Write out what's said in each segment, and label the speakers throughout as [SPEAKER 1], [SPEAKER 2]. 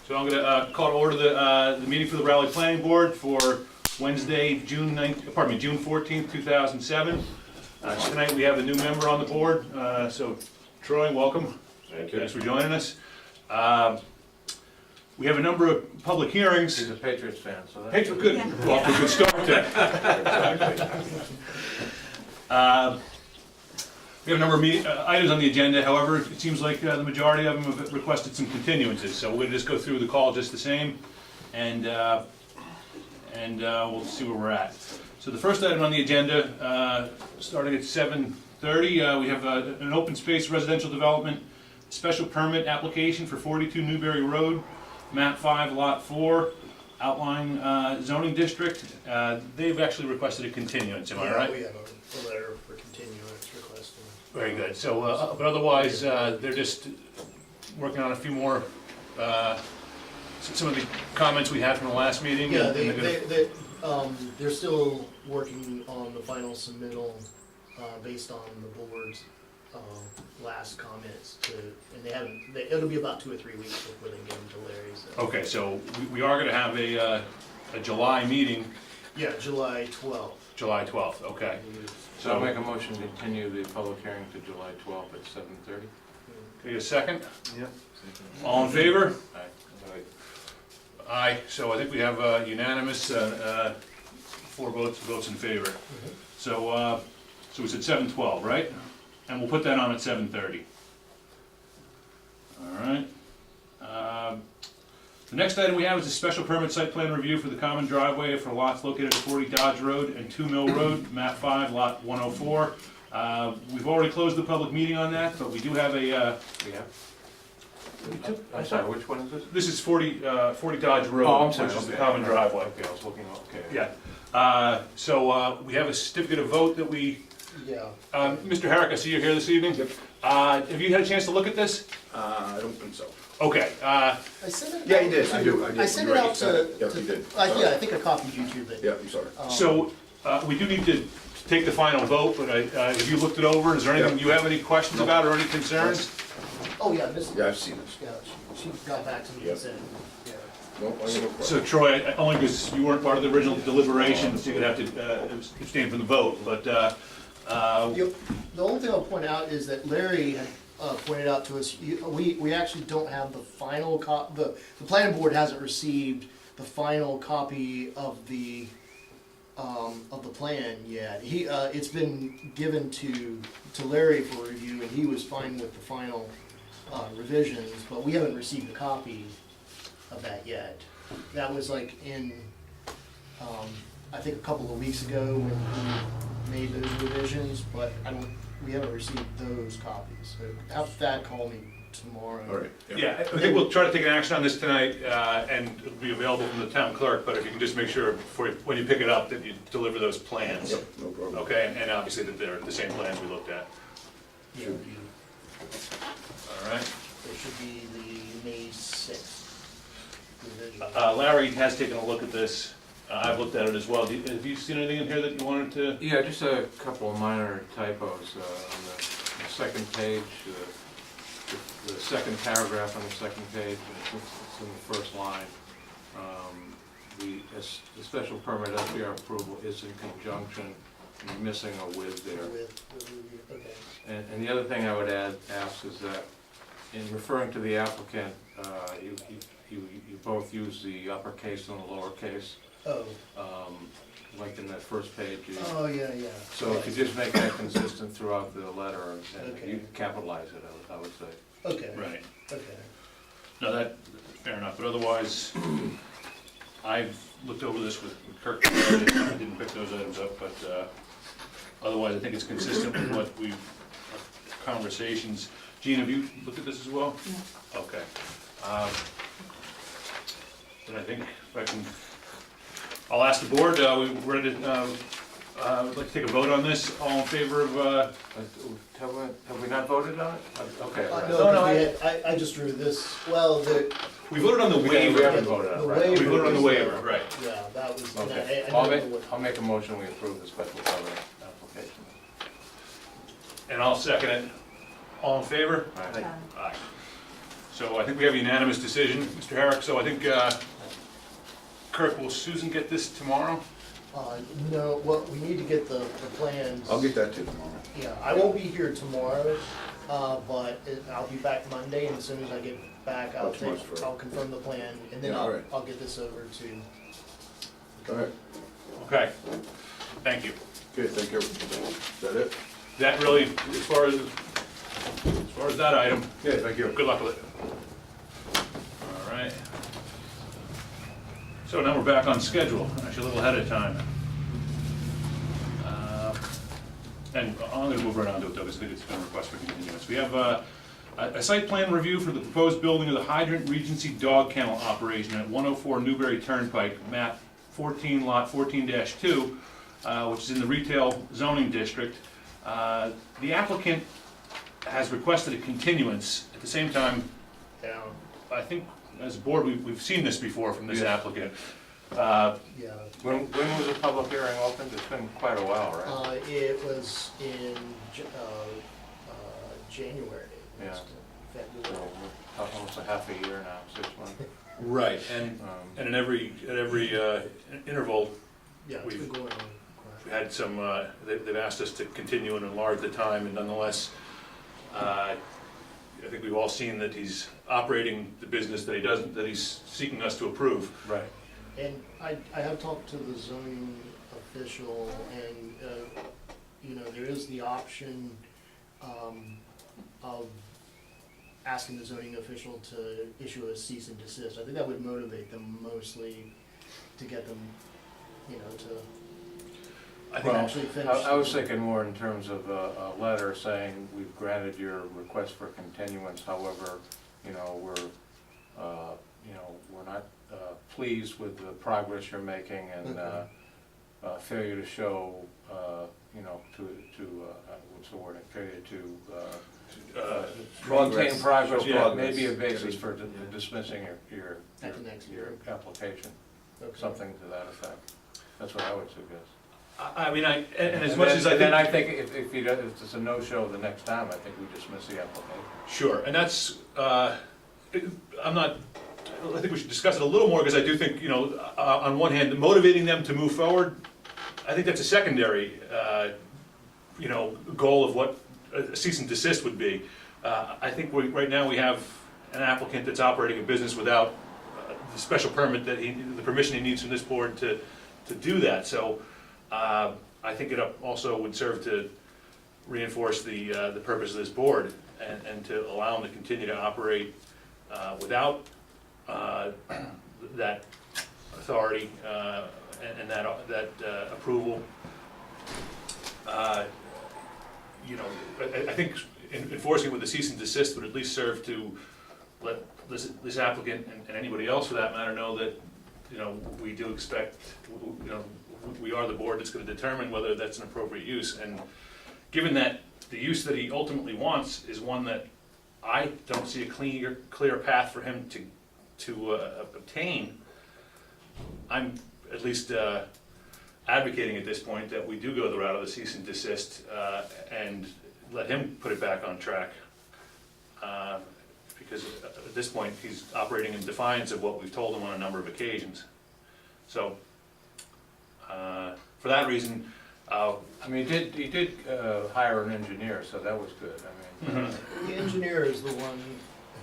[SPEAKER 1] So I'm going to call to order the meeting for the Raleigh Planning Board for Wednesday, June 14th, 2007. Tonight we have a new member on the board. So Troy, welcome.
[SPEAKER 2] Thank you.
[SPEAKER 1] Thanks for joining us. We have a number of public hearings.
[SPEAKER 2] He's a Patriots fan, so that's...
[SPEAKER 1] Patriot, good. Well, off to a good start there. We have a number of items on the agenda. However, it seems like the majority of them have requested some continuances. So we're going to just go through the call just the same, and we'll see where we're at. So the first item on the agenda, starting at 7:30, we have an open space residential development special permit application for 42 Newberry Road, map 5, lot 4, outline zoning district. They've actually requested a continuance, am I right?
[SPEAKER 3] We have a letter for continuance requesting.
[SPEAKER 1] Very good. So, but otherwise, they're just working on a few more, some of the comments we had from the last meeting.
[SPEAKER 3] Yeah,
[SPEAKER 1] and they're gonna-
[SPEAKER 3] they're still working on the final submittal, based on the board's, last comments and they haven't, it'll be about 2 or 3 weeks before they get them to Larry's.
[SPEAKER 1] Okay, so we are gonna have a July meeting,
[SPEAKER 3] Yeah, July 12th.
[SPEAKER 1] July 12th, okay.
[SPEAKER 2] So I'll make a motion to continue the public hearing to July 12th at 7:30.
[SPEAKER 1] Can I get a second?
[SPEAKER 2] Yep.
[SPEAKER 1] All in favor?
[SPEAKER 2] Aye.
[SPEAKER 1] Aye, so I think we have unanimous, 4 votes in favor. So we said 7:12, right? And we'll put that on at 7:30. All right. The next item we have is a special permit site plan review for the common driveway for lots located at 40 Dodge Road and 2 Mill Road, map 5, lot 104. We've already closed the public meeting on that, but we do have a,
[SPEAKER 2] We have? I'm sorry, which one is this?
[SPEAKER 1] this is 40 Dodge Road,
[SPEAKER 2] Oh, I'm sorry.
[SPEAKER 1] which is the
[SPEAKER 2] Okay.
[SPEAKER 1] common driveway.
[SPEAKER 2] Okay, I was looking, okay.
[SPEAKER 1] Yeah. So we have a certificate of vote that we,
[SPEAKER 3] Yeah.
[SPEAKER 1] Mr. Herrick, I see you're here this evening.
[SPEAKER 4] Yep.
[SPEAKER 1] Have you had a chance to look at this?
[SPEAKER 4] I don't think so.
[SPEAKER 1] Okay.
[SPEAKER 3] I sent it.
[SPEAKER 4] Yeah,
[SPEAKER 3] out
[SPEAKER 4] you did, I
[SPEAKER 3] to-
[SPEAKER 4] do, I did.
[SPEAKER 3] I sent it
[SPEAKER 4] You're
[SPEAKER 3] out
[SPEAKER 4] right,
[SPEAKER 3] to.
[SPEAKER 4] yep, you did.
[SPEAKER 3] Yeah, I think I copied you too, but.
[SPEAKER 4] Yeah, you saw it.
[SPEAKER 1] So we do need to take the final vote, but have you looked it over? Is there anything you have any questions about or any concerns?
[SPEAKER 3] Oh, yeah, this,
[SPEAKER 4] Yeah, I've seen this.
[SPEAKER 3] yeah, she got back to me and
[SPEAKER 4] Yep.
[SPEAKER 3] said, yeah.
[SPEAKER 4] No, I have no question.
[SPEAKER 1] So Troy, only because you weren't part of the original deliberations, you're gonna have to abstain from the vote, but
[SPEAKER 3] The only thing I'll point out is that Larry had pointed out to us, we actually don't have the final the planning board hasn't received the final copy of the plan yet. It's been given to Larry for review, and he was fine with the final revisions, but we haven't received a copy of that yet. That was like in, I think a couple of weeks ago when we made those revisions, but we haven't received those copies. So after that, call me tomorrow.
[SPEAKER 4] All right.
[SPEAKER 1] yeah, I think we'll try to take an action on this tonight, and it'll be available from the town clerk, but if you can just make sure when you pick it up that you deliver those plans.
[SPEAKER 4] Yep, no problem.
[SPEAKER 1] Okay, and obviously that they're the same plans we looked at.
[SPEAKER 3] Yeah,
[SPEAKER 1] All right.
[SPEAKER 3] it should be the May 6th revision.
[SPEAKER 1] Larry has taken a look at this. I've looked at it as well. Have you seen anything in here that you wanted to?
[SPEAKER 2] Yeah, just a couple of minor typos on the second page, the second paragraph on the second page, it's in the first line. The special permit SBR approval is in conjunction, you're missing a with there.
[SPEAKER 3] Okay.
[SPEAKER 2] And the other thing I would ask is that in referring to the applicant, you both use the uppercase and the lowercase,
[SPEAKER 3] Oh,
[SPEAKER 2] like in that first page.
[SPEAKER 3] oh, yeah.
[SPEAKER 2] So if you just make that consistent throughout the letter, and
[SPEAKER 3] Okay.
[SPEAKER 2] you capitalize it, I would say.
[SPEAKER 3] Okay.
[SPEAKER 1] Right.
[SPEAKER 3] Okay.
[SPEAKER 1] No, fair enough, but otherwise, I've looked over this with Kirk. I didn't pick those items up, but otherwise, I think it's consistent with what conversations. Gene, have you looked at this as well? Yeah. Okay. Then I think if I can, I'll ask the board, we're ready to, would like to take a vote on this. All in favor of,
[SPEAKER 2] Have we not voted on it? Okay.
[SPEAKER 3] No, I just drew this, well,
[SPEAKER 1] we voted on the
[SPEAKER 2] We
[SPEAKER 1] waiver.
[SPEAKER 2] haven't voted on it, right?
[SPEAKER 1] We voted on the waiver, right.
[SPEAKER 3] Yeah, that was,
[SPEAKER 2] Okay,
[SPEAKER 3] I don't know what.
[SPEAKER 2] I'll make a motion, we approve the special permit application.
[SPEAKER 1] And I'll second it. All in favor?
[SPEAKER 2] All right.
[SPEAKER 1] Aye. So I think we have a unanimous decision, Mr. Herrick, so I think, Kirk, will Susan get this tomorrow?
[SPEAKER 3] No, well, we need to get the plans.
[SPEAKER 4] I'll get that to you tomorrow.
[SPEAKER 3] Yeah, I won't be here tomorrow, but I'll be back Monday, and as soon as I get back, I'll
[SPEAKER 4] That's much for-
[SPEAKER 3] I'll confirm the plan, and then
[SPEAKER 4] Yeah, all right.
[SPEAKER 3] I'll get this over to.
[SPEAKER 4] All right.
[SPEAKER 1] Okay, thank you.
[SPEAKER 4] Okay, thank you. Is that it?
[SPEAKER 1] That really, as far as that item,
[SPEAKER 4] Okay, thank you.
[SPEAKER 1] good luck with it. All right. So now we're back on schedule, actually a little ahead of time. And I'm gonna move right on to it though, because I think it's been a request for continuance. We have a site plan review for the proposed building of the Hydrant Regency Dog Kennel operation at 104 Newberry Turnpike, map 14, lot 14-2, which is in the retail zoning district. The applicant has requested a continuance. At the same time,
[SPEAKER 3] Yeah.
[SPEAKER 1] I think as a board, we've seen this before from this
[SPEAKER 2] Yes.
[SPEAKER 1] applicant.
[SPEAKER 3] Yeah.
[SPEAKER 2] When was the public hearing opened? It's been quite a while, right?
[SPEAKER 3] It was in January.
[SPEAKER 2] Yeah.
[SPEAKER 3] Almost,
[SPEAKER 2] So
[SPEAKER 3] February.
[SPEAKER 2] we're almost a half a year now, 6 months.
[SPEAKER 1] Right, and
[SPEAKER 2] Um,
[SPEAKER 1] in every interval,
[SPEAKER 3] Yeah, it's been
[SPEAKER 1] We've-
[SPEAKER 3] going on.
[SPEAKER 1] we had some, they've asked us to continue and enlarge the time, and nonetheless, I think we've all seen that he's operating the business that he's seeking us to approve.
[SPEAKER 2] Right.
[SPEAKER 3] And I have talked to the zoning official, and, there is the option of asking the zoning official to issue a cease and desist. I think that would motivate them mostly to get them, to
[SPEAKER 1] I think,
[SPEAKER 2] Well,
[SPEAKER 3] actually finish.
[SPEAKER 2] I was thinking more in terms of a letter saying, we've granted your request for continuance, however, we're not pleased with the progress you're making and
[SPEAKER 3] Okay.
[SPEAKER 2] failure to show, what's the word, failure to maintain progress,
[SPEAKER 1] Yeah.
[SPEAKER 2] yeah, maybe a basis for dismissing your
[SPEAKER 3] At the next
[SPEAKER 2] your
[SPEAKER 3] meeting.
[SPEAKER 2] application,
[SPEAKER 3] Okay.
[SPEAKER 2] something to that effect. That's what I would suggest.
[SPEAKER 1] I mean, and as much as I
[SPEAKER 2] And then I
[SPEAKER 1] think,
[SPEAKER 2] think if it's a no-show the next time, I think we dismiss the application.
[SPEAKER 1] sure, and that's, I think we should discuss it a little more, because I do think, on one hand, motivating them to move forward, I think that's a secondary, goal of what a cease and desist would be. I think right now we have an applicant that's operating a business without the special permit the permission he needs from this board to do that. So I think it also would serve to reinforce the purpose of this board and to allow him to continue to operate without that authority and that approval. I think enforcing with the cease and desist would at least serve to let this applicant and anybody else for that matter know that, we do expect, we are the board that's gonna determine whether that's an appropriate use. And given that the use that he ultimately wants is one that I don't see a clear path for him to obtain, I'm at least advocating at this point that we do go the route of the cease and desist and let him put it back on track. Because at this point, he's operating in defiance of what we've told him on a number of occasions. So, for that reason,
[SPEAKER 2] I mean, he did hire an engineer, so that was good. I mean,
[SPEAKER 3] The engineer is the one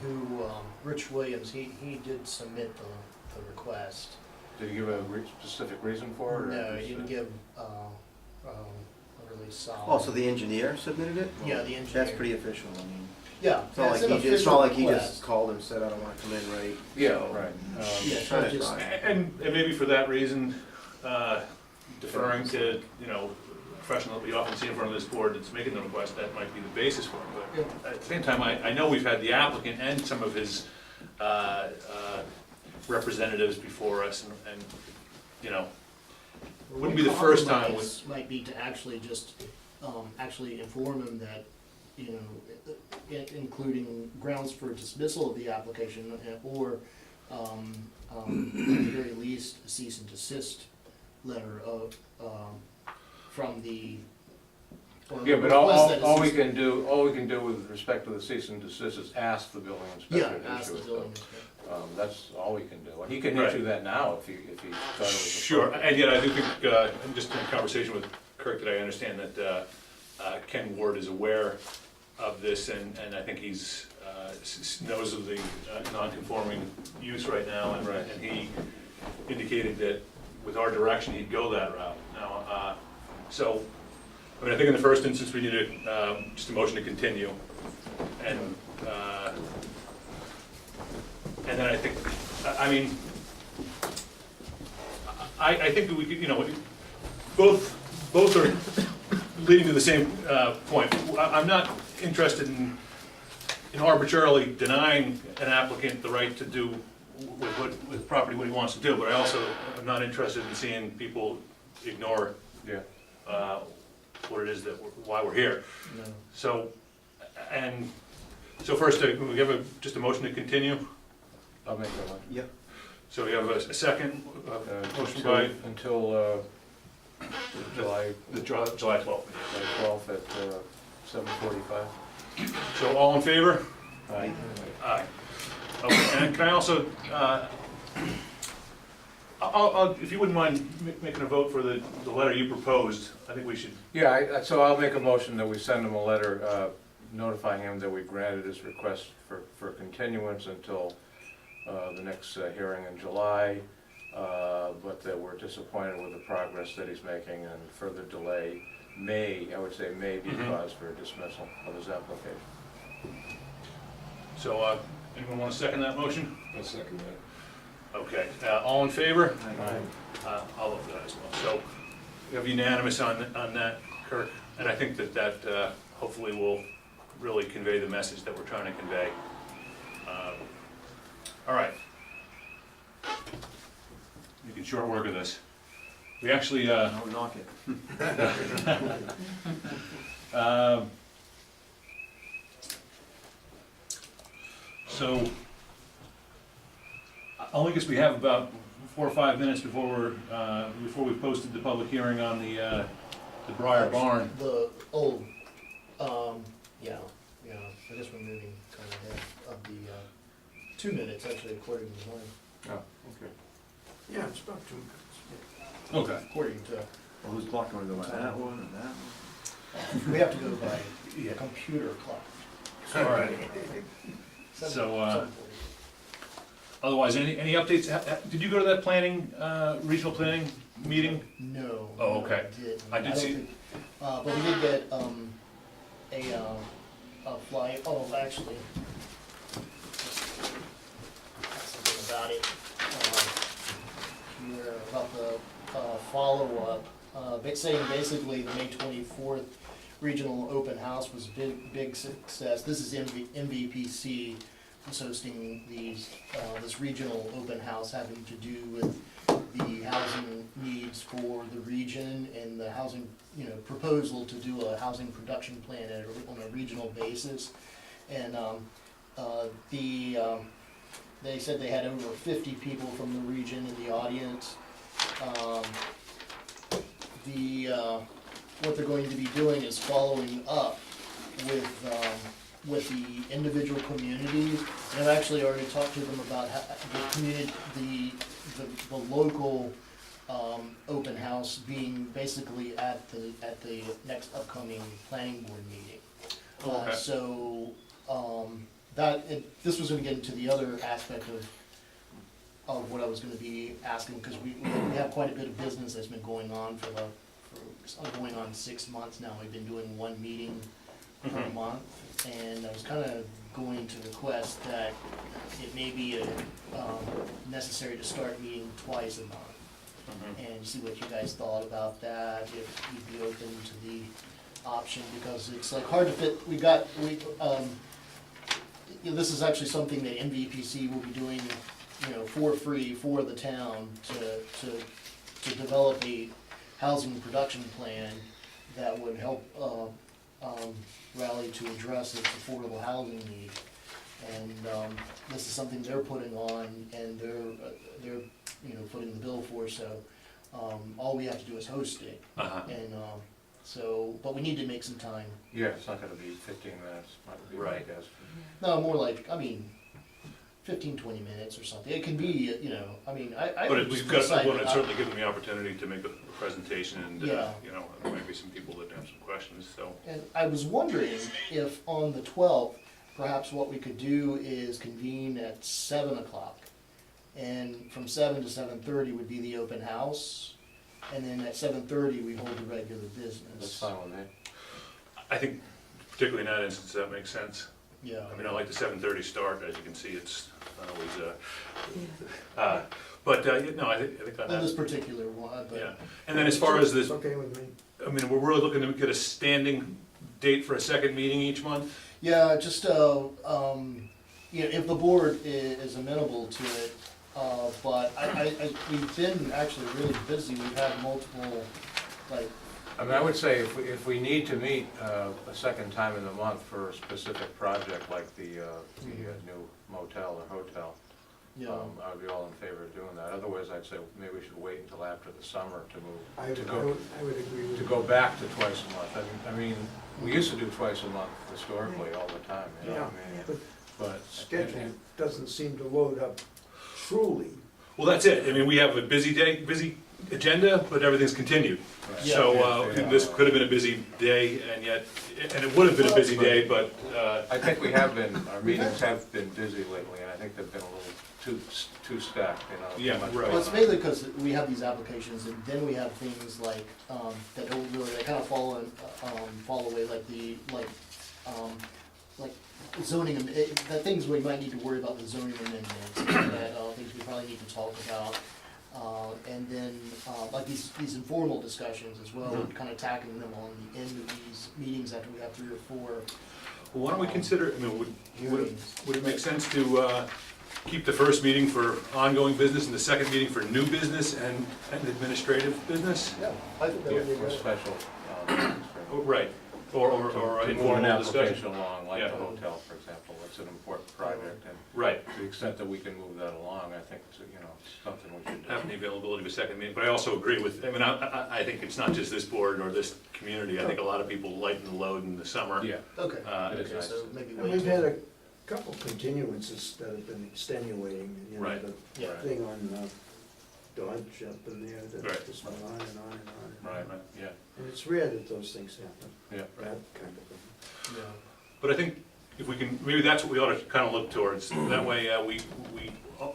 [SPEAKER 3] who, Rich Williams, he did submit the request.
[SPEAKER 2] did he give a specific reason for it? or
[SPEAKER 3] No, he
[SPEAKER 2] just,
[SPEAKER 3] didn't give a really solid.
[SPEAKER 5] Oh, so the engineer submitted it?
[SPEAKER 3] Yeah, the engineer.
[SPEAKER 5] That's pretty official, I mean.
[SPEAKER 3] Yeah.
[SPEAKER 5] It's not
[SPEAKER 3] it's
[SPEAKER 5] like
[SPEAKER 3] an
[SPEAKER 5] he just, it's not
[SPEAKER 3] official
[SPEAKER 5] like he
[SPEAKER 3] request.
[SPEAKER 5] just called and said, I don't wanna come in, right?
[SPEAKER 2] Yeah,
[SPEAKER 5] So,
[SPEAKER 2] right.
[SPEAKER 3] Yeah,
[SPEAKER 5] Trying
[SPEAKER 3] not
[SPEAKER 5] to
[SPEAKER 3] just-
[SPEAKER 5] try.
[SPEAKER 1] and maybe for that reason, deferring to, a professional that we often see in front of this board that's making the request, that might be the basis for it. But at the same time, I know we've had the applicant and some of his representatives before us, and wouldn't be the first time
[SPEAKER 3] Compromise might be to actually just, actually inform him that, including grounds for dismissal of the application, or, at the very least, a cease and desist letter of, from the or
[SPEAKER 2] Yeah, but
[SPEAKER 3] request that a
[SPEAKER 2] all we
[SPEAKER 3] cease-
[SPEAKER 2] can do with respect to the cease and desist is ask the building
[SPEAKER 3] Yeah,
[SPEAKER 2] inspector to
[SPEAKER 3] ask
[SPEAKER 2] issue
[SPEAKER 3] the
[SPEAKER 2] it.
[SPEAKER 3] building inspector.
[SPEAKER 2] That's all we can do. And he can
[SPEAKER 1] Right.
[SPEAKER 2] issue that now if he thought it was
[SPEAKER 1] Sure,
[SPEAKER 2] appropriate.
[SPEAKER 1] and yet I do think, just in conversation with Kirk, that I understand that Ken Ward is aware of this, and I think he's, knows of the non-conforming use right now, and
[SPEAKER 2] Right.
[SPEAKER 1] and he indicated that with our direction, he'd go that route. Now, so, I mean, I think in the first instance, we need just a motion to continue, and then I think, I mean, I think that we could, both are leading to the same point. I'm not interested in arbitrarily denying an applicant the right to do with property what he wants to do, but I also am not interested in seeing people ignore
[SPEAKER 2] Yeah.
[SPEAKER 1] what it is why we're here.
[SPEAKER 3] No.
[SPEAKER 1] So, first, we have just a motion to continue.
[SPEAKER 2] I'll make that one.
[SPEAKER 5] Yep.
[SPEAKER 1] So we have a second, motion by
[SPEAKER 2] Until July
[SPEAKER 1] July 12th.
[SPEAKER 2] 12th at 7:45.
[SPEAKER 1] So all in favor?
[SPEAKER 2] Aye.
[SPEAKER 1] Aye. Okay, and can I also, if you wouldn't mind making a vote for the letter you proposed, I think we should.
[SPEAKER 2] Yeah, so I'll make a motion that we send him a letter notifying him that we granted his request for continuance until the next hearing in July, but that we're disappointed with the progress that he's making, and further delay may be cause for dismissal of his application.
[SPEAKER 1] So, anyone want to second that motion?
[SPEAKER 4] I'll second that.
[SPEAKER 1] Okay, all in favor?
[SPEAKER 2] Aye.
[SPEAKER 1] I'll vote for that as well. So we have unanimous on that, Kirk, and I think that hopefully will really convey the message that we're trying to convey. All right. Making short work of this. We actually,
[SPEAKER 5] No, knock it.
[SPEAKER 1] so, I only guess we have about 4 or 5 minutes before we've posted the public hearing on the Briar Barn.
[SPEAKER 3] Yeah, I guess we're moving kind of ahead of the 2 minutes, actually, according to mine,
[SPEAKER 2] Oh, okay.
[SPEAKER 5] Yeah, it's about 2 minutes.
[SPEAKER 1] Okay.
[SPEAKER 3] according to,
[SPEAKER 5] Well, whose clock do we go by? That one and that one?
[SPEAKER 3] we have to go by
[SPEAKER 1] Yeah.
[SPEAKER 3] computer clock.
[SPEAKER 1] All right. So, otherwise, any updates? Did you go to that regional planning meeting?
[SPEAKER 3] No.
[SPEAKER 1] Oh,
[SPEAKER 3] no,
[SPEAKER 1] okay.
[SPEAKER 3] didn't.
[SPEAKER 1] I did
[SPEAKER 3] don't
[SPEAKER 1] see-
[SPEAKER 3] think- but we did get, a fly, actually. Something about it, here, about the, follow-up, saying basically the May 24th regional open house was big success. This is MVPC was hosting this regional open house having to do with the housing needs for the region and the housing, proposal to do a housing production plan on a regional basis. And they said they had over 50 people from the region in the audience. What they're going to be doing is following up with the individual communities. And I've actually already talked to them about how the community, the local open house being basically at the next upcoming planning board meeting.
[SPEAKER 1] Okay.
[SPEAKER 3] This was gonna get into the other aspect of what I was gonna be asking, because we have quite a bit of business that's been going on for going on 6 months now. We've been doing one meeting per month, and I was kinda going to request that it may be necessary to start meeting twice a month, and see what you guys thought about that, if you'd be open to the option, because it's like hard to fit, this is actually something that MVPC will be doing, for free for the town to develop a housing production plan that would help, Raleigh to address its affordable housing need. And, this is something they're putting on, and they're footing the bill for, so, all we have to do is host it.
[SPEAKER 1] Uh-huh.
[SPEAKER 3] And, So, but we need to make some time.
[SPEAKER 2] Yeah, it's not gonna be 15 minutes, might be my
[SPEAKER 1] Right.
[SPEAKER 2] guess.
[SPEAKER 3] No, more like, 15, 20 minutes or something. It can be, I
[SPEAKER 1] But
[SPEAKER 3] would
[SPEAKER 1] we've
[SPEAKER 3] just
[SPEAKER 1] got,
[SPEAKER 3] decide
[SPEAKER 1] want to
[SPEAKER 3] that I-
[SPEAKER 1] certainly give them the opportunity to make a presentation and,
[SPEAKER 3] Yeah.
[SPEAKER 1] there might be some people that have some questions, so.
[SPEAKER 3] And I was wondering if on the 12th, perhaps what we could do is convene at 7 o'clock. And from 7 to 7:30 would be the open house. And then at 7:30, we hold the regular
[SPEAKER 2] That's
[SPEAKER 3] business.
[SPEAKER 2] fine with me.
[SPEAKER 1] I think particularly in that instance, that makes sense.
[SPEAKER 3] Yeah.
[SPEAKER 1] I mean, I like the 7:30 start, as you can see, it's not always, but, no, I think on
[SPEAKER 3] On this
[SPEAKER 1] that,
[SPEAKER 3] particular one, but.
[SPEAKER 1] yeah. And then as far as this,
[SPEAKER 5] It's okay with me.
[SPEAKER 1] I mean, we're really looking to get a standing date for a second meeting each month?
[SPEAKER 3] Yeah, just, if the board is amenable to it, but we've been actually really busy, we've had multiple, like,
[SPEAKER 2] I mean, I would say if we need to meet a second time in the month for a specific project like the new motel or hotel,
[SPEAKER 3] you know,
[SPEAKER 2] I would be all in favor of doing that. Otherwise, I'd say maybe we should wait until after the summer to
[SPEAKER 5] I
[SPEAKER 2] move,
[SPEAKER 5] would agree with
[SPEAKER 2] to
[SPEAKER 5] you.
[SPEAKER 2] go back to twice a month. I mean, we used to do twice a month historically all the time, you know,
[SPEAKER 5] Yeah,
[SPEAKER 2] I mean,
[SPEAKER 5] but
[SPEAKER 2] but.
[SPEAKER 5] schedule doesn't seem to load up truly.
[SPEAKER 1] Well, that's it, I mean, we have a busy day, busy agenda, but everything's continued.
[SPEAKER 2] Right.
[SPEAKER 1] So,
[SPEAKER 2] Yeah.
[SPEAKER 1] this could have been a busy day, and yet, and it would have been a busy day, but,
[SPEAKER 2] I think we have been, our meetings have been busy lately, and I think they've been a little too stacked, you know. too
[SPEAKER 1] Yeah,
[SPEAKER 2] much
[SPEAKER 1] right.
[SPEAKER 3] well, it's
[SPEAKER 2] going on.
[SPEAKER 3] mainly because we have these applications, and then we have things like, that don't really, they kind of fall away, like like zoning, that things we might need to worry about the zoning amendments, that, things we probably need to talk about. And then, like these informal discussions as well, kind of tackling them on the end of these meetings after we have 3 or 4
[SPEAKER 1] well, why don't we consider, I mean, would
[SPEAKER 3] hearings.
[SPEAKER 1] it make sense to, keep the first meeting for ongoing business and the second meeting for new business and administrative business?
[SPEAKER 3] Yeah, I think that
[SPEAKER 2] Yeah,
[SPEAKER 3] would be
[SPEAKER 2] for
[SPEAKER 3] great.
[SPEAKER 2] special.
[SPEAKER 1] Oh, right, or
[SPEAKER 2] To move an
[SPEAKER 1] informal discussion.
[SPEAKER 2] application along, like
[SPEAKER 1] Yeah.
[SPEAKER 2] the hotel, for example, it's an important project, and
[SPEAKER 1] Right,
[SPEAKER 2] to the extent that we can move that along, I think it's, something we should do.
[SPEAKER 1] having the availability of a second meeting, but I also agree with, I mean, I think it's not just this board or this community, I think a lot of people lighten the load in the summer.
[SPEAKER 2] Yeah,
[SPEAKER 3] Okay,
[SPEAKER 1] It
[SPEAKER 2] is
[SPEAKER 3] okay,
[SPEAKER 2] nice.
[SPEAKER 3] so maybe
[SPEAKER 5] And
[SPEAKER 3] wait.
[SPEAKER 5] we've
[SPEAKER 3] till-
[SPEAKER 5] had a couple continuances that have been extenuating,
[SPEAKER 1] Right.
[SPEAKER 5] the
[SPEAKER 3] Yeah.
[SPEAKER 5] thing on Dodge up in there, that
[SPEAKER 1] Right.
[SPEAKER 5] just went on and on and on. and on.
[SPEAKER 2] right, yeah,
[SPEAKER 5] And it's rare that those things happen,
[SPEAKER 2] yeah.
[SPEAKER 5] that kind of thing.
[SPEAKER 3] Yeah.
[SPEAKER 1] But I think if we can, maybe that's what we ought to kind of look towards. That way, we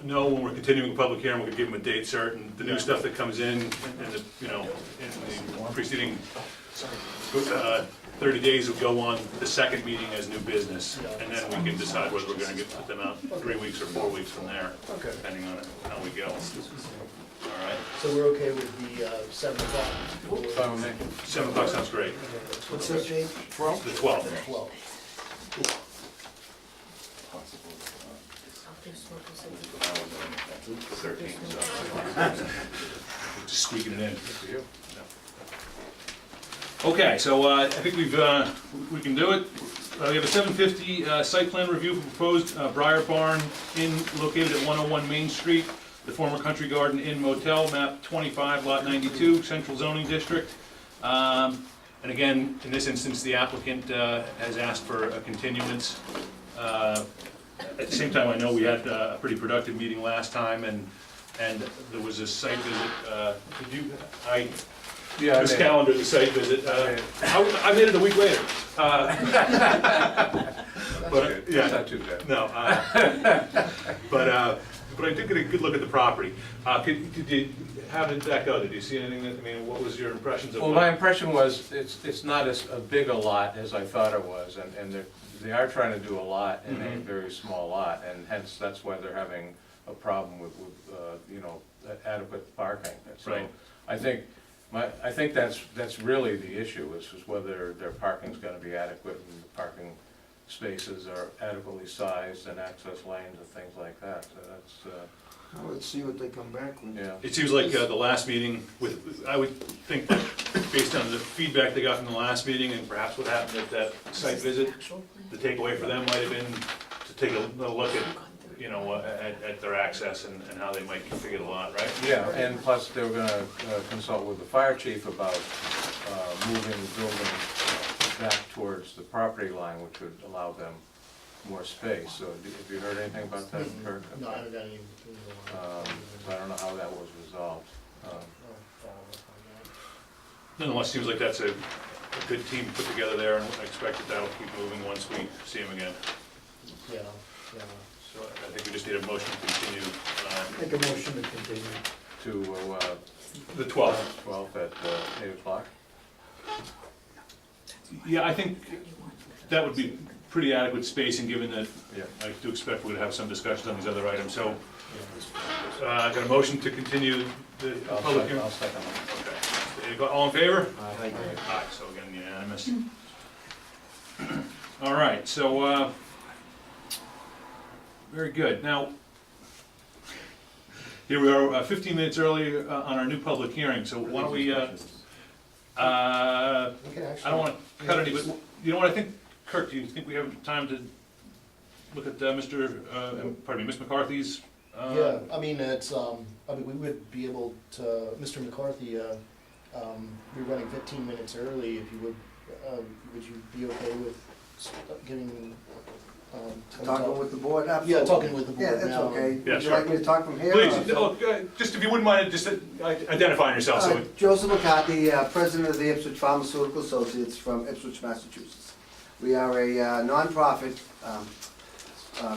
[SPEAKER 1] know when we're continuing a public hearing, we can give them a date certain. The new stuff that comes in, and the, in the preceding 30 days will go on the second meeting as new business. And then we can decide whether we're gonna put them out 3 weeks or 4 weeks from there,
[SPEAKER 3] Okay,
[SPEAKER 1] depending on how we go. All right,
[SPEAKER 3] so we're okay with the 7 o'clock?
[SPEAKER 2] Fine with me.
[SPEAKER 1] 7 o'clock sounds great.
[SPEAKER 5] What's that date?
[SPEAKER 1] The 12th.
[SPEAKER 3] 12.
[SPEAKER 1] 13th, so. Just squeaking it in.
[SPEAKER 2] For you.
[SPEAKER 1] Okay, so I think we can do it. We have a 750 site plan review for proposed Briar Barn Inn located at 101 Main Street, the former Country Garden Inn Motel, map 25, lot 92, Central Zoning District. And again, in this instance, the applicant has asked for a continuance. At the same time, I know we had a pretty productive meeting last time, and there was a site visit. Did you,
[SPEAKER 2] Yeah,
[SPEAKER 1] this
[SPEAKER 2] I mean,
[SPEAKER 1] calendar, the site visit, I made it a week later. But,
[SPEAKER 2] That's
[SPEAKER 1] yeah,
[SPEAKER 2] not too bad.
[SPEAKER 1] no, but I did get a good look at the property. How did that go? Did you see anything that, I mean, what was your impressions of?
[SPEAKER 2] Well, my impression was, it's not as big a lot as I thought it was, and they are trying to do a lot in a
[SPEAKER 1] Mhm.
[SPEAKER 2] very small lot, and hence, that's why they're having a problem with adequate parking. So
[SPEAKER 1] Right.
[SPEAKER 2] I think that's really the issue, is whether their parking's gonna be adequate, and the parking spaces are adequately sized, and access lanes and things like that, so that's,
[SPEAKER 5] Well, let's see what they come back with.
[SPEAKER 2] yeah.
[SPEAKER 1] It seems like the last meeting, I would think that based on the feedback they got from the last meeting and perhaps what happened at that site visit, the takeaway for them might have been to take a look at, at their access and how they might configure the lot, right?
[SPEAKER 2] Yeah, and plus they were gonna consult with the fire chief about moving the building back towards the property line, which would allow them more space. So have you heard anything about that, Kirk?
[SPEAKER 3] No, I haven't got any.
[SPEAKER 2] So I don't know how that was resolved.
[SPEAKER 1] Nonetheless, seems like that's a good team put together there, and I expect that that'll keep moving once we see him again.
[SPEAKER 3] Yeah, yeah.
[SPEAKER 1] So I think we just need a motion to continue,
[SPEAKER 6] Make a motion to continue.
[SPEAKER 2] To
[SPEAKER 1] the 12th.
[SPEAKER 2] 12 at 8 o'clock?
[SPEAKER 1] Yeah, I think that would be pretty adequate spacing, given that
[SPEAKER 2] Yeah.
[SPEAKER 1] I do expect we're gonna have some discussions on these other items. So, I got a motion to continue the public hearing?
[SPEAKER 2] I'll second that.
[SPEAKER 1] Okay. All in favor?
[SPEAKER 2] Aye.
[SPEAKER 1] Aye, so again, unanimous. All right, so, very good. Now, here we are, 15 minutes early on our new public hearing, so why don't we,
[SPEAKER 3] We can
[SPEAKER 1] I
[SPEAKER 3] actually.
[SPEAKER 1] don't wanna cut any, but, you know what, I think, Kirk, do you think we have time to look at Miss McCarthy's?
[SPEAKER 3] Yeah, I mean, it's, I mean, we would be able to, Mr. McCarthy, we're running 15 minutes early, if you would you be okay with giving,
[SPEAKER 6] Talking with the board,
[SPEAKER 3] Yeah,
[SPEAKER 6] absolutely.
[SPEAKER 3] talking with the board
[SPEAKER 6] Yeah, that's
[SPEAKER 3] now.
[SPEAKER 6] okay.
[SPEAKER 1] Yeah,
[SPEAKER 6] Would you
[SPEAKER 1] sure.
[SPEAKER 6] like me to talk from here?
[SPEAKER 1] Please,
[SPEAKER 6] or-
[SPEAKER 1] just if you wouldn't mind, just identifying yourself, so.
[SPEAKER 6] Joseph McCarthy, President of the Ipswich Pharmaceutical Associates from Ipswich, Massachusetts. We are a nonprofit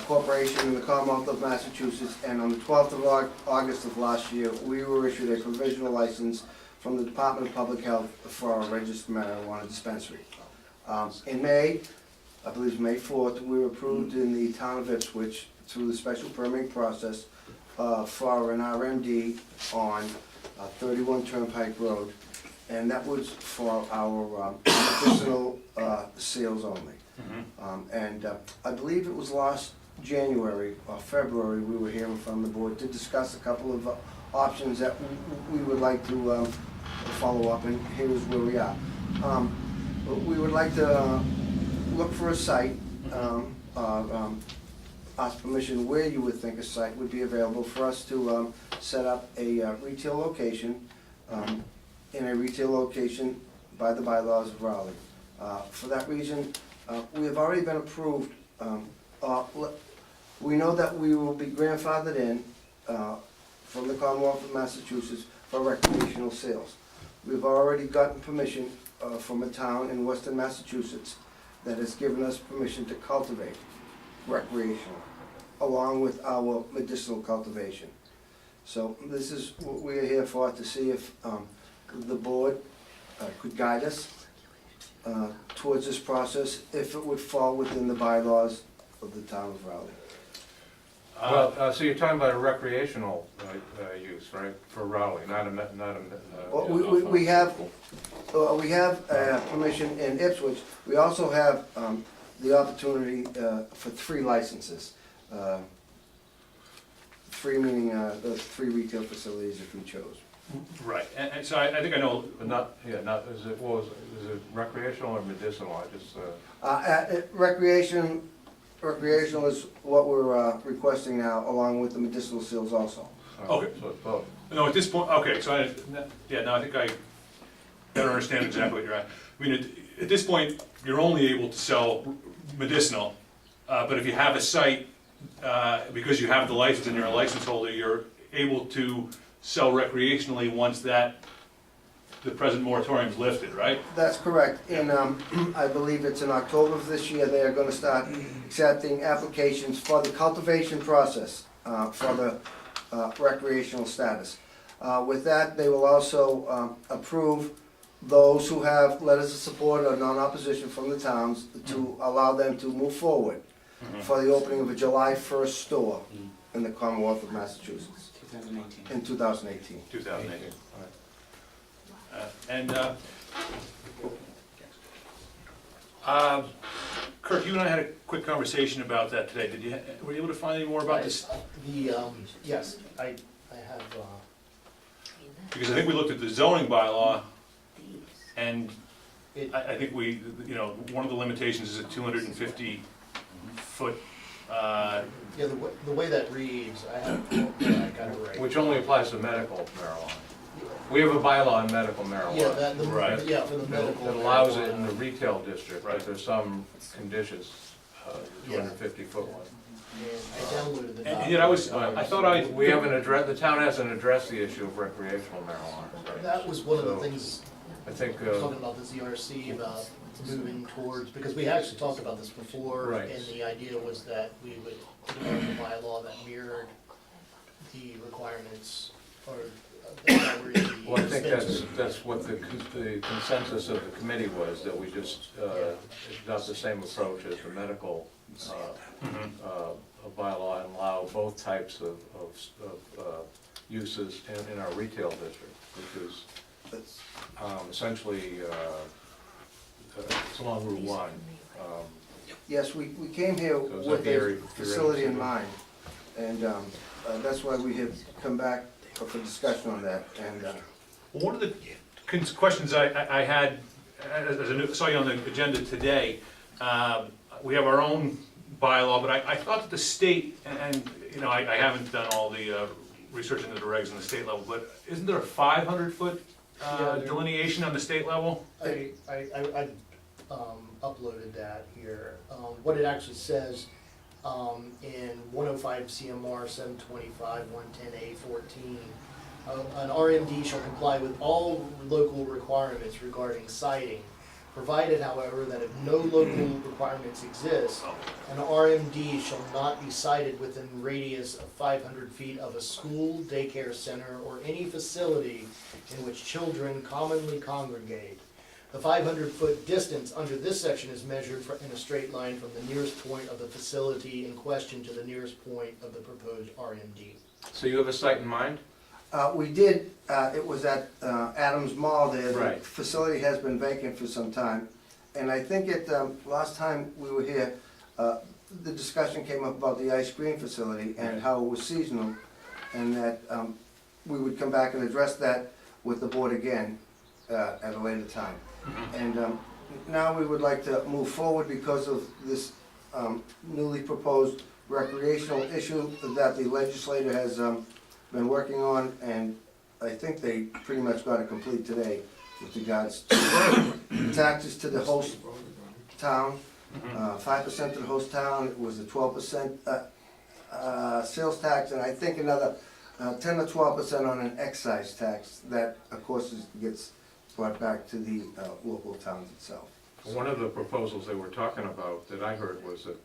[SPEAKER 6] corporation in the Commonwealth of Massachusetts, and on the 12th of August of last year, we were issued a provisional license from the Department of Public Health for a registered marijuana dispensary. In May, I believe May 4th, we were approved in the town of Ipswich through the special permitting process for an RMD on 31 Turnpike Road, and that was for our medicinal sales only. And I believe it was last January or February, we were hearing from the board to discuss a couple of options that we would like to follow up, and here's where we are. We would like to look for a site, ask permission where you would think a site would be available for us to set up a retail location, in a retail location by the bylaws of Raleigh. For that reason, we have already been approved, we know that we will be grandfathered in from the Commonwealth of Massachusetts for recreational sales. We've already gotten permission from a town in western Massachusetts that has given us permission to cultivate recreational, along with our medicinal cultivation. So this is what we are here for, to see if the board could guide us towards this process, if it would fall within the bylaws of the town of Raleigh.
[SPEAKER 2] Well, so you're talking about a recreational use, right, for Raleigh, not a.
[SPEAKER 6] Well, we have permission in Ipswich. We also have the opportunity for 3 licenses. 3 meaning the 3 retail facilities if we chose.
[SPEAKER 1] Right, and so I think I know,
[SPEAKER 2] But not, is it recreational or medicinal? I just,
[SPEAKER 6] Recreational is what we're requesting now, along with the medicinal sales also.
[SPEAKER 1] Okay.
[SPEAKER 2] So it's both.
[SPEAKER 1] no, at this point, okay, so I think I better understand exactly what you're at. I mean, at this point, you're only able to sell medicinal, but if you have a site, because you have the license and you're a license holder, you're able to sell recreationally once the present moratorium is lifted, right?
[SPEAKER 6] That's correct. In, I believe it's in October of this year, they are gonna start accepting applications for the cultivation process, for the recreational status. With that, they will also approve those who have letters of support or non-opposition from the towns to allow them to move forward for the opening of a July 1st store in the Commonwealth of Massachusetts
[SPEAKER 7] 2018.
[SPEAKER 6] in 2018.
[SPEAKER 1] 2018. Kirk, you and I had a quick conversation about that today. Were you able to find any more about this?
[SPEAKER 3] Yes, I have,
[SPEAKER 1] Because I think we looked at the zoning bylaw, and
[SPEAKER 3] it,
[SPEAKER 1] I think one of the limitations is a 250 foot,
[SPEAKER 3] yeah, the way that reads, I got it right.
[SPEAKER 2] Which only applies to medical marijuana. We have a bylaw on medical
[SPEAKER 3] Yeah,
[SPEAKER 2] marijuana.
[SPEAKER 3] that, the,
[SPEAKER 1] Right.
[SPEAKER 3] yeah, for the medical.
[SPEAKER 2] That allows it in the
[SPEAKER 3] marijuana.
[SPEAKER 2] retail district, but
[SPEAKER 1] Right.
[SPEAKER 2] there's some conditions,
[SPEAKER 3] Yeah.
[SPEAKER 2] 250-foot one.
[SPEAKER 3] And I downloaded the.
[SPEAKER 1] And yet I thought I.
[SPEAKER 2] We haven't addressed, the town hasn't addressed the issue of recreational marijuana.
[SPEAKER 3] That was one of the
[SPEAKER 2] So,
[SPEAKER 3] things,
[SPEAKER 2] I think,
[SPEAKER 3] talking about the ZRC, about moving towards, because we actually talked about this before.
[SPEAKER 2] Right.
[SPEAKER 3] And the idea was that we would develop a bylaw that mirrored the requirements or that were in the.
[SPEAKER 2] well, I think
[SPEAKER 3] dispensary.
[SPEAKER 2] that's what the consensus of the committee was, that we just adopt the same approach as the medical bylaw and allow both types of uses in our retail district, which is
[SPEAKER 6] That's-
[SPEAKER 2] essentially, it's along Route 1.
[SPEAKER 6] Yes, we came here
[SPEAKER 2] So is that
[SPEAKER 6] with
[SPEAKER 2] the area
[SPEAKER 6] a
[SPEAKER 2] you're
[SPEAKER 6] facility in
[SPEAKER 2] interested in?
[SPEAKER 6] mind, and that's why we have come back for discussion on that, and
[SPEAKER 1] Well, one of the questions I had, as I saw you on the agenda today, we have our own bylaw, but I thought that the state, and, you know, I haven't done all the research into the regs on the state level, but isn't there a 500-foot
[SPEAKER 3] Yeah, there-
[SPEAKER 1] delineation on the state level?
[SPEAKER 3] I uploaded that here. What it actually says, in 105 CMR 725 110A14, an RMD shall comply with all local requirements regarding siting, provided, however, that if no local requirements exist, an RMD shall not be sited within radius of 500 feet of a school, daycare center, or any facility in which children commonly congregate. The 500-foot distance under this section is measured in a straight line from the nearest point of the facility in question to the nearest point of the proposed RMD.
[SPEAKER 2] So you have a site in mind?
[SPEAKER 6] we did, it was at Adams Mall there.
[SPEAKER 2] Right.
[SPEAKER 6] The facility has been vacant for some time, and I think last time we were here, the discussion came up about the ice cream facility and how it was seasonal, and that we would come back and address that with the board again at a later time. And now we would like to move forward because of this newly proposed recreational issue that the legislator has been working on, and I think they pretty much got it complete today with regards to taxes to the host town, 5% to the host town. It was a 12% sales tax, and I think another 10 or 12% on an excise tax that, of course, gets brought back to the local towns itself.
[SPEAKER 2] One of the proposals they were talking about that I heard was that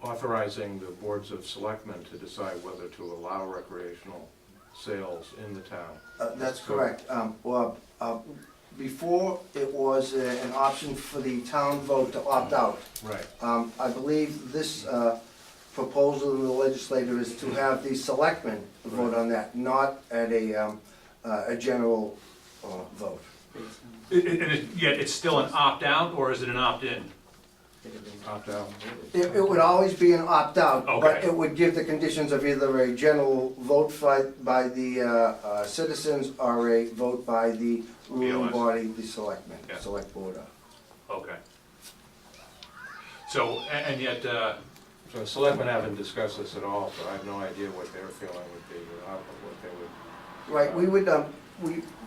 [SPEAKER 2] authorizing the boards of selectmen to decide whether to allow recreational sales in the town.
[SPEAKER 6] That's correct. Well, before, it was an option for the town vote to opt out.
[SPEAKER 2] Right.
[SPEAKER 6] I believe this proposal of the legislator is to have the selectmen vote on that, not at a general vote.
[SPEAKER 1] Yet it's still an opt-out, or is it an opt-in?
[SPEAKER 2] Opt out.
[SPEAKER 6] It would always be an opt-out, but
[SPEAKER 1] Okay.
[SPEAKER 6] it would give the conditions of either a general vote by the citizens or a vote by the ruling
[SPEAKER 1] BOS.
[SPEAKER 6] body, the selectmen,
[SPEAKER 1] Yeah.
[SPEAKER 6] select board.
[SPEAKER 1] Okay. So, and yet,
[SPEAKER 2] So the selectmen haven't discussed this at all, so I have no idea what their feeling would be, or what they would.
[SPEAKER 6] Right,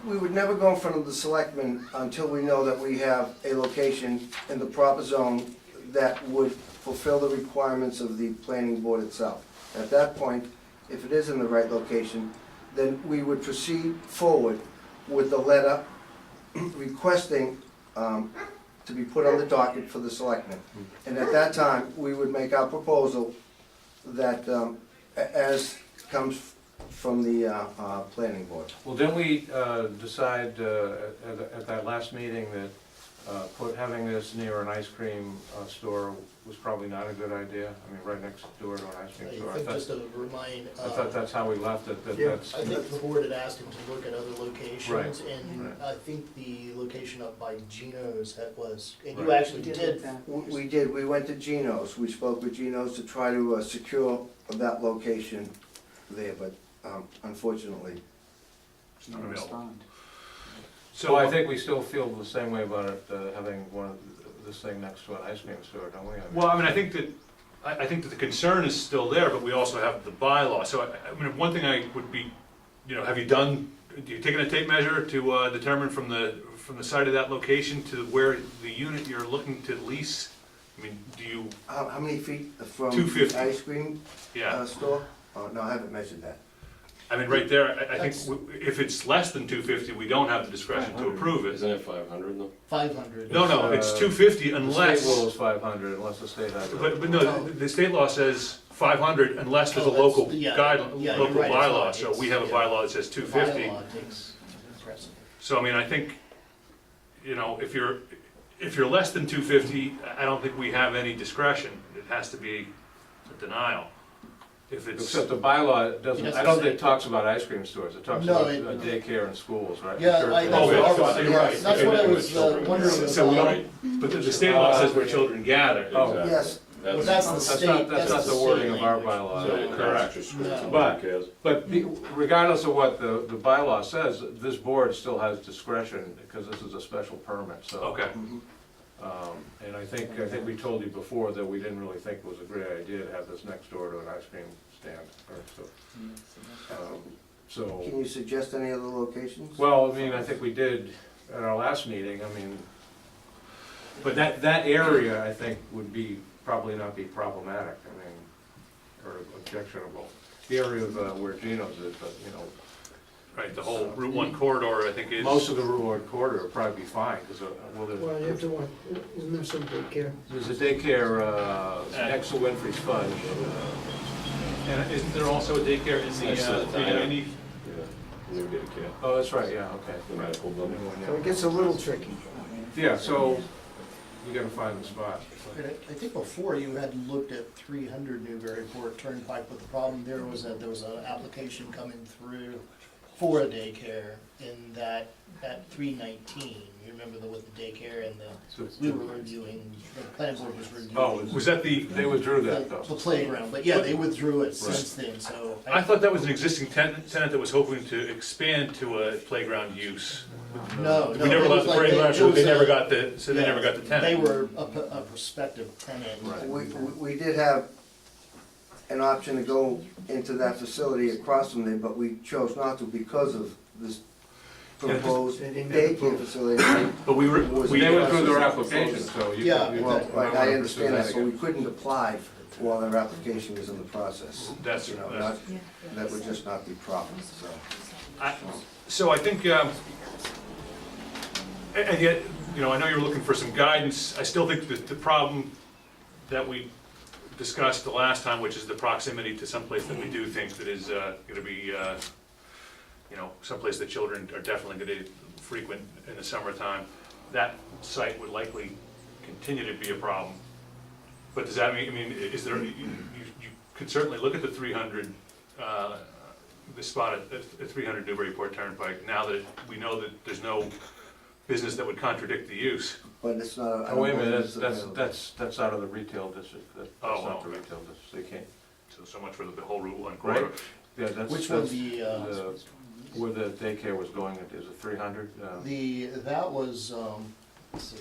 [SPEAKER 6] we would never go in front of the selectmen until we know that we have a location in the proper zone that would fulfill the requirements of the planning board itself. At that point, if it is in the right location, then we would proceed forward with the letter requesting to be put on the docket for the selectmen. And at that time, we would make our proposal that, as comes from the planning board.
[SPEAKER 2] Well, didn't we decide at that last meeting that having this near an ice cream store was probably not a good idea? I mean, right next door to an ice cream store.
[SPEAKER 3] I think just to remind,
[SPEAKER 2] I thought that's how we left it, that that's,
[SPEAKER 3] I think the board had asked him to look at other locations,
[SPEAKER 2] Right,
[SPEAKER 3] and
[SPEAKER 2] right.
[SPEAKER 3] I think the location up by Geno's was, and you
[SPEAKER 2] Right.
[SPEAKER 3] actually did.
[SPEAKER 6] We did, we went to Geno's, we spoke with Geno's to try to secure that location there, but unfortunately,
[SPEAKER 1] not available.
[SPEAKER 2] so
[SPEAKER 1] So
[SPEAKER 2] I think we still feel the same way about it, having this thing next to an ice cream store, don't we?
[SPEAKER 1] well, I mean, I think that the concern is still there, but we also have the bylaw. So, I mean, one thing I would be, have you done you taking a tape measure to determine from the site of that location to where the unit you're looking to lease? I mean, do you,
[SPEAKER 6] How many feet from
[SPEAKER 1] 250.
[SPEAKER 6] the ice cream
[SPEAKER 1] yeah,
[SPEAKER 6] store? Oh, no, I haven't measured that.
[SPEAKER 1] I mean, right there, I think
[SPEAKER 3] That's-
[SPEAKER 1] if it's less than 250, we don't have the discretion to approve it.
[SPEAKER 7] Isn't it 500 though?
[SPEAKER 3] 500.
[SPEAKER 1] No, it's
[SPEAKER 2] Uh,
[SPEAKER 1] 250
[SPEAKER 2] The
[SPEAKER 1] unless,
[SPEAKER 2] state rule is 500 unless the state has.
[SPEAKER 1] but no, the state law says 500 unless there's a
[SPEAKER 3] Oh, that's-
[SPEAKER 1] local
[SPEAKER 3] yeah,
[SPEAKER 1] guide,
[SPEAKER 3] yeah, you're
[SPEAKER 1] local
[SPEAKER 3] right, it's
[SPEAKER 1] bylaw.
[SPEAKER 3] not-
[SPEAKER 1] So we
[SPEAKER 3] it's-
[SPEAKER 1] have a
[SPEAKER 3] yeah.
[SPEAKER 1] bylaw that says
[SPEAKER 3] The
[SPEAKER 1] 250.
[SPEAKER 3] bylaw takes precedent.
[SPEAKER 1] So I mean, I think, you know, if you're less than 250, I don't think we have any discretion. It has to be a denial. If it's,
[SPEAKER 2] Except the bylaw doesn't,
[SPEAKER 3] It
[SPEAKER 2] I don't
[SPEAKER 3] doesn't
[SPEAKER 2] think it
[SPEAKER 3] say-
[SPEAKER 2] talks about ice cream stores, it talks
[SPEAKER 3] No,
[SPEAKER 2] about
[SPEAKER 3] it-
[SPEAKER 2] daycare and schools, right?
[SPEAKER 3] Yeah,
[SPEAKER 2] Church-
[SPEAKER 3] that's
[SPEAKER 1] Oh,
[SPEAKER 3] what
[SPEAKER 1] yeah,
[SPEAKER 3] I
[SPEAKER 1] so
[SPEAKER 3] was,
[SPEAKER 1] you're right.
[SPEAKER 3] that's what I was wondering
[SPEAKER 1] so we
[SPEAKER 3] about.
[SPEAKER 1] don't, but the state law says where children gather.
[SPEAKER 2] Oh,
[SPEAKER 7] Exactly.
[SPEAKER 6] Yes,
[SPEAKER 3] Well, that's the
[SPEAKER 2] That's
[SPEAKER 3] state,
[SPEAKER 2] not,
[SPEAKER 3] that's
[SPEAKER 2] that's
[SPEAKER 3] the
[SPEAKER 2] not the wording
[SPEAKER 3] state
[SPEAKER 2] of our
[SPEAKER 3] language.
[SPEAKER 2] bylaw.
[SPEAKER 7] So
[SPEAKER 2] Correct.
[SPEAKER 3] No.
[SPEAKER 2] But-
[SPEAKER 7] Who cares?
[SPEAKER 2] But regardless of what the bylaw says, this board still has discretion, because this is a special permit, so.
[SPEAKER 1] Okay,
[SPEAKER 2] And I think we told you before that we didn't really think it was a great idea to have this next door to an ice cream stand, or so.
[SPEAKER 6] can you suggest any other locations?
[SPEAKER 2] Well, I mean, I think we did at our last meeting, I mean, but that area, I think, would be, probably not be problematic, I mean, or objectionable. The area of where Geno's is, but, you know,
[SPEAKER 1] right, the whole Route 1 corridor, I think is.
[SPEAKER 2] most of the Route 1 corridor would probably be fine, because, well,
[SPEAKER 8] Well, you have to want, isn't there some daycare?
[SPEAKER 2] there's a daycare next to Winfrey's Fudge.
[SPEAKER 1] And isn't there also a daycare in
[SPEAKER 7] Next to the diner.
[SPEAKER 1] the,
[SPEAKER 7] Yeah, you get a kid.
[SPEAKER 2] Oh, that's right, yeah, okay.
[SPEAKER 7] The medical building.
[SPEAKER 8] So it gets a little tricky.
[SPEAKER 2] Yeah, so you gotta find the spot.
[SPEAKER 3] But I think before you had looked at 300 Newburyport Turnpike, but the problem there was that there was an application coming through for a daycare in that, at 319. You remember with the daycare and we were reviewing, the planning board was reviewing.
[SPEAKER 2] Oh,
[SPEAKER 1] was that the,
[SPEAKER 2] they withdrew
[SPEAKER 3] The
[SPEAKER 2] that though.
[SPEAKER 3] the playground, but yeah, they withdrew it since then, so.
[SPEAKER 1] I thought that was an existing tenant that was hoping to expand to a playground use.
[SPEAKER 3] No,
[SPEAKER 1] We
[SPEAKER 3] no.
[SPEAKER 1] never
[SPEAKER 3] it
[SPEAKER 1] allowed
[SPEAKER 3] was
[SPEAKER 1] the
[SPEAKER 3] like
[SPEAKER 1] playground,
[SPEAKER 3] it
[SPEAKER 1] so
[SPEAKER 3] was
[SPEAKER 1] they
[SPEAKER 3] a-
[SPEAKER 1] never got the, so they
[SPEAKER 3] yeah,
[SPEAKER 1] never got the tenant.
[SPEAKER 3] They were a prospective tenant.
[SPEAKER 6] We did have an option to go into that facility across from there, but we chose not to because of this proposed
[SPEAKER 8] They didn't get
[SPEAKER 6] daycare facility.
[SPEAKER 1] But we were,
[SPEAKER 6] Was
[SPEAKER 1] we,
[SPEAKER 2] They withdrew their application, so you
[SPEAKER 3] Yeah,
[SPEAKER 2] can. you
[SPEAKER 6] Well,
[SPEAKER 2] might
[SPEAKER 6] right,
[SPEAKER 2] wanna
[SPEAKER 6] I understand that,
[SPEAKER 2] pursue
[SPEAKER 6] so we
[SPEAKER 2] again.
[SPEAKER 6] couldn't apply while their application was in the process.
[SPEAKER 1] that's,
[SPEAKER 6] You know,
[SPEAKER 1] that's,
[SPEAKER 6] that would just not be proper, so.
[SPEAKER 1] so I think, and yet, you know, I know you're looking for some guidance. I still think that the problem that we discussed the last time, which is the proximity to someplace that we do think that is gonna be, you know, someplace that children are definitely gonna frequent in the summertime, that site would likely continue to be a problem. But does that mean, I mean, is there, you could certainly look at the 300, the spot at 300 Newburyport Turnpike, now that we know that there's no business that would contradict the use.
[SPEAKER 6] But it's not. I
[SPEAKER 2] Oh,
[SPEAKER 6] don't
[SPEAKER 2] wait a minute,
[SPEAKER 6] believe
[SPEAKER 2] that's,
[SPEAKER 6] it's
[SPEAKER 2] that's,
[SPEAKER 6] available.
[SPEAKER 2] that's out of the retail district, that's
[SPEAKER 1] Oh,
[SPEAKER 2] not the
[SPEAKER 1] okay.
[SPEAKER 2] retail district, so you can't.
[SPEAKER 1] So much for the whole Route 1 corridor.
[SPEAKER 2] Right. Yeah, that's.
[SPEAKER 3] Which one,
[SPEAKER 2] that's
[SPEAKER 3] the,
[SPEAKER 2] Where the daycare was going, is it 300?
[SPEAKER 3] that was, let's see,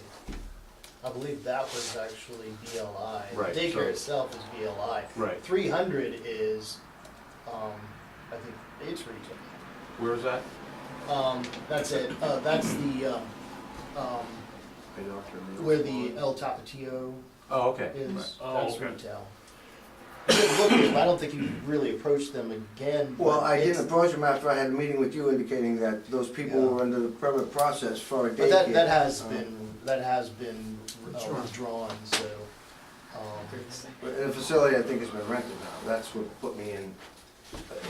[SPEAKER 3] I believe that was actually BLI.
[SPEAKER 2] Right,
[SPEAKER 3] The
[SPEAKER 2] so-
[SPEAKER 3] daycare itself is BLI.
[SPEAKER 2] Right.
[SPEAKER 3] 300 is, I think it's retail.
[SPEAKER 2] Where is that?
[SPEAKER 3] That's it, that's the, where the El Tapatio
[SPEAKER 2] Oh, okay.
[SPEAKER 3] is,
[SPEAKER 1] Oh,
[SPEAKER 3] that's
[SPEAKER 1] okay.
[SPEAKER 3] retail. You could look at it, I don't think you really approached them again.
[SPEAKER 6] Well,
[SPEAKER 3] but
[SPEAKER 6] I
[SPEAKER 3] it's-
[SPEAKER 6] didn't approach them after I had a meeting with you indicating that those people
[SPEAKER 3] Yeah.
[SPEAKER 6] were under the permit process for a
[SPEAKER 3] But
[SPEAKER 6] daycare.
[SPEAKER 3] that has been
[SPEAKER 8] Withdrawn.
[SPEAKER 3] withdrawn, so,
[SPEAKER 6] But the facility, I think, has been rented now, that's what put me in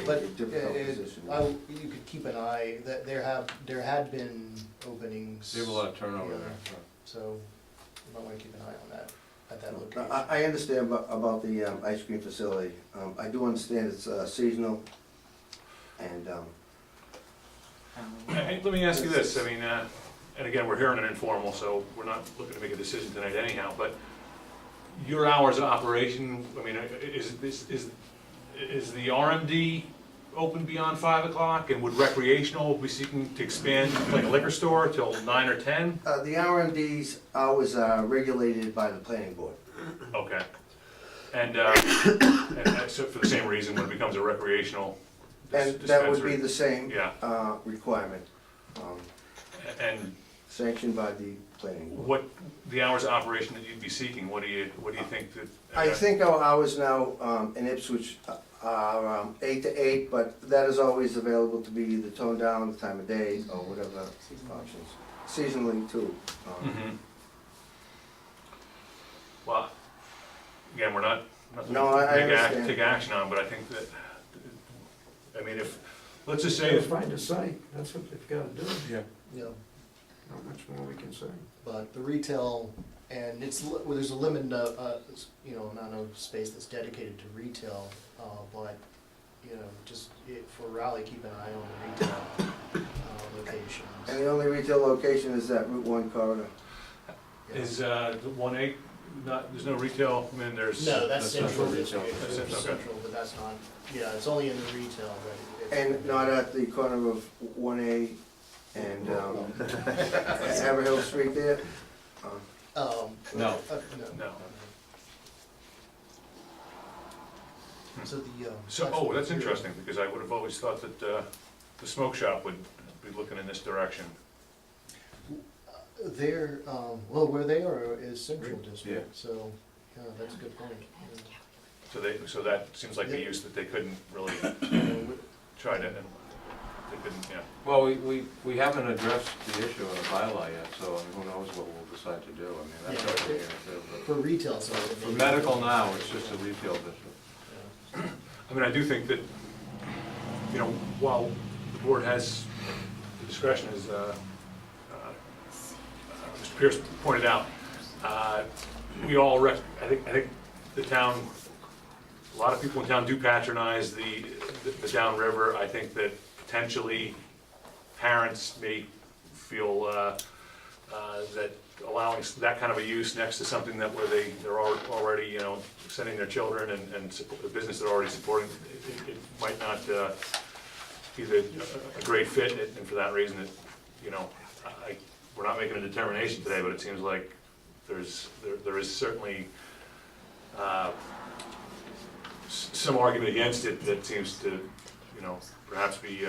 [SPEAKER 3] but
[SPEAKER 6] a difficult position.
[SPEAKER 3] you could keep an eye, that there had been openings.
[SPEAKER 2] You have a lot of turnover
[SPEAKER 3] Yeah.
[SPEAKER 2] there.
[SPEAKER 3] So, you might wanna keep an eye on that, at that
[SPEAKER 6] Now,
[SPEAKER 3] location.
[SPEAKER 6] I understand about the ice cream facility. I do understand it's seasonal, and,
[SPEAKER 1] Hey, let me ask you this, I mean, and again, we're hearing an informal, so we're not looking to make a decision tonight anyhow, but your hours of operation, I mean, is the RMD open beyond 5 o'clock? And would recreational be seeking to expand like a liquor store till 9 or 10?
[SPEAKER 6] the RMD's hours are regulated by the planning board.
[SPEAKER 1] Okay. And so for the same reason, when it becomes a recreational
[SPEAKER 6] And that would be
[SPEAKER 1] dispensary.
[SPEAKER 6] the same,
[SPEAKER 1] Yeah,
[SPEAKER 6] requirement,
[SPEAKER 1] and
[SPEAKER 6] sanctioned by the planning board.
[SPEAKER 1] what, the hours of operation that you'd be seeking, what do you think that?
[SPEAKER 6] I think our hours now, in Ipswich are 8 to 8, but that is always available to be either toned down, the time of day, or whatever options. Seasonally too.
[SPEAKER 1] Mhm. Well, again, we're not
[SPEAKER 6] No, I understand.
[SPEAKER 1] take action on, but I think that, I mean, if, let's just say,
[SPEAKER 8] Gotta
[SPEAKER 1] if,
[SPEAKER 8] find a site, that's what they've gotta do,
[SPEAKER 2] Yeah.
[SPEAKER 3] Yeah,
[SPEAKER 8] not much more we can say.
[SPEAKER 3] but the retail, and well, there's a limited, you know, amount of space that's dedicated to retail, but, you know, just for Raleigh, keep an eye on the retail locations.
[SPEAKER 6] And the only retail location is that Route 1 corridor.
[SPEAKER 3] Yeah.
[SPEAKER 1] is, the 1A, not, there's no retail, I mean, there's.
[SPEAKER 3] No, that's
[SPEAKER 2] That's
[SPEAKER 3] central
[SPEAKER 2] central
[SPEAKER 3] district,
[SPEAKER 2] retail.
[SPEAKER 1] That's
[SPEAKER 3] it's
[SPEAKER 1] central, okay.
[SPEAKER 3] central, but that's not, yeah, it's only in the retail, but.
[SPEAKER 6] And not at the corner of 1A and Haverhill Street there?
[SPEAKER 3] No.
[SPEAKER 2] No.
[SPEAKER 1] No.
[SPEAKER 3] So the,
[SPEAKER 1] So, oh, that's interesting, because I would have always thought that, the smoke shop would be looking in this direction.
[SPEAKER 3] They're, well, where they are is central
[SPEAKER 2] Yeah.
[SPEAKER 3] district, so, yeah, that's a good point. Yeah.
[SPEAKER 1] So that seems like a use that they couldn't really try to, they couldn't, yeah.
[SPEAKER 2] Well, we haven't addressed the issue in the bylaw yet, so I mean, who knows what we'll decide to do. I mean, that's
[SPEAKER 3] Yeah.
[SPEAKER 2] what we're here to do.
[SPEAKER 3] For retail, so.
[SPEAKER 2] But for medical now, it's just a retail district.
[SPEAKER 1] I mean, I do think that, you know, while the board has the discretion, as Mr. Pierce pointed out, we all, I think the town, a lot of people in town do patronize the downriver. I think that potentially parents may feel that allowing that kind of a use next to something that where they're already, you know, sending their children and the business they're already supporting, it might not be a great fit, and for that reason, it, you know, we're not making a determination today, but it seems like there is certainly some argument against it that seems to, you know, perhaps be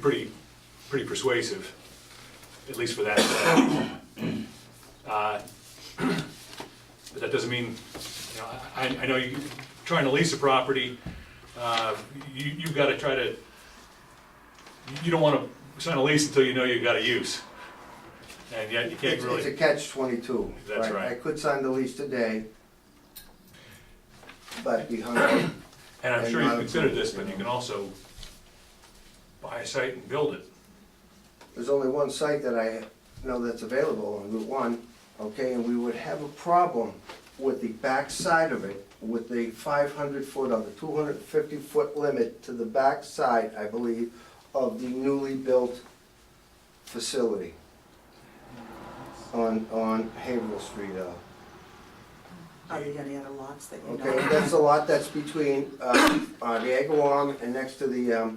[SPEAKER 1] pretty persuasive, at least for that. But that doesn't mean, you know, I know you, trying to lease a property, you've got to try to, you don't want to sign a lease until you know you've got a use. And yet you can't
[SPEAKER 6] It's
[SPEAKER 1] really.
[SPEAKER 6] a catch-22.
[SPEAKER 1] That's right.
[SPEAKER 6] I could sign the lease today, but be hung up.
[SPEAKER 1] And I'm
[SPEAKER 6] And
[SPEAKER 1] sure you've
[SPEAKER 6] not
[SPEAKER 1] considered
[SPEAKER 6] approved,
[SPEAKER 1] this, but
[SPEAKER 6] you
[SPEAKER 1] you
[SPEAKER 6] know.
[SPEAKER 1] can also buy a site and build it.
[SPEAKER 6] There's only one site that I know that's available on Route 1, okay, and we would have a problem with the back side of it, with the 500-foot or the 250-foot limit to the back side, I believe, of the newly built facility on Haverhill Street.
[SPEAKER 9] Are there any other lots that you know?
[SPEAKER 6] Okay, that's the lot that's between the Agawam and next to the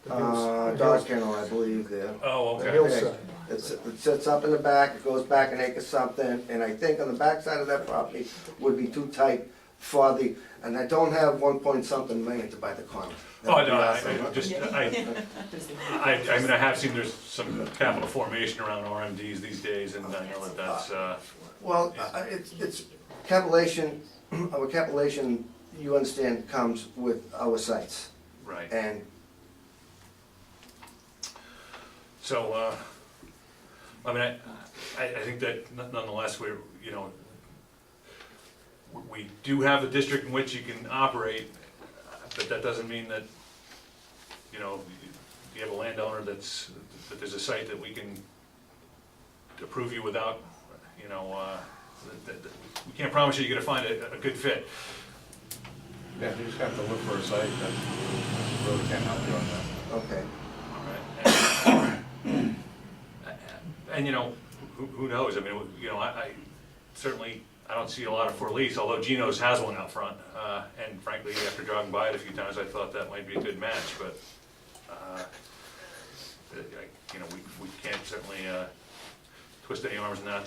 [SPEAKER 6] dog kennel, I believe, there.
[SPEAKER 1] Oh,
[SPEAKER 8] The
[SPEAKER 1] okay.
[SPEAKER 8] hillside.
[SPEAKER 6] It sits up in the back, it goes back an acre something, and I think on the back side of that property would be too tight for the, and I don't have 1 point something million to buy the corner.
[SPEAKER 1] Oh, no, I mean, I have seen there's some capital formation around RMDs these days, and I know that that's,
[SPEAKER 6] Well, it's capitalization, our capitalization, you understand, comes with our sites,
[SPEAKER 1] right.
[SPEAKER 6] and
[SPEAKER 1] So, I mean, I think that nonetheless, we're, you know, we do have a district in which you can operate, but that doesn't mean that, you know, you have a landowner that there's a site that we can approve you without, you know, we can't promise you you're gonna find a good fit.
[SPEAKER 2] Yeah, you just have to look for a site that really can't help you on that.
[SPEAKER 6] okay.
[SPEAKER 1] And, you know, who knows, I mean, you know, I certainly, I don't see a lot of for lease, although Geno's has one out front. And frankly, after driving by it a few times, I thought that might be a good match, but, you know, we can't certainly twist any arms in that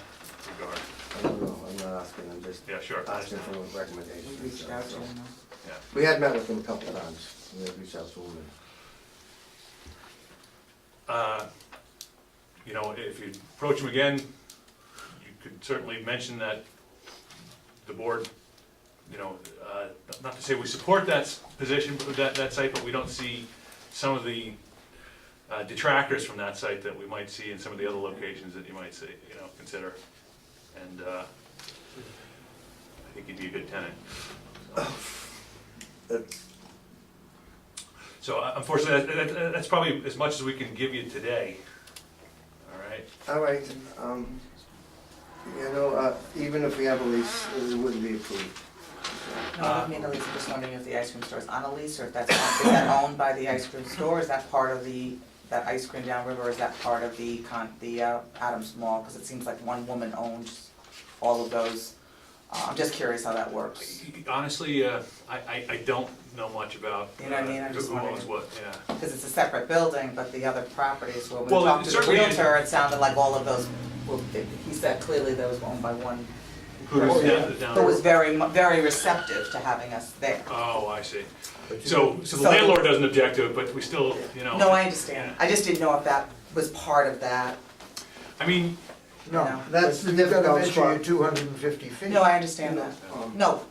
[SPEAKER 1] regard.
[SPEAKER 6] I don't know, I'm not asking, I'm just
[SPEAKER 1] Yeah, sure.
[SPEAKER 6] asking for recommendations.
[SPEAKER 9] We reached out to them.
[SPEAKER 1] Yeah.
[SPEAKER 6] We had met with them a couple of times. We'll reach out to them.
[SPEAKER 1] You know, if you approach him again, you could certainly mention that the board, you know, not to say we support that position, that site, but we don't see some of the detractors from that site that we might see in some of the other locations that you might see, you know, consider. And I think he'd be a good tenant. So unfortunately, that's probably as much as we can give you today. All right?
[SPEAKER 6] All right, you know, even if we have a lease, it wouldn't be approved.
[SPEAKER 9] No, I don't mean a lease, I'm just wondering if the ice cream store is on a lease, or if that's, is that owned by the ice cream store, is that part of that ice cream downriver, or is that part of the Adams Mall? Because it seems like one woman owns all of those. I'm just curious how that works.
[SPEAKER 1] Honestly, I don't know much about
[SPEAKER 9] You know what I mean? I'm just
[SPEAKER 1] who owns
[SPEAKER 9] wondering.
[SPEAKER 1] what, yeah.
[SPEAKER 9] Because it's a separate building, but the other properties, when we
[SPEAKER 1] Well,
[SPEAKER 9] talked to the
[SPEAKER 1] certainly-
[SPEAKER 9] realtor, it sounded like all of those, he said clearly those were owned by one,
[SPEAKER 1] Who's down
[SPEAKER 9] who was very receptive to having us there.
[SPEAKER 1] Oh, I see.
[SPEAKER 8] But you
[SPEAKER 1] So the
[SPEAKER 9] So-
[SPEAKER 1] landlord doesn't object to it, but we still, you know.
[SPEAKER 9] No, I understand. I just didn't know if that was part of that.
[SPEAKER 1] I mean,
[SPEAKER 8] No,
[SPEAKER 9] No.
[SPEAKER 6] That's the
[SPEAKER 8] but you've gotta
[SPEAKER 6] difficult
[SPEAKER 8] measure your
[SPEAKER 6] spot.
[SPEAKER 8] 250 feet.
[SPEAKER 9] No, I understand that.
[SPEAKER 6] Um,
[SPEAKER 9] No.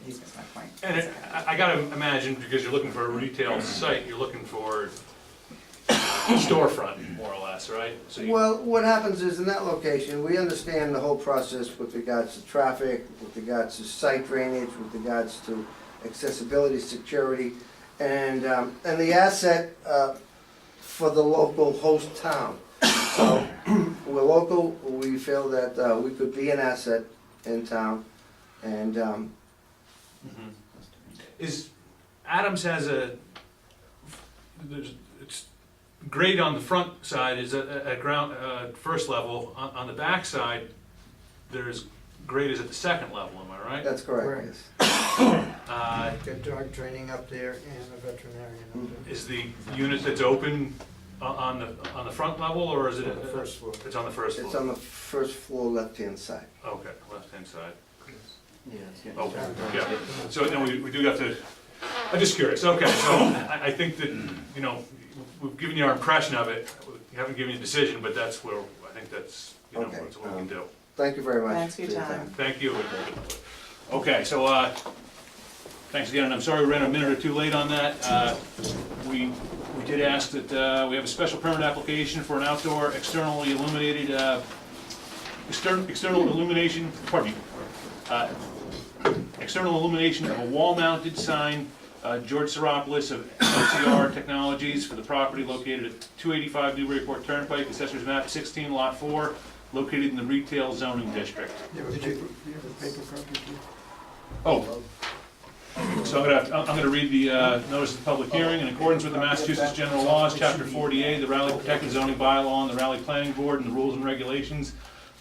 [SPEAKER 9] He's missed my point.
[SPEAKER 1] and I gotta imagine, because you're looking for a retail site, you're looking for storefront, more or less, right? So you-
[SPEAKER 6] Well, what happens is in that location, we understand the whole process with regards to traffic, with regards to site drainage, with regards to accessibility, security, and the asset for the local host town. So, we're local, we feel that we could be an asset in town, and
[SPEAKER 1] Mhm. Is, Adams has it's grade on the front side is at ground, first level. On the back side, there's, grade is at the second level, am I right?
[SPEAKER 6] that's correct,
[SPEAKER 8] Right.
[SPEAKER 6] yes.
[SPEAKER 8] Got dog training up there and a veterinarian up there.
[SPEAKER 1] Is the unit that's open on the front level, or is it?
[SPEAKER 8] On the first floor.
[SPEAKER 1] It's on the first floor?
[SPEAKER 6] It's on the first floor left-hand side.
[SPEAKER 1] Okay, left-hand side.
[SPEAKER 3] Yeah, it's getting
[SPEAKER 1] Okay,
[SPEAKER 3] dark.
[SPEAKER 1] yeah. So, no, we do have to, I'm just curious. Okay, so I think that, you know, we've given you our impression of it. We haven't given you a decision, but that's where, I think that's, you know,
[SPEAKER 6] Okay,
[SPEAKER 1] that's what we can do.
[SPEAKER 6] Thank you very much.
[SPEAKER 9] Thanks for your time.
[SPEAKER 1] Thank you. Okay, so, thanks again, and I'm sorry we ran a minute or two late on that. We did ask that, we have a special permit application for an outdoor externally illuminated, external illumination, pardon me, external illumination of a wall-mounted sign, George Seropoulos of LCR Technologies for the property located at 285 Newburyport Turnpike, Assessor's Map 16, Lot 4, located in the retail zoning district.
[SPEAKER 8] You have a paper copy too?
[SPEAKER 1] Oh, so I'm gonna read the notice of public hearing. In accordance with the Massachusetts General Laws, Chapter 40A, the Raleigh Protected Zoning Bylaw, and the Raleigh Planning Board, and the rules and regulations,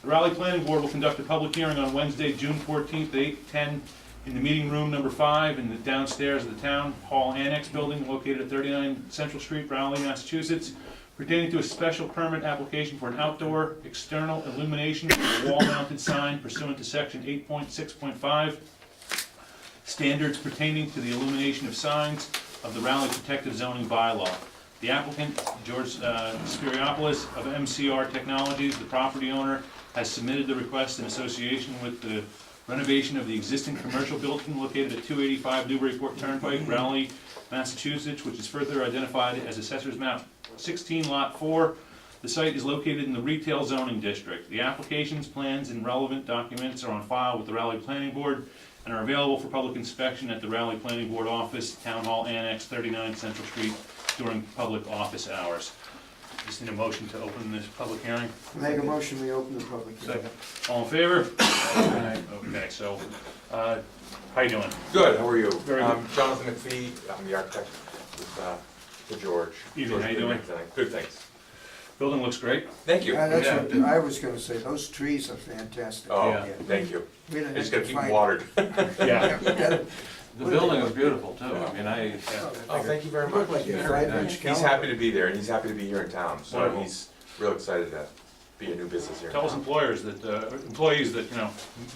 [SPEAKER 1] the Raleigh Planning Board will conduct a public hearing on Wednesday, June 14th, at 8:10 in the meeting room number 5 in the downstairs of the Town Hall Annex Building located at 39 Central Street, Raleigh, Massachusetts, pertaining to a special permit application for an outdoor external illumination of a wall-mounted sign pursuant to Section 8.6.5, standards pertaining to the illumination of signs of the Raleigh Protective Zoning Bylaw. The applicant, George Spiriopoulos of MCR Technologies, the property owner, has submitted the request in association with the renovation of the existing commercial building located at 285 Newburyport Turnpike, Raleigh, Massachusetts, which is further identified as Assessor's Map 16, Lot 4. The site is located in the retail zoning district. The applications, plans, and relevant documents are on file with the Raleigh Planning Board and are available for public inspection at the Raleigh Planning Board office, Town Hall Annex, 39 Central Street, during public office hours. Just need a motion to open this public hearing.
[SPEAKER 8] Make a motion, we open the public hearing.
[SPEAKER 1] All in favor? Okay, so, how you doing?
[SPEAKER 10] Good, how are you?
[SPEAKER 1] Very good.
[SPEAKER 10] Jonathan McPhee, I'm the architect with George.
[SPEAKER 1] Evening,
[SPEAKER 10] George
[SPEAKER 1] how you
[SPEAKER 10] Goodman
[SPEAKER 1] doing?
[SPEAKER 10] tonight. Good, thanks.
[SPEAKER 1] Building looks great.
[SPEAKER 10] Thank you.
[SPEAKER 8] That's
[SPEAKER 10] Yeah.
[SPEAKER 8] what I was gonna say, those trees are fantastic.
[SPEAKER 10] Oh,
[SPEAKER 1] Yeah.
[SPEAKER 10] thank you.
[SPEAKER 8] We didn't
[SPEAKER 10] Just
[SPEAKER 8] have
[SPEAKER 10] gotta
[SPEAKER 8] to
[SPEAKER 10] keep
[SPEAKER 8] fight.
[SPEAKER 10] them watered.
[SPEAKER 1] Yeah.
[SPEAKER 5] The building is beautiful too, I mean,
[SPEAKER 10] Oh, thank you very
[SPEAKER 8] Look
[SPEAKER 10] much.
[SPEAKER 8] like a
[SPEAKER 10] Yeah.
[SPEAKER 8] 5-inch
[SPEAKER 10] He's
[SPEAKER 8] caliber.
[SPEAKER 10] happy to be there, and he's happy to be here in town, so
[SPEAKER 1] Wonderful.
[SPEAKER 10] he's real excited to be a new business here. in
[SPEAKER 1] Tell us
[SPEAKER 10] town.
[SPEAKER 1] employers that, employees that,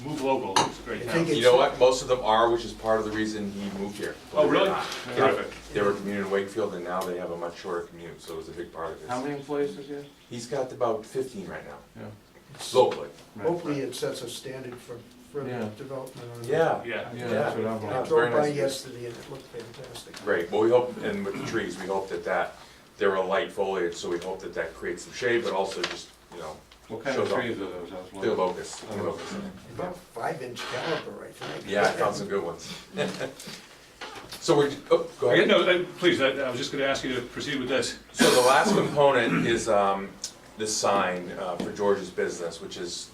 [SPEAKER 1] move local, it's a great
[SPEAKER 8] I
[SPEAKER 1] town.
[SPEAKER 8] think
[SPEAKER 10] You know what, most of them are, which is part of the reason he moved here.
[SPEAKER 1] Oh, really?
[SPEAKER 10] Yeah.
[SPEAKER 1] Terrific.
[SPEAKER 10] They were commuting in Wakefield, and now they have a much shorter commute, so it was a big part of
[SPEAKER 2] How
[SPEAKER 10] his.
[SPEAKER 2] many employees does he have?
[SPEAKER 10] He's got about 15 right now,
[SPEAKER 2] Yeah.
[SPEAKER 10] locally.
[SPEAKER 8] Hopefully it sets a standard for further
[SPEAKER 2] Yeah.
[SPEAKER 8] development on it.
[SPEAKER 10] Yeah,
[SPEAKER 1] Yeah.
[SPEAKER 2] Yeah, that's what I'm
[SPEAKER 10] Yeah.
[SPEAKER 8] I
[SPEAKER 2] going.
[SPEAKER 10] very
[SPEAKER 8] drove by
[SPEAKER 10] nice.
[SPEAKER 8] yesterday and it looked fantastic.
[SPEAKER 10] great. Well, we hope, and with the trees, we hope that they're a light foliage, so we hope that creates some shade, but also just,
[SPEAKER 2] What kind of
[SPEAKER 10] shows up.
[SPEAKER 2] trees are those? I was
[SPEAKER 10] they're
[SPEAKER 2] wondering.
[SPEAKER 10] locusts. They're
[SPEAKER 2] Oh.
[SPEAKER 10] locusts.
[SPEAKER 8] About 5-inch caliber, I think.
[SPEAKER 10] Yeah, I found some good ones. So we're, go
[SPEAKER 1] Okay,
[SPEAKER 10] ahead.
[SPEAKER 1] no, please, I was just gonna ask you to proceed with this.
[SPEAKER 10] So the last component is this sign for George's business, which is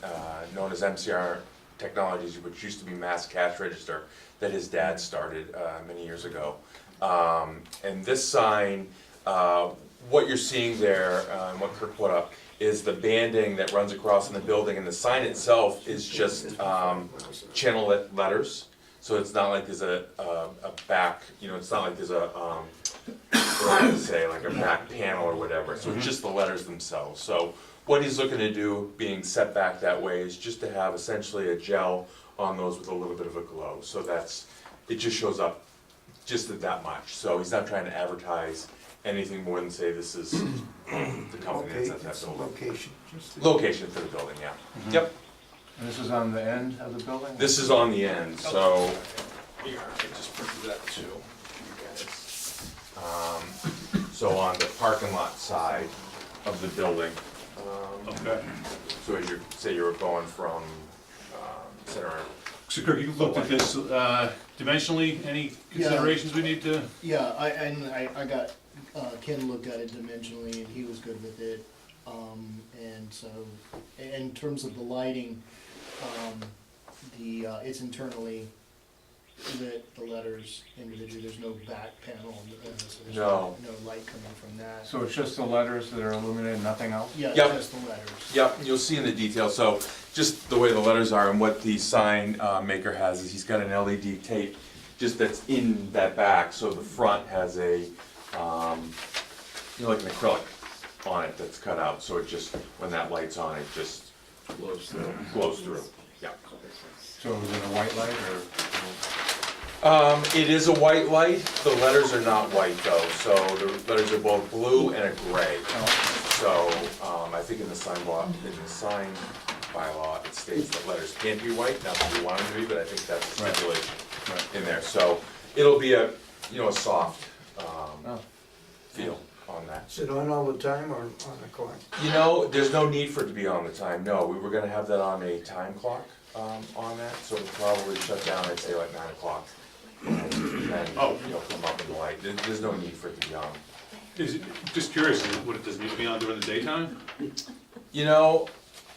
[SPEAKER 10] known as MCR Technologies, which used to be Mass Cash Register, that his dad started many years ago. And this sign, what you're seeing there, and what Kirk put up, is the banding that runs across in the building, and the sign itself is just channel letters. So it's not like there's a back, it's not like there's a, what do I say, like a back panel or whatever. So it's just the letters themselves. So what he's looking to do, being set back that way, is just to have essentially a gel on those with a little bit of a glow. So it just shows up just that much. So he's not trying to advertise anything more than say this is the company
[SPEAKER 8] Okay,
[SPEAKER 10] that's at that
[SPEAKER 8] it's a
[SPEAKER 10] building.
[SPEAKER 8] location. Just to-
[SPEAKER 10] Location for the building, yeah. Yep,
[SPEAKER 2] And this is on the end of the building?
[SPEAKER 10] this is on the end, so. Here, I just printed that too. You guys. So on the parking lot side of the building.
[SPEAKER 1] Okay.
[SPEAKER 10] So as you say, you were going from Center.
[SPEAKER 1] So Kirk, you looked at this, dimensionally, any considerations we need to?
[SPEAKER 3] Yeah, I got, Ken looked at it dimensionally and he was good with it. And so, in terms of the lighting, it's internally lit, the letters individually, there's no back panel, so there's
[SPEAKER 10] No.
[SPEAKER 3] no light coming from that.
[SPEAKER 2] So it's just the letters that are illuminated, nothing else?
[SPEAKER 3] Yeah,
[SPEAKER 10] Yep.
[SPEAKER 3] just the letters.
[SPEAKER 10] Yep, you'll see in the details, so just the way the letters are and what the sign maker has is he's got an LED tape just that's in that back, so the front has a, like an acrylic on it that's cut out, so it just, when that light's on, it just glows through. Yeah.
[SPEAKER 2] So is it a white light or?
[SPEAKER 10] It is a white light, the letters are not white though, so the letters are both blue and a gray. So, I think in the sign bylaw, it states that letters can't be white, not that we want them to be, but I think that's the
[SPEAKER 2] Right.
[SPEAKER 10] stipulation
[SPEAKER 2] Right.
[SPEAKER 10] in there. So, it'll be a soft,
[SPEAKER 2] Oh.
[SPEAKER 10] feel on that.
[SPEAKER 8] Is it on all the time or on the clock?
[SPEAKER 10] There's no need for it to be on the time, no, we were gonna have that on a time clock, on that, so it'll probably shut down, I'd say like 9 o'clock. And, come up in the light, there's no need for it to be on.
[SPEAKER 1] Is it, just curious, does it need to be on during the daytime?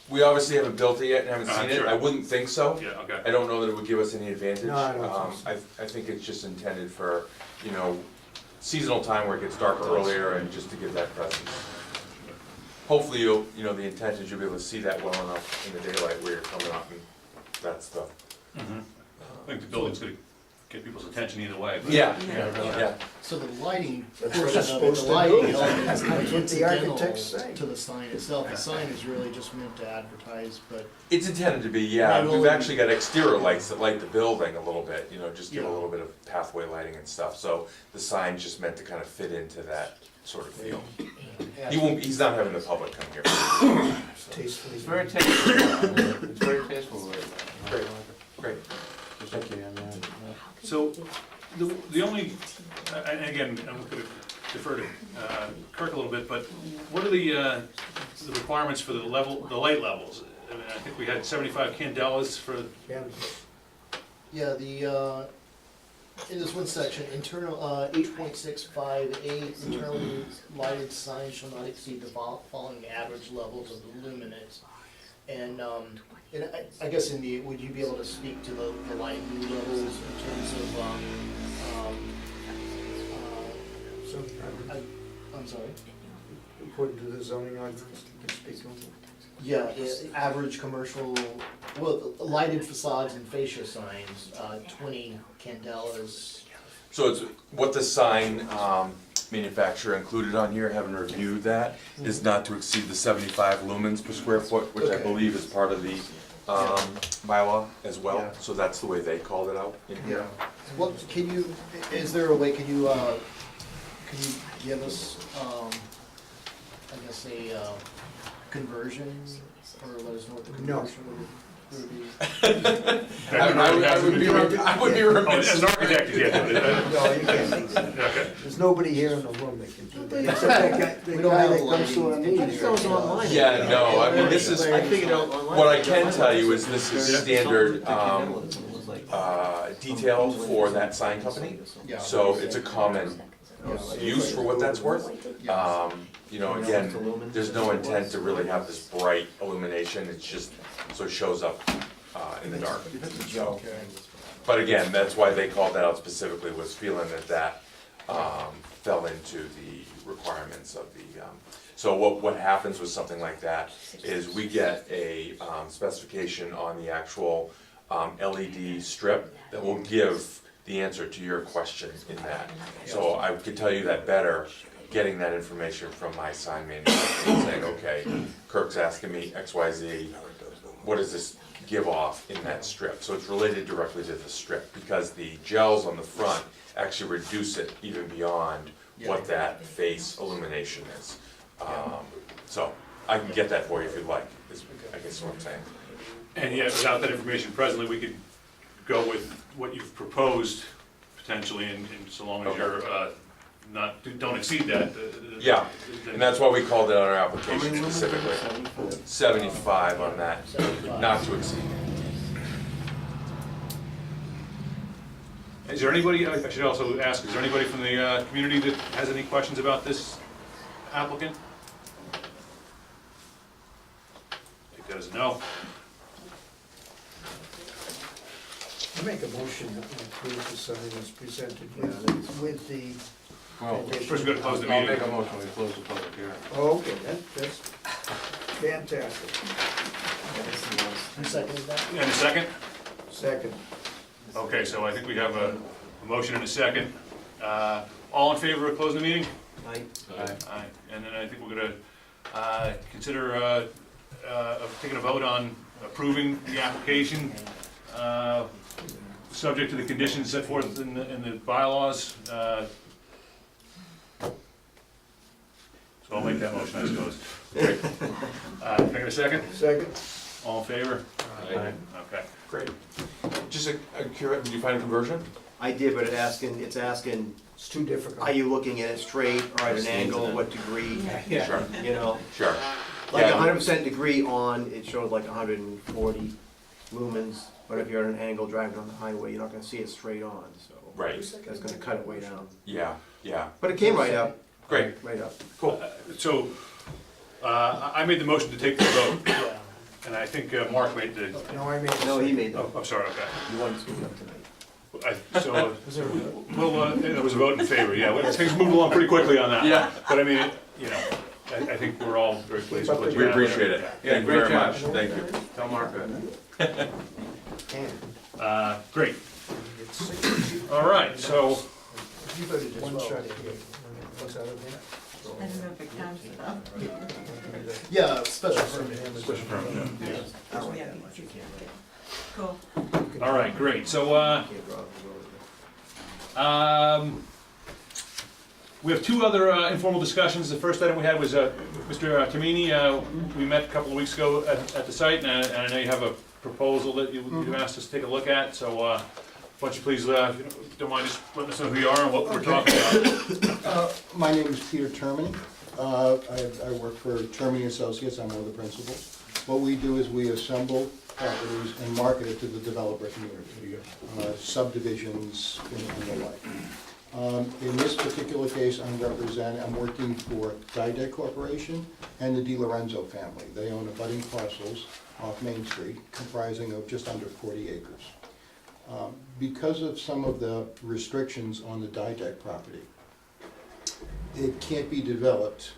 [SPEAKER 10] We obviously haven't built it yet and haven't seen it,
[SPEAKER 1] Sure.
[SPEAKER 10] I wouldn't think so.
[SPEAKER 1] Yeah, okay.
[SPEAKER 10] I don't know that it would give us any advantage.
[SPEAKER 8] No, I don't think
[SPEAKER 10] I think it's just intended for, seasonal time where it gets dark earlier and just to give that presence. Hopefully the intent is you'll be able to see that well enough in the daylight where you're coming up and that's the.
[SPEAKER 1] I think the building's gonna get people's attention either way. but-
[SPEAKER 10] Yeah.
[SPEAKER 3] So the lighting
[SPEAKER 8] That's
[SPEAKER 3] portion
[SPEAKER 8] what
[SPEAKER 3] of
[SPEAKER 8] it's
[SPEAKER 3] it,
[SPEAKER 8] supposed
[SPEAKER 3] the
[SPEAKER 8] to
[SPEAKER 3] lighting
[SPEAKER 8] do.
[SPEAKER 3] element
[SPEAKER 8] That's
[SPEAKER 3] is
[SPEAKER 8] what the
[SPEAKER 3] incidental
[SPEAKER 8] architects say.
[SPEAKER 3] to the sign itself. The sign is really just meant to advertise, but
[SPEAKER 10] It's intended to be, yeah.
[SPEAKER 3] Not
[SPEAKER 10] We've
[SPEAKER 3] only-
[SPEAKER 10] actually got exterior lights that light the building a little bit, just give a
[SPEAKER 3] Yeah.
[SPEAKER 10] little bit of pathway lighting and stuff. So the sign's just meant to kind of fit into that sort of feel. He's not having the public come here.
[SPEAKER 8] Tastefully.
[SPEAKER 2] It's very tasteful. It's very tasteful.
[SPEAKER 10] Great. Great.
[SPEAKER 2] Thank you.
[SPEAKER 1] So, the only, and again, I'm gonna defer to Kirk a little bit, but what are the requirements for the light levels? I mean, I think we had 75 candelas for,
[SPEAKER 3] yeah, in this one section, internal, 8.658, internally lighted signs shall not exceed the following average levels of luminance. And I guess would you be able to speak to the lighting levels in terms of,
[SPEAKER 8] So,
[SPEAKER 3] I'm sorry?
[SPEAKER 8] according to the zoning ordinance, you can speak on it.
[SPEAKER 3] Yeah, average commercial, lighted facades and fascia signs, 20 candelas.
[SPEAKER 10] So it's what the sign manufacturer included on here, having reviewed that, is not to exceed the 75 lumens per square foot, which I
[SPEAKER 3] Okay.
[SPEAKER 10] believe is part of the bylaw as well.
[SPEAKER 3] Yeah.
[SPEAKER 10] So that's the way they called it out in here.
[SPEAKER 3] What, can you, is there a way, can you give us, I guess, a conversion, or let us know what the
[SPEAKER 8] No.
[SPEAKER 3] conversion would be?
[SPEAKER 10] I would be remiss.
[SPEAKER 1] As an architect, you can't do it.
[SPEAKER 8] No, you can't.
[SPEAKER 1] Okay.
[SPEAKER 8] There's nobody here in the room that can do that. Except that guy, the
[SPEAKER 3] We don't
[SPEAKER 8] guy
[SPEAKER 3] have
[SPEAKER 8] that
[SPEAKER 3] the
[SPEAKER 8] comes to our
[SPEAKER 3] lighting.
[SPEAKER 8] meetings.
[SPEAKER 10] Yeah, no, I mean, this is,
[SPEAKER 5] I figured out online.
[SPEAKER 10] what I can tell you is this is standard detail for that sign company.
[SPEAKER 3] Yeah.
[SPEAKER 10] So it's a common use for what that's worth. You know, again, there's no intent to really have this bright illumination, it's just, so it shows up in the dark. So,
[SPEAKER 3] Okay.
[SPEAKER 10] but again, that's why they called that out specifically, was feeling that that fell into the requirements of the, so what happens with something like that is we get a specification on the actual LED strip that will give the answer to your question in that. So I could tell you that better, getting that information from my sign manufacturer and saying, okay, Kirk's asking me X, Y, Z, what does this give off in that strip? So it's related directly to the strip, because the gels on the front actually reduce it even beyond what that face illumination is. So I can get that for you if you'd like, is I guess what I'm saying.
[SPEAKER 1] And yet, without that information presently, we could go with what you've proposed potentially, and so long as you're don't exceed that.
[SPEAKER 10] Yeah,
[SPEAKER 1] then-
[SPEAKER 10] and that's why we called it on our application specifically. 75 on that, not to exceed.
[SPEAKER 1] Is there anybody, I should also ask, is there anybody from the community that has any questions about this applicant? Take that as a no.
[SPEAKER 8] I make a motion to approve the sign as presented with the.
[SPEAKER 2] Well,
[SPEAKER 1] First, we're gonna close the
[SPEAKER 2] I'll
[SPEAKER 1] meeting.
[SPEAKER 2] make a motion, we close the public hearing.
[SPEAKER 8] Oh, okay, that's fantastic.
[SPEAKER 3] Who seconded that?
[SPEAKER 1] And a second?
[SPEAKER 8] Second.
[SPEAKER 1] Okay, so I think we have a motion and a second. All in favor of closing the meeting?
[SPEAKER 2] Aye.
[SPEAKER 1] Aye. And then I think we're gonna consider taking a vote on approving the application, subject to the conditions set forth in the bylaws. So I'll make that motion, I suppose. Great. Can I get a second?
[SPEAKER 8] Second.
[SPEAKER 1] All in favor?
[SPEAKER 2] Aye.
[SPEAKER 1] Okay.
[SPEAKER 10] Great. Just a curious, did you find a conversion?
[SPEAKER 5] I did, but it's asking,
[SPEAKER 8] It's too difficult.
[SPEAKER 5] are you looking at it straight or at an angle, what degree?
[SPEAKER 10] Sure.
[SPEAKER 5] You know,
[SPEAKER 10] Sure.
[SPEAKER 5] like
[SPEAKER 10] Yeah.
[SPEAKER 5] 100% degree on, it shows like 140 lumens, but if you're at an angle driving on the highway, you're not gonna see it straight on, so.
[SPEAKER 10] Right,
[SPEAKER 5] That's gonna cut it way down.
[SPEAKER 10] yeah, yeah.
[SPEAKER 5] But it came right up.
[SPEAKER 10] Great.
[SPEAKER 5] Right up.
[SPEAKER 10] Cool.
[SPEAKER 1] So, I made the motion to take the vote,
[SPEAKER 3] Yeah.
[SPEAKER 1] and I think Mark made the,
[SPEAKER 8] No, I made. a
[SPEAKER 5] No, he
[SPEAKER 8] second.
[SPEAKER 5] made
[SPEAKER 1] oh,
[SPEAKER 5] them.
[SPEAKER 1] I'm sorry, okay.
[SPEAKER 5] You wanted to speak up tonight.
[SPEAKER 1] So,
[SPEAKER 8] Was there a vote?
[SPEAKER 1] well, there was a vote in favor, yeah, things moved along pretty quickly on that.
[SPEAKER 10] Yeah.
[SPEAKER 1] But I mean, you know, I think we're all very pleased with what you
[SPEAKER 10] We
[SPEAKER 1] have.
[SPEAKER 10] appreciate it.
[SPEAKER 2] Yeah,
[SPEAKER 10] Thank you
[SPEAKER 2] great
[SPEAKER 10] very
[SPEAKER 2] job.
[SPEAKER 10] much. Thank you.
[SPEAKER 2] Tell Mark that.
[SPEAKER 8] And
[SPEAKER 1] Great,
[SPEAKER 8] it's 60.
[SPEAKER 1] all right, so,
[SPEAKER 8] You better just one shot here. What's out of there?
[SPEAKER 11] I don't know if it counts enough.
[SPEAKER 3] Yeah, special permit.
[SPEAKER 1] special permit, yeah.
[SPEAKER 11] Oh, yeah. Cool.
[SPEAKER 1] All right, great, so,
[SPEAKER 5] Can't draw the road.
[SPEAKER 1] we have two other informal discussions. The first item we had was Mr. Tamini. We met a couple of weeks ago at the site, and I know you have a proposal that you asked us to take a look at, so why don't you please, if you don't mind, just letting us know who you are and what we're talking about.
[SPEAKER 12] My name is Peter Termini. I work for Termini Associates, I'm one of the principals. What we do is we assemble properties and market it to the developer community, subdivisions and the like. In this particular case, I'm working for Didec Corporation and the Di Lorenzo family. They own abutting parcels off Main Street comprising of just under 40 acres. Because of some of the restrictions on the Didec property, it can't be developed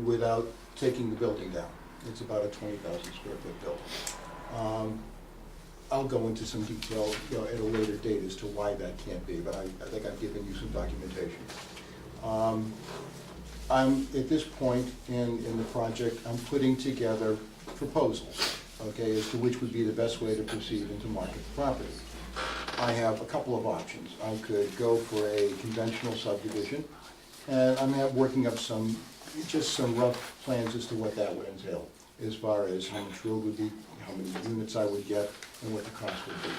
[SPEAKER 12] without taking the building down. It's about a 20,000 square foot building. I'll go into some detail, at a later date as to why that can't be, but I think I've given you some documentation. I'm, at this point in the project, I'm putting together proposals, okay, as to which would be the best way to proceed and to market the property. I have a couple of options. I could go for a conventional subdivision, and I'm working up just some rough plans as to what that would entail, as far as how much road would be, how many units I would get, and what the cost would be.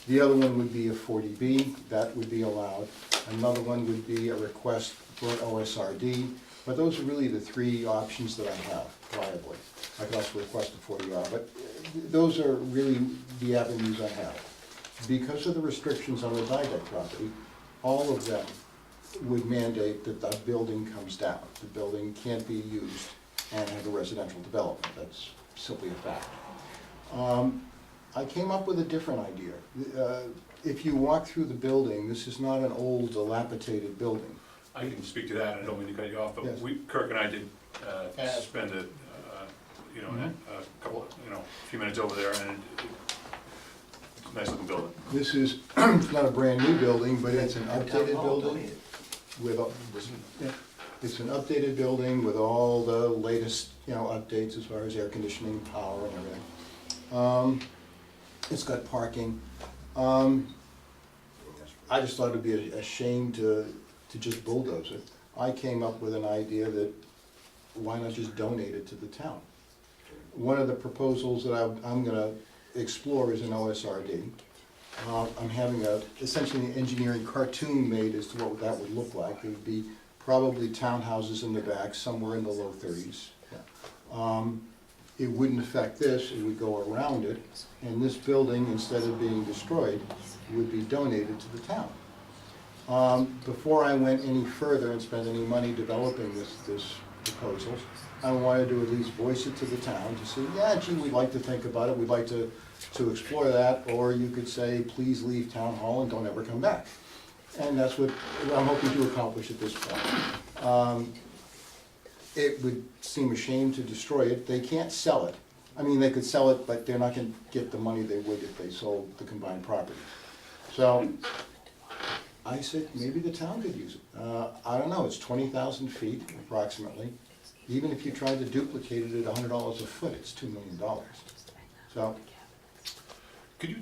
[SPEAKER 12] The other one would be a 40B, that would be allowed. Another one would be a request for an OSRD, but those are really the three options that I have viably. I could also request a 40R, but those are really the avenues I have. Because of the restrictions on the Didec property, all of them would mandate that the building comes down. The building can't be used and have a residential development. That's simply a fact. I came up with a different idea. If you walk through the building, this is not an old, dilapidated building.
[SPEAKER 1] I can speak to that, I don't mean to cut you off, but
[SPEAKER 12] Yes.
[SPEAKER 1] Kirk and I did spend a couple, a few minutes over there, and it's a nice looking building.
[SPEAKER 12] This is not a brand-new building, but it's an updated building with, it's an updated building with all the latest, updates as far as air conditioning, power, and everything. It's got parking. I just thought it'd be a shame to just bulldoze it. I came up with an idea that why not just donate it to the town? One of the proposals that I'm gonna explore is an OSRD. I'm having essentially an engineering cartoon made as to what that would look like. It would be probably townhouses in the back, somewhere in the low 30s. It wouldn't affect this, it would go around it, and this building, instead of being destroyed, would be donated to the town. Before I went any further and spent any money developing this proposal, I wanted to at least voice it to the town to say, yeah, gee, we'd like to think about it, we'd like to explore that, or you could say, please leave town hall and don't ever come back. And that's what I'm hoping to accomplish at this point. It would seem a shame to destroy it. They can't sell it. I mean, they could sell it, but they're not gonna get the money they would if they sold the combined property. So, I said, maybe the town could use it. I don't know, it's 20,000 feet approximately. Even if you tried to duplicate it at $100 a foot, it's $2 million. So,
[SPEAKER 1] Could you,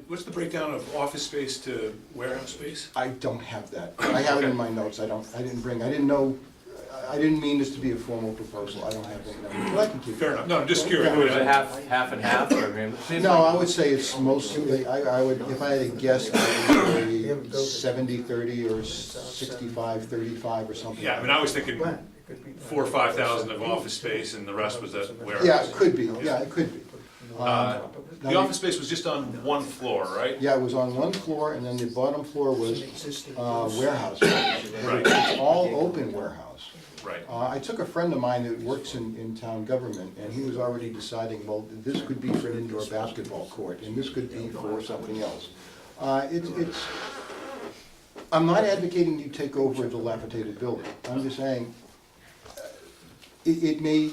[SPEAKER 1] what's the breakdown of office space to warehouse space?
[SPEAKER 12] I don't have that. I have it in my notes. I didn't know, I didn't mean this to be a formal proposal. I don't have that number, but I can keep it.
[SPEAKER 1] Fair enough, no, I'm just curious.
[SPEAKER 2] Is it half and half, I mean, it seems
[SPEAKER 12] No,
[SPEAKER 2] like-
[SPEAKER 12] I would say it's mostly, I would, if I had to guess, I would say 70-30 or 65-35 or something.
[SPEAKER 1] Yeah, I mean, I was thinking 4,000 or 5,000 of office space and the rest was a warehouse.
[SPEAKER 12] Yeah, it could be, it could be.
[SPEAKER 1] The office space was just on one floor, right?
[SPEAKER 12] Yeah, it was on one floor, and then the bottom floor was warehouse.
[SPEAKER 1] Right.
[SPEAKER 12] It's all open warehouse.
[SPEAKER 1] Right.
[SPEAKER 12] I took a friend of mine that works in town government, and he was already deciding, well, this could be for an indoor basketball court, and this could be for something else. I'm not advocating you take over a dilapidated building. I'm just saying, it may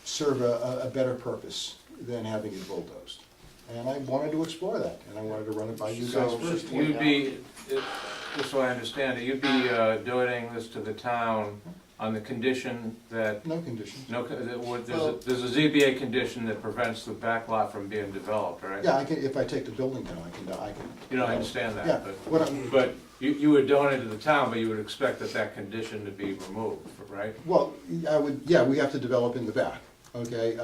[SPEAKER 12] serve a better purpose than having it bulldozed. And I wanted to explore that, and I wanted to run it by you guys
[SPEAKER 2] So
[SPEAKER 12] first.
[SPEAKER 2] you'd be, just so I understand it, you'd be donating this to the town on the condition that,
[SPEAKER 12] No conditions.
[SPEAKER 2] there's a ZBA condition that prevents the back lot from being developed, right?
[SPEAKER 12] Yeah, I can, if I take the building down, I can.
[SPEAKER 2] You don't understand
[SPEAKER 12] Yeah,
[SPEAKER 2] that,
[SPEAKER 12] what I'm,
[SPEAKER 2] but you would donate to the town, but you would expect that condition to be removed, right?
[SPEAKER 12] well, we have to develop in the back, okay?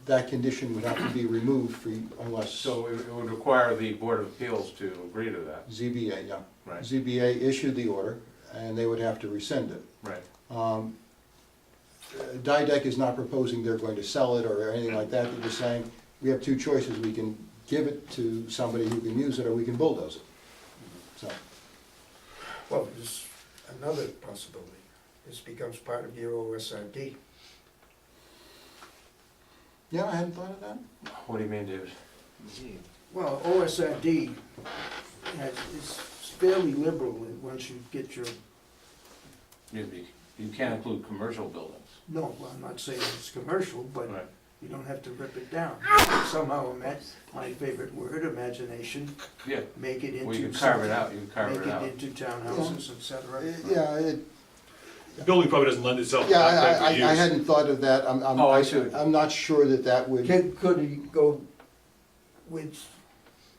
[SPEAKER 12] That condition would have to be removed unless
[SPEAKER 2] So it would require the Board of Appeals to agree to that,
[SPEAKER 12] ZBA, yeah.
[SPEAKER 2] right?
[SPEAKER 12] ZBA issued the order, and they would have to rescind it.
[SPEAKER 2] Right.
[SPEAKER 12] Didec is not proposing they're going to sell it or anything like that, they're just saying, we have two choices, we can give it to somebody who can use it, or we can bulldoze it. So,
[SPEAKER 8] Well, there's another possibility. This becomes part of your OSRD.
[SPEAKER 12] yeah, I hadn't thought of that.
[SPEAKER 2] What do you mean, David?
[SPEAKER 8] Well, OSRD is fairly liberal once you get your,
[SPEAKER 2] You can't include commercial buildings.
[SPEAKER 8] no, well, I'm not saying it's commercial, but
[SPEAKER 2] Right.
[SPEAKER 8] you don't have to rip it down. Somehow, my favorite word, imagination,
[SPEAKER 2] Yeah,
[SPEAKER 8] make it into
[SPEAKER 2] well, you
[SPEAKER 8] something.
[SPEAKER 2] can carve it out, you can carve it out.
[SPEAKER 8] Make it into townhouses, et cetera.
[SPEAKER 12] Yeah,
[SPEAKER 1] The building probably doesn't lend itself to
[SPEAKER 12] Yeah,
[SPEAKER 1] that type of
[SPEAKER 12] I
[SPEAKER 1] use.
[SPEAKER 12] hadn't thought of that.
[SPEAKER 2] Oh, I see.
[SPEAKER 12] I'm not sure that would,
[SPEAKER 8] Could he go with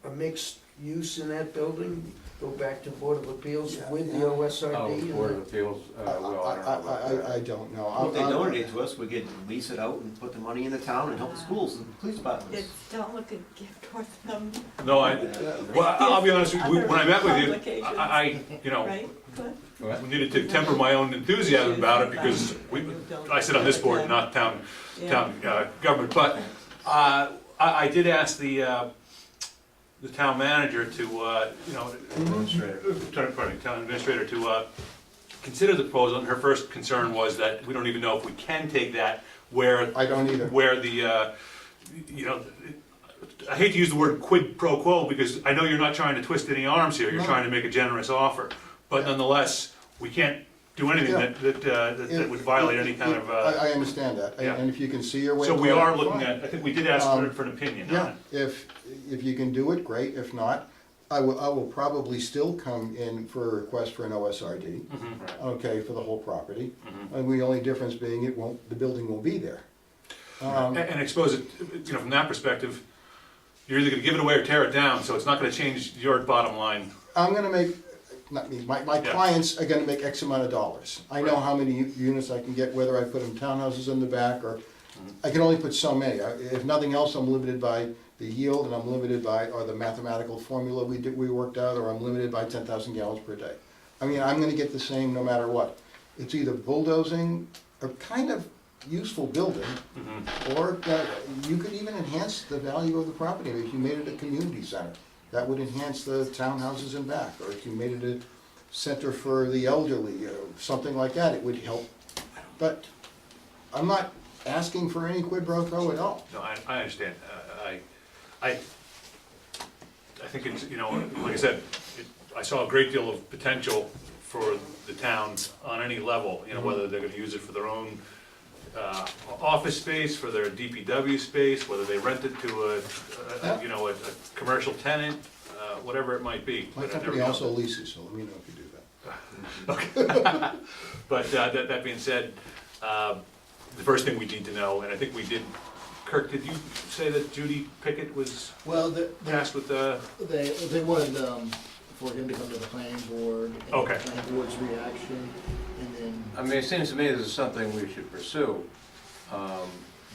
[SPEAKER 8] a mixed use in that building? Go back to Board of Appeals with the
[SPEAKER 2] Oh,
[SPEAKER 8] OSRD?
[SPEAKER 2] Board of Appeals, well, I don't know about that.
[SPEAKER 12] I don't know.
[SPEAKER 5] Well, if they donate it to us, we could lease it out and put the money in the town and help the schools and police departments.
[SPEAKER 11] It's, don't look a gift horse them,
[SPEAKER 1] No, well, I'll be honest with you, when I met with you,
[SPEAKER 11] Complications.
[SPEAKER 1] you know,
[SPEAKER 11] right? Good.
[SPEAKER 1] we needed to temper my own enthusiasm about it because I sit on this board, not town government, but I did ask the town manager to, town administrator to consider the proposal, and her first concern was that we don't even know if we can take that where.
[SPEAKER 12] I don't either.
[SPEAKER 1] Where the, I hate to use the word quid pro quo because I know you're not trying to twist any arms here, you're
[SPEAKER 12] No.
[SPEAKER 1] trying to make a generous offer. But nonetheless, we can't do anything
[SPEAKER 12] Yeah.
[SPEAKER 1] that would violate any kind of,
[SPEAKER 12] I understand that,
[SPEAKER 1] yeah.
[SPEAKER 12] and if you can see your way.
[SPEAKER 1] so we
[SPEAKER 12] to it,
[SPEAKER 1] are looking
[SPEAKER 12] fine.
[SPEAKER 1] at, I think we did ask for an opinion on
[SPEAKER 12] Yeah,
[SPEAKER 1] it.
[SPEAKER 12] if you can do it, great, if not, I will probably still come in for a request for an OSRD,
[SPEAKER 1] Mhm.
[SPEAKER 12] okay, for the whole property.
[SPEAKER 1] Mhm.
[SPEAKER 12] And the only difference being the building won't be there.
[SPEAKER 1] And I suppose, from that perspective, you're either gonna give it away or tear it down, so it's not gonna change your bottom line.
[SPEAKER 12] I'm gonna make, not me, my
[SPEAKER 1] Yeah.
[SPEAKER 12] clients are gonna make X amount of dollars. I know
[SPEAKER 1] Right.
[SPEAKER 12] how many units I can get, whether I put them townhouses in the back, or, I can only put so many. If nothing else, I'm limited by the yield, and I'm limited by, or the mathematical formula we worked out, or I'm limited by 10,000 gallons per day. I mean, I'm gonna get the same no matter what. It's either bulldozing, or kind of useful building,
[SPEAKER 1] Mhm.
[SPEAKER 12] or you could even enhance the value of the property if you made it a community center. That would enhance the townhouses in back, or if you made it a center for the elderly, or something like that, it would help. But I'm not asking for any quid pro quo at all.
[SPEAKER 1] No, I understand. I think it's, like I said, I saw a great deal of potential for the town on any level, whether they're gonna use it for their own office space, for their DPW space, whether they rent it to a commercial tenant, whatever it might be.
[SPEAKER 12] My
[SPEAKER 1] But I never
[SPEAKER 12] company
[SPEAKER 1] know.
[SPEAKER 12] also leases, so let me know if you do that.
[SPEAKER 1] But that being said, the first thing we need to know, and I think we did, Kirk, did you say that Judy Pickett was
[SPEAKER 3] Well,
[SPEAKER 1] tasked with the,
[SPEAKER 3] they wanted, for him to come to the planning board. And
[SPEAKER 1] Okay.
[SPEAKER 3] the planning board's reaction, and then.
[SPEAKER 2] I mean, it seems to me this is something we should pursue,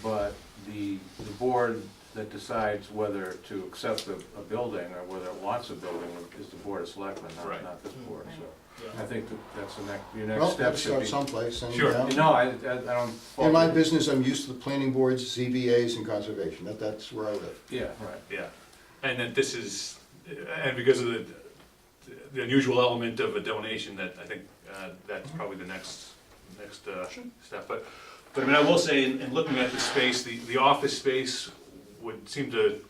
[SPEAKER 2] but the board that decides whether to accept a building or whether it wants a building is the Board of Selectmen,
[SPEAKER 1] Right.
[SPEAKER 2] not this board, so.
[SPEAKER 3] Yeah.
[SPEAKER 2] I think that's your next
[SPEAKER 12] Well,
[SPEAKER 2] step
[SPEAKER 12] let's
[SPEAKER 2] should
[SPEAKER 12] start
[SPEAKER 2] be.
[SPEAKER 12] someplace, and,
[SPEAKER 1] Sure.
[SPEAKER 2] No, I don't.
[SPEAKER 12] in my business, I'm used to the planning boards, ZBAs, and conservation, that's where I live.
[SPEAKER 2] Yeah, right.
[SPEAKER 1] yeah. And then this is, and because of the unusual element of a donation, that I think that's probably the next step. But I mean, I will say, in looking at the space, the office space would seem to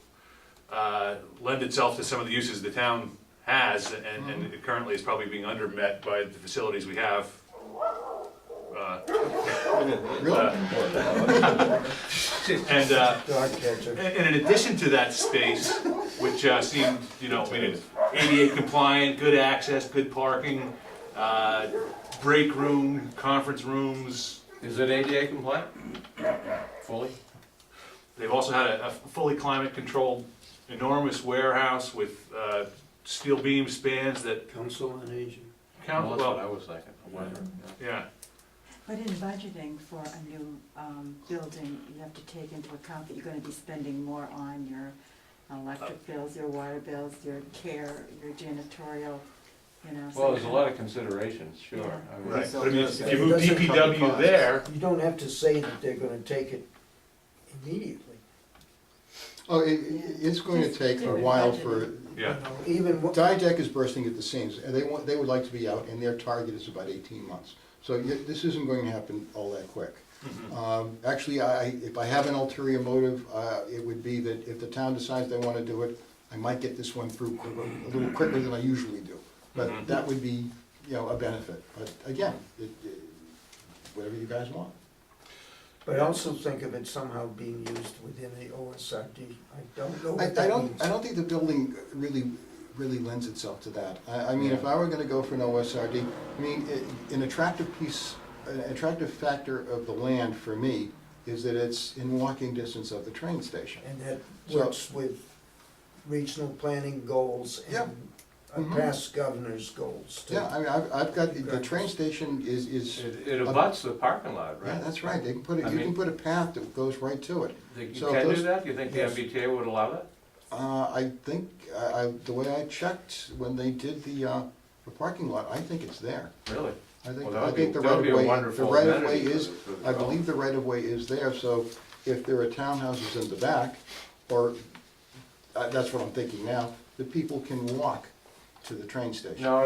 [SPEAKER 1] lend itself to some of the uses the town has, and it currently is probably being undermet by the facilities we have.
[SPEAKER 12] Really?
[SPEAKER 1] And
[SPEAKER 8] Dog catcher.
[SPEAKER 1] And in addition to that space, which seemed, I mean, it's ADA compliant, good access, good parking, break room, conference rooms.
[SPEAKER 2] Is it ADA compliant? Fully?
[SPEAKER 1] They've also had a fully climate controlled enormous warehouse with steel beam spans that
[SPEAKER 8] Council on Aging.
[SPEAKER 1] count,
[SPEAKER 2] Well, that's what I
[SPEAKER 1] well,
[SPEAKER 2] was thinking, I wonder, yeah.
[SPEAKER 1] yeah.
[SPEAKER 11] But in budgeting for a new building, you have to take into account that you're gonna be spending more on your electric bills, your water bills, your care, your janitorial,
[SPEAKER 2] Well, there's a lot of considerations, sure. I mean,
[SPEAKER 1] Right,
[SPEAKER 6] So
[SPEAKER 1] but I mean,
[SPEAKER 6] does-
[SPEAKER 1] if you move DPW there,
[SPEAKER 8] You don't have to say that they're gonna take it immediately.
[SPEAKER 12] Oh, it's going to take a while for,
[SPEAKER 1] yeah.
[SPEAKER 8] Even,
[SPEAKER 12] Diatec is bursting at the seams, and they would like to be out, and their target is about 18 months. So this isn't going to happen all that quick. Actually, if I have an ulterior motive, it would be that if the town decides they want to do it, I might get this one through a little quicker than I usually do. But that would be, a benefit. But again, whatever you guys want.
[SPEAKER 8] but I also think of it somehow being used within the OSRD. I don't know
[SPEAKER 12] I
[SPEAKER 8] what that
[SPEAKER 12] don't,
[SPEAKER 8] means.
[SPEAKER 12] I don't think the building really lends itself to that. I mean, if I were gonna go for an OSRD, I mean, an attractive piece, an attractive factor of the land for me is that it's in walking distance of the train station.
[SPEAKER 8] And that
[SPEAKER 12] So-
[SPEAKER 8] works with regional planning goals
[SPEAKER 12] Yeah.
[SPEAKER 8] and
[SPEAKER 12] Mhm.
[SPEAKER 8] past governor's goals too.
[SPEAKER 12] Yeah, I mean, I've got, the train station is,
[SPEAKER 2] It abuts the parking lot,
[SPEAKER 12] yeah,
[SPEAKER 2] right?
[SPEAKER 12] that's right, they can put
[SPEAKER 2] I
[SPEAKER 12] you
[SPEAKER 2] mean-
[SPEAKER 12] can put a path that goes right to it.
[SPEAKER 2] You
[SPEAKER 12] So
[SPEAKER 2] can do
[SPEAKER 12] those-
[SPEAKER 2] that? You think the
[SPEAKER 8] Yes.
[SPEAKER 2] MBTA would allow that?
[SPEAKER 12] I think, the way I checked when they did the parking lot, I think it's there.
[SPEAKER 2] Really?
[SPEAKER 12] I think,
[SPEAKER 2] Well, that
[SPEAKER 12] I
[SPEAKER 2] would
[SPEAKER 12] think
[SPEAKER 2] be-
[SPEAKER 12] the
[SPEAKER 2] that
[SPEAKER 12] right
[SPEAKER 2] would
[SPEAKER 12] of
[SPEAKER 2] be a
[SPEAKER 12] way, the
[SPEAKER 2] wonderful
[SPEAKER 12] right of way
[SPEAKER 2] amenity for
[SPEAKER 12] is,
[SPEAKER 2] the- for the
[SPEAKER 12] I believe the right of way is there, so if there are townhouses in the back, or, that's what I'm thinking now, the people can walk to the train station.
[SPEAKER 2] No,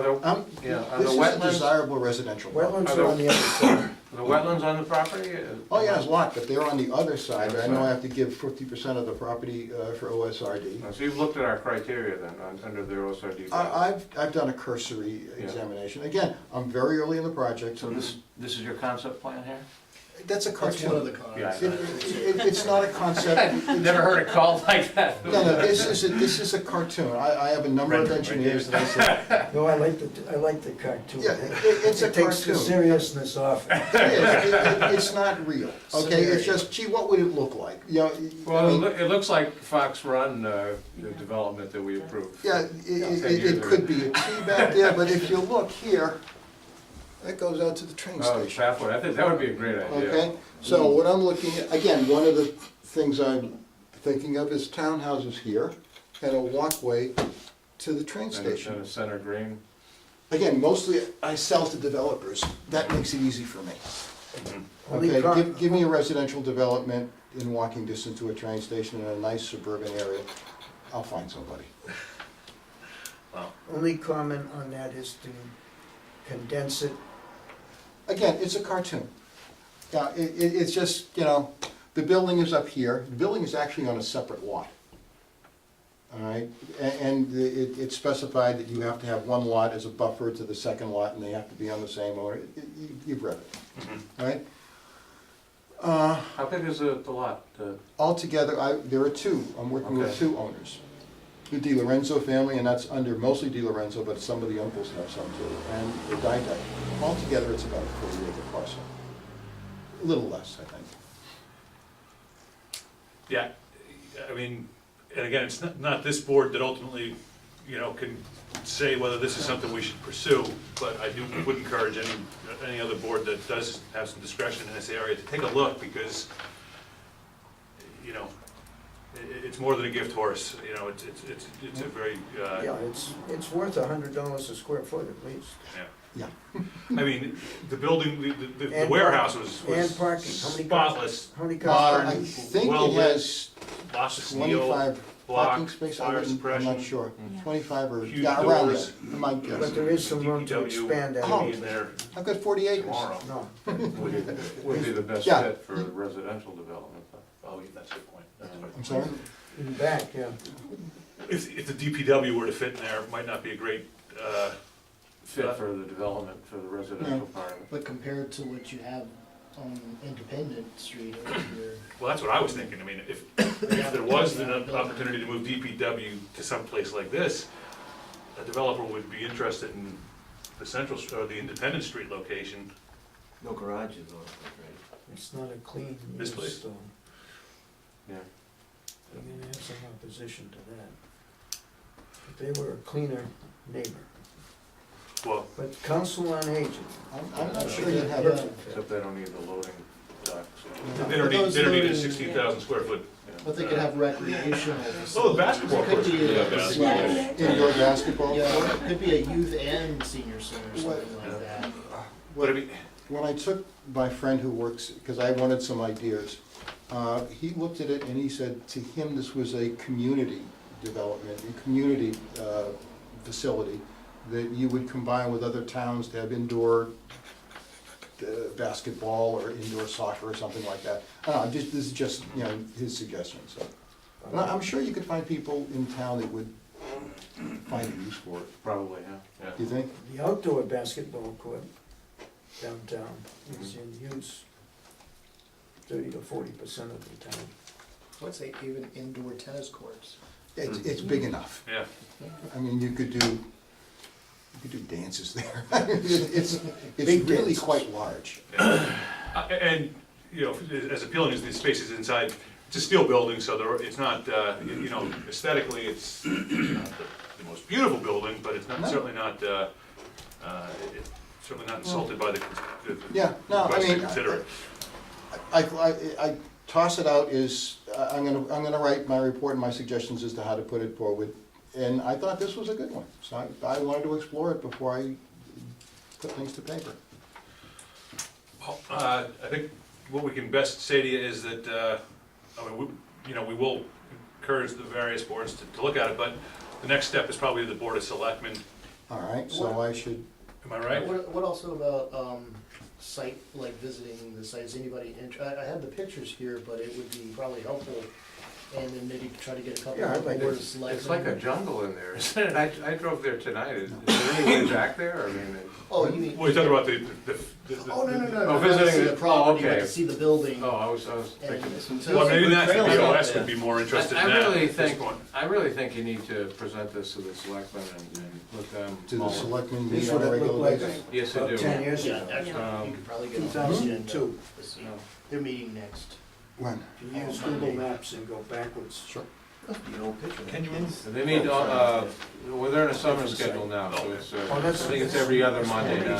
[SPEAKER 2] yeah, are
[SPEAKER 12] This
[SPEAKER 2] the
[SPEAKER 12] is a
[SPEAKER 2] wetlands,
[SPEAKER 12] desirable residential property.
[SPEAKER 8] Wetlands are on the other side.
[SPEAKER 2] the wetlands on the property?
[SPEAKER 12] Oh, yeah, there's a lot, but they're on the other side, I know I have to give 50% of the property for OSRD.
[SPEAKER 2] So you've looked at our criteria then, under the OSRD?
[SPEAKER 12] I've done a cursory
[SPEAKER 2] Yeah.
[SPEAKER 12] examination, again, I'm very early in the project,
[SPEAKER 2] So this is your concept plan here?
[SPEAKER 12] that's a
[SPEAKER 3] That's one of the
[SPEAKER 12] cartoon.
[SPEAKER 3] cons.
[SPEAKER 12] It's not a concept.
[SPEAKER 2] Never heard it called like that.
[SPEAKER 12] No, this is a cartoon. I have a number of engineers that I said,
[SPEAKER 8] No, I like the cartoon.
[SPEAKER 12] yeah, it's a
[SPEAKER 8] It takes the
[SPEAKER 12] cartoon.
[SPEAKER 8] seriousness off.
[SPEAKER 12] It is, it's not real, okay? It's just, gee, what would it look like? You know, I
[SPEAKER 2] Well,
[SPEAKER 12] mean,
[SPEAKER 2] it looks like Fox Run, the development that we approved.
[SPEAKER 12] yeah,
[SPEAKER 2] 10 years
[SPEAKER 12] it could
[SPEAKER 2] ago.
[SPEAKER 12] be a T back there, but if you look here, that goes out to the train
[SPEAKER 2] Oh, the
[SPEAKER 12] station.
[SPEAKER 2] pathway, I think that would be a great idea.
[SPEAKER 12] Okay, so what I'm looking at, again, one of the things I'm thinking of is townhouses here and a walkway to the train
[SPEAKER 2] And
[SPEAKER 12] station.
[SPEAKER 2] a center green.
[SPEAKER 12] Again, mostly I sell to developers, that makes it easy for me.
[SPEAKER 8] Only
[SPEAKER 12] Okay,
[SPEAKER 8] pro-
[SPEAKER 12] give me a residential development in walking distance to a train station in a nice suburban area, I'll find somebody.
[SPEAKER 8] Only comment on that is to condense it.
[SPEAKER 12] Again, it's a cartoon. Yeah, it's just, you know, the building is up here, the building is actually on a separate lot. All right, and it's specified that you have to have one lot as a buffer to the second lot, and they have to be on the same owner. You've read it, all right?
[SPEAKER 2] How big is the lot?
[SPEAKER 12] Altogether, there are two, I'm working with
[SPEAKER 2] Okay.
[SPEAKER 12] two owners. The Di Lorenzo family, and that's under mostly Di Lorenzo, but some of the uncles have some too, and the Didek. Altogether, it's about a 40-acre parcel. A little less, I think.
[SPEAKER 1] Yeah, I mean, and again, it's not this board that ultimately, can say whether this is something we should pursue, but I would encourage any other board that does have some discretion in this area to take a look, because, it's more than a gift horse, it's a very,
[SPEAKER 8] Yeah, it's worth $100 a square foot at least.
[SPEAKER 12] Yeah.
[SPEAKER 1] I mean, the building, the
[SPEAKER 8] And
[SPEAKER 1] warehouse was
[SPEAKER 8] and parking. How many cars?
[SPEAKER 1] spotless,
[SPEAKER 8] How many
[SPEAKER 12] I
[SPEAKER 1] modern,
[SPEAKER 8] cars?
[SPEAKER 12] think it
[SPEAKER 1] well-lit,
[SPEAKER 12] has
[SPEAKER 1] lots of steel,
[SPEAKER 12] 25 parking
[SPEAKER 1] block,
[SPEAKER 12] spaces,
[SPEAKER 1] fire
[SPEAKER 12] I'm not
[SPEAKER 1] suppression.
[SPEAKER 12] sure.
[SPEAKER 11] Yeah.
[SPEAKER 12] 25 or,
[SPEAKER 1] Huge
[SPEAKER 12] yeah, around
[SPEAKER 1] doors.
[SPEAKER 12] there, my guess.
[SPEAKER 8] But there is some room to
[SPEAKER 1] DPW
[SPEAKER 8] expand that.
[SPEAKER 1] will be in there
[SPEAKER 12] I've got 40 acres.
[SPEAKER 1] tomorrow.
[SPEAKER 8] No,
[SPEAKER 2] Would be the best
[SPEAKER 12] Yeah.
[SPEAKER 2] fit for residential development.
[SPEAKER 1] Oh, yeah, that's a good point. That's right.
[SPEAKER 12] I'm sorry?
[SPEAKER 8] in the back, yeah.
[SPEAKER 1] If the DPW were to fit in there, it might not be a great,
[SPEAKER 2] Fit for the development, for the residential part of it.
[SPEAKER 3] But compared to what you have on Independent Street over here,
[SPEAKER 1] well, that's what I was thinking. I mean, if there was an opportunity to move DPW to some place like this, a developer would be interested in the central, or the Independent Street location.
[SPEAKER 5] No garages on it, right?
[SPEAKER 8] It's not a clean
[SPEAKER 1] This
[SPEAKER 8] use,
[SPEAKER 1] place?
[SPEAKER 8] so
[SPEAKER 2] Yeah.
[SPEAKER 8] you're gonna have some opposition to that. If they were a cleaner neighbor.
[SPEAKER 1] Well,
[SPEAKER 8] But Council on Aging.
[SPEAKER 12] I'm not sure you have a,
[SPEAKER 8] Different.
[SPEAKER 2] Except they don't need the loading docks.
[SPEAKER 1] they don't need a
[SPEAKER 3] Those
[SPEAKER 1] 16,000 square foot.
[SPEAKER 3] but they could have recreational facilities.
[SPEAKER 1] Oh, the basketball
[SPEAKER 3] It could
[SPEAKER 1] courts.
[SPEAKER 3] be a-
[SPEAKER 1] Yeah, basketball.
[SPEAKER 12] indoor basketball
[SPEAKER 3] Yeah,
[SPEAKER 12] court.
[SPEAKER 3] it could be a youth and senior center or something like that.
[SPEAKER 1] What I mean,
[SPEAKER 12] When I took my friend who works, because I wanted some ideas, he looked at it and he said to him this was a community development, a community facility that you would combine with other towns to have indoor basketball or indoor soccer or something like that. I don't know, this is just, his suggestion, so. And I'm sure you could find people in town that would find a use for it,
[SPEAKER 2] Probably, yeah.
[SPEAKER 12] do you think?
[SPEAKER 8] The outdoor basketball court downtown is in use 30 to 40% of the time.
[SPEAKER 3] Let's say even indoor tennis courts.
[SPEAKER 12] It's big enough.
[SPEAKER 1] yeah.
[SPEAKER 12] I mean, you could do You do dances there. It's
[SPEAKER 8] Big
[SPEAKER 12] really
[SPEAKER 8] dances.
[SPEAKER 12] quite large.
[SPEAKER 1] And, you know, as appealing as the spaces inside, it's a steel building, so it's not, you know, aesthetically, it's not the most beautiful building, but it's not,
[SPEAKER 12] No.
[SPEAKER 1] certainly not, certainly not insulted by the
[SPEAKER 12] Yeah, no, I
[SPEAKER 1] request to
[SPEAKER 12] mean,
[SPEAKER 1] consider it.
[SPEAKER 12] I toss it out is, I'm gonna write my report and my suggestions as to how to put it forward. And I thought this was a good one, so I wanted to explore it before I put things to paper.
[SPEAKER 1] Well, I think what we can best say to you is that, I mean, you know, we will encourage the various boards to look at it, but the next step is probably the Board of Selectmen.
[SPEAKER 12] All right, so I should,
[SPEAKER 1] Am I right?
[SPEAKER 3] What also about, site, like visiting the site, is anybody, I have the pictures here, but it would be probably helpful, and then maybe try to get a couple
[SPEAKER 8] Yeah, I'd
[SPEAKER 3] of
[SPEAKER 8] like to-
[SPEAKER 3] boards of selectmen.
[SPEAKER 2] It's like a jungle in there, isn't it? I drove there tonight. Is there any way back there? I mean,
[SPEAKER 3] Oh, you mean?
[SPEAKER 1] Well, you're talking about the.
[SPEAKER 3] Oh, no,
[SPEAKER 2] Oh,
[SPEAKER 3] not
[SPEAKER 2] visiting
[SPEAKER 3] to see
[SPEAKER 2] the-
[SPEAKER 3] the property,
[SPEAKER 2] oh,
[SPEAKER 3] but
[SPEAKER 2] okay.
[SPEAKER 3] to see the building.
[SPEAKER 2] oh, I was
[SPEAKER 3] and
[SPEAKER 2] thinking.
[SPEAKER 3] so-
[SPEAKER 1] Well, maybe that's, the
[SPEAKER 3] Trails out
[SPEAKER 1] BOS
[SPEAKER 3] there.
[SPEAKER 1] would be more interested in
[SPEAKER 2] I
[SPEAKER 1] that
[SPEAKER 2] really
[SPEAKER 1] at this
[SPEAKER 2] think,
[SPEAKER 1] point.
[SPEAKER 2] I really think you need to present this to the selectmen and let them.
[SPEAKER 12] do the
[SPEAKER 2] mull it.
[SPEAKER 12] selectmen
[SPEAKER 8] This
[SPEAKER 12] meet on
[SPEAKER 8] would
[SPEAKER 12] a
[SPEAKER 8] have
[SPEAKER 12] regular
[SPEAKER 8] looked like
[SPEAKER 12] basis?
[SPEAKER 2] Yes, I
[SPEAKER 8] about
[SPEAKER 2] do.
[SPEAKER 8] 10 years
[SPEAKER 3] Yeah,
[SPEAKER 8] ago.
[SPEAKER 3] actually,
[SPEAKER 2] Um,
[SPEAKER 3] you could probably get on the agenda.
[SPEAKER 8] 2002.
[SPEAKER 3] This year. They're meeting next.
[SPEAKER 12] When?
[SPEAKER 8] If you use Google Maps and go backwards.
[SPEAKER 12] Sure.
[SPEAKER 1] Can you?
[SPEAKER 2] They meet, well, they're in a summer schedule now, so it's,
[SPEAKER 8] Oh,
[SPEAKER 2] I
[SPEAKER 8] that's-
[SPEAKER 2] think it's every other Monday now.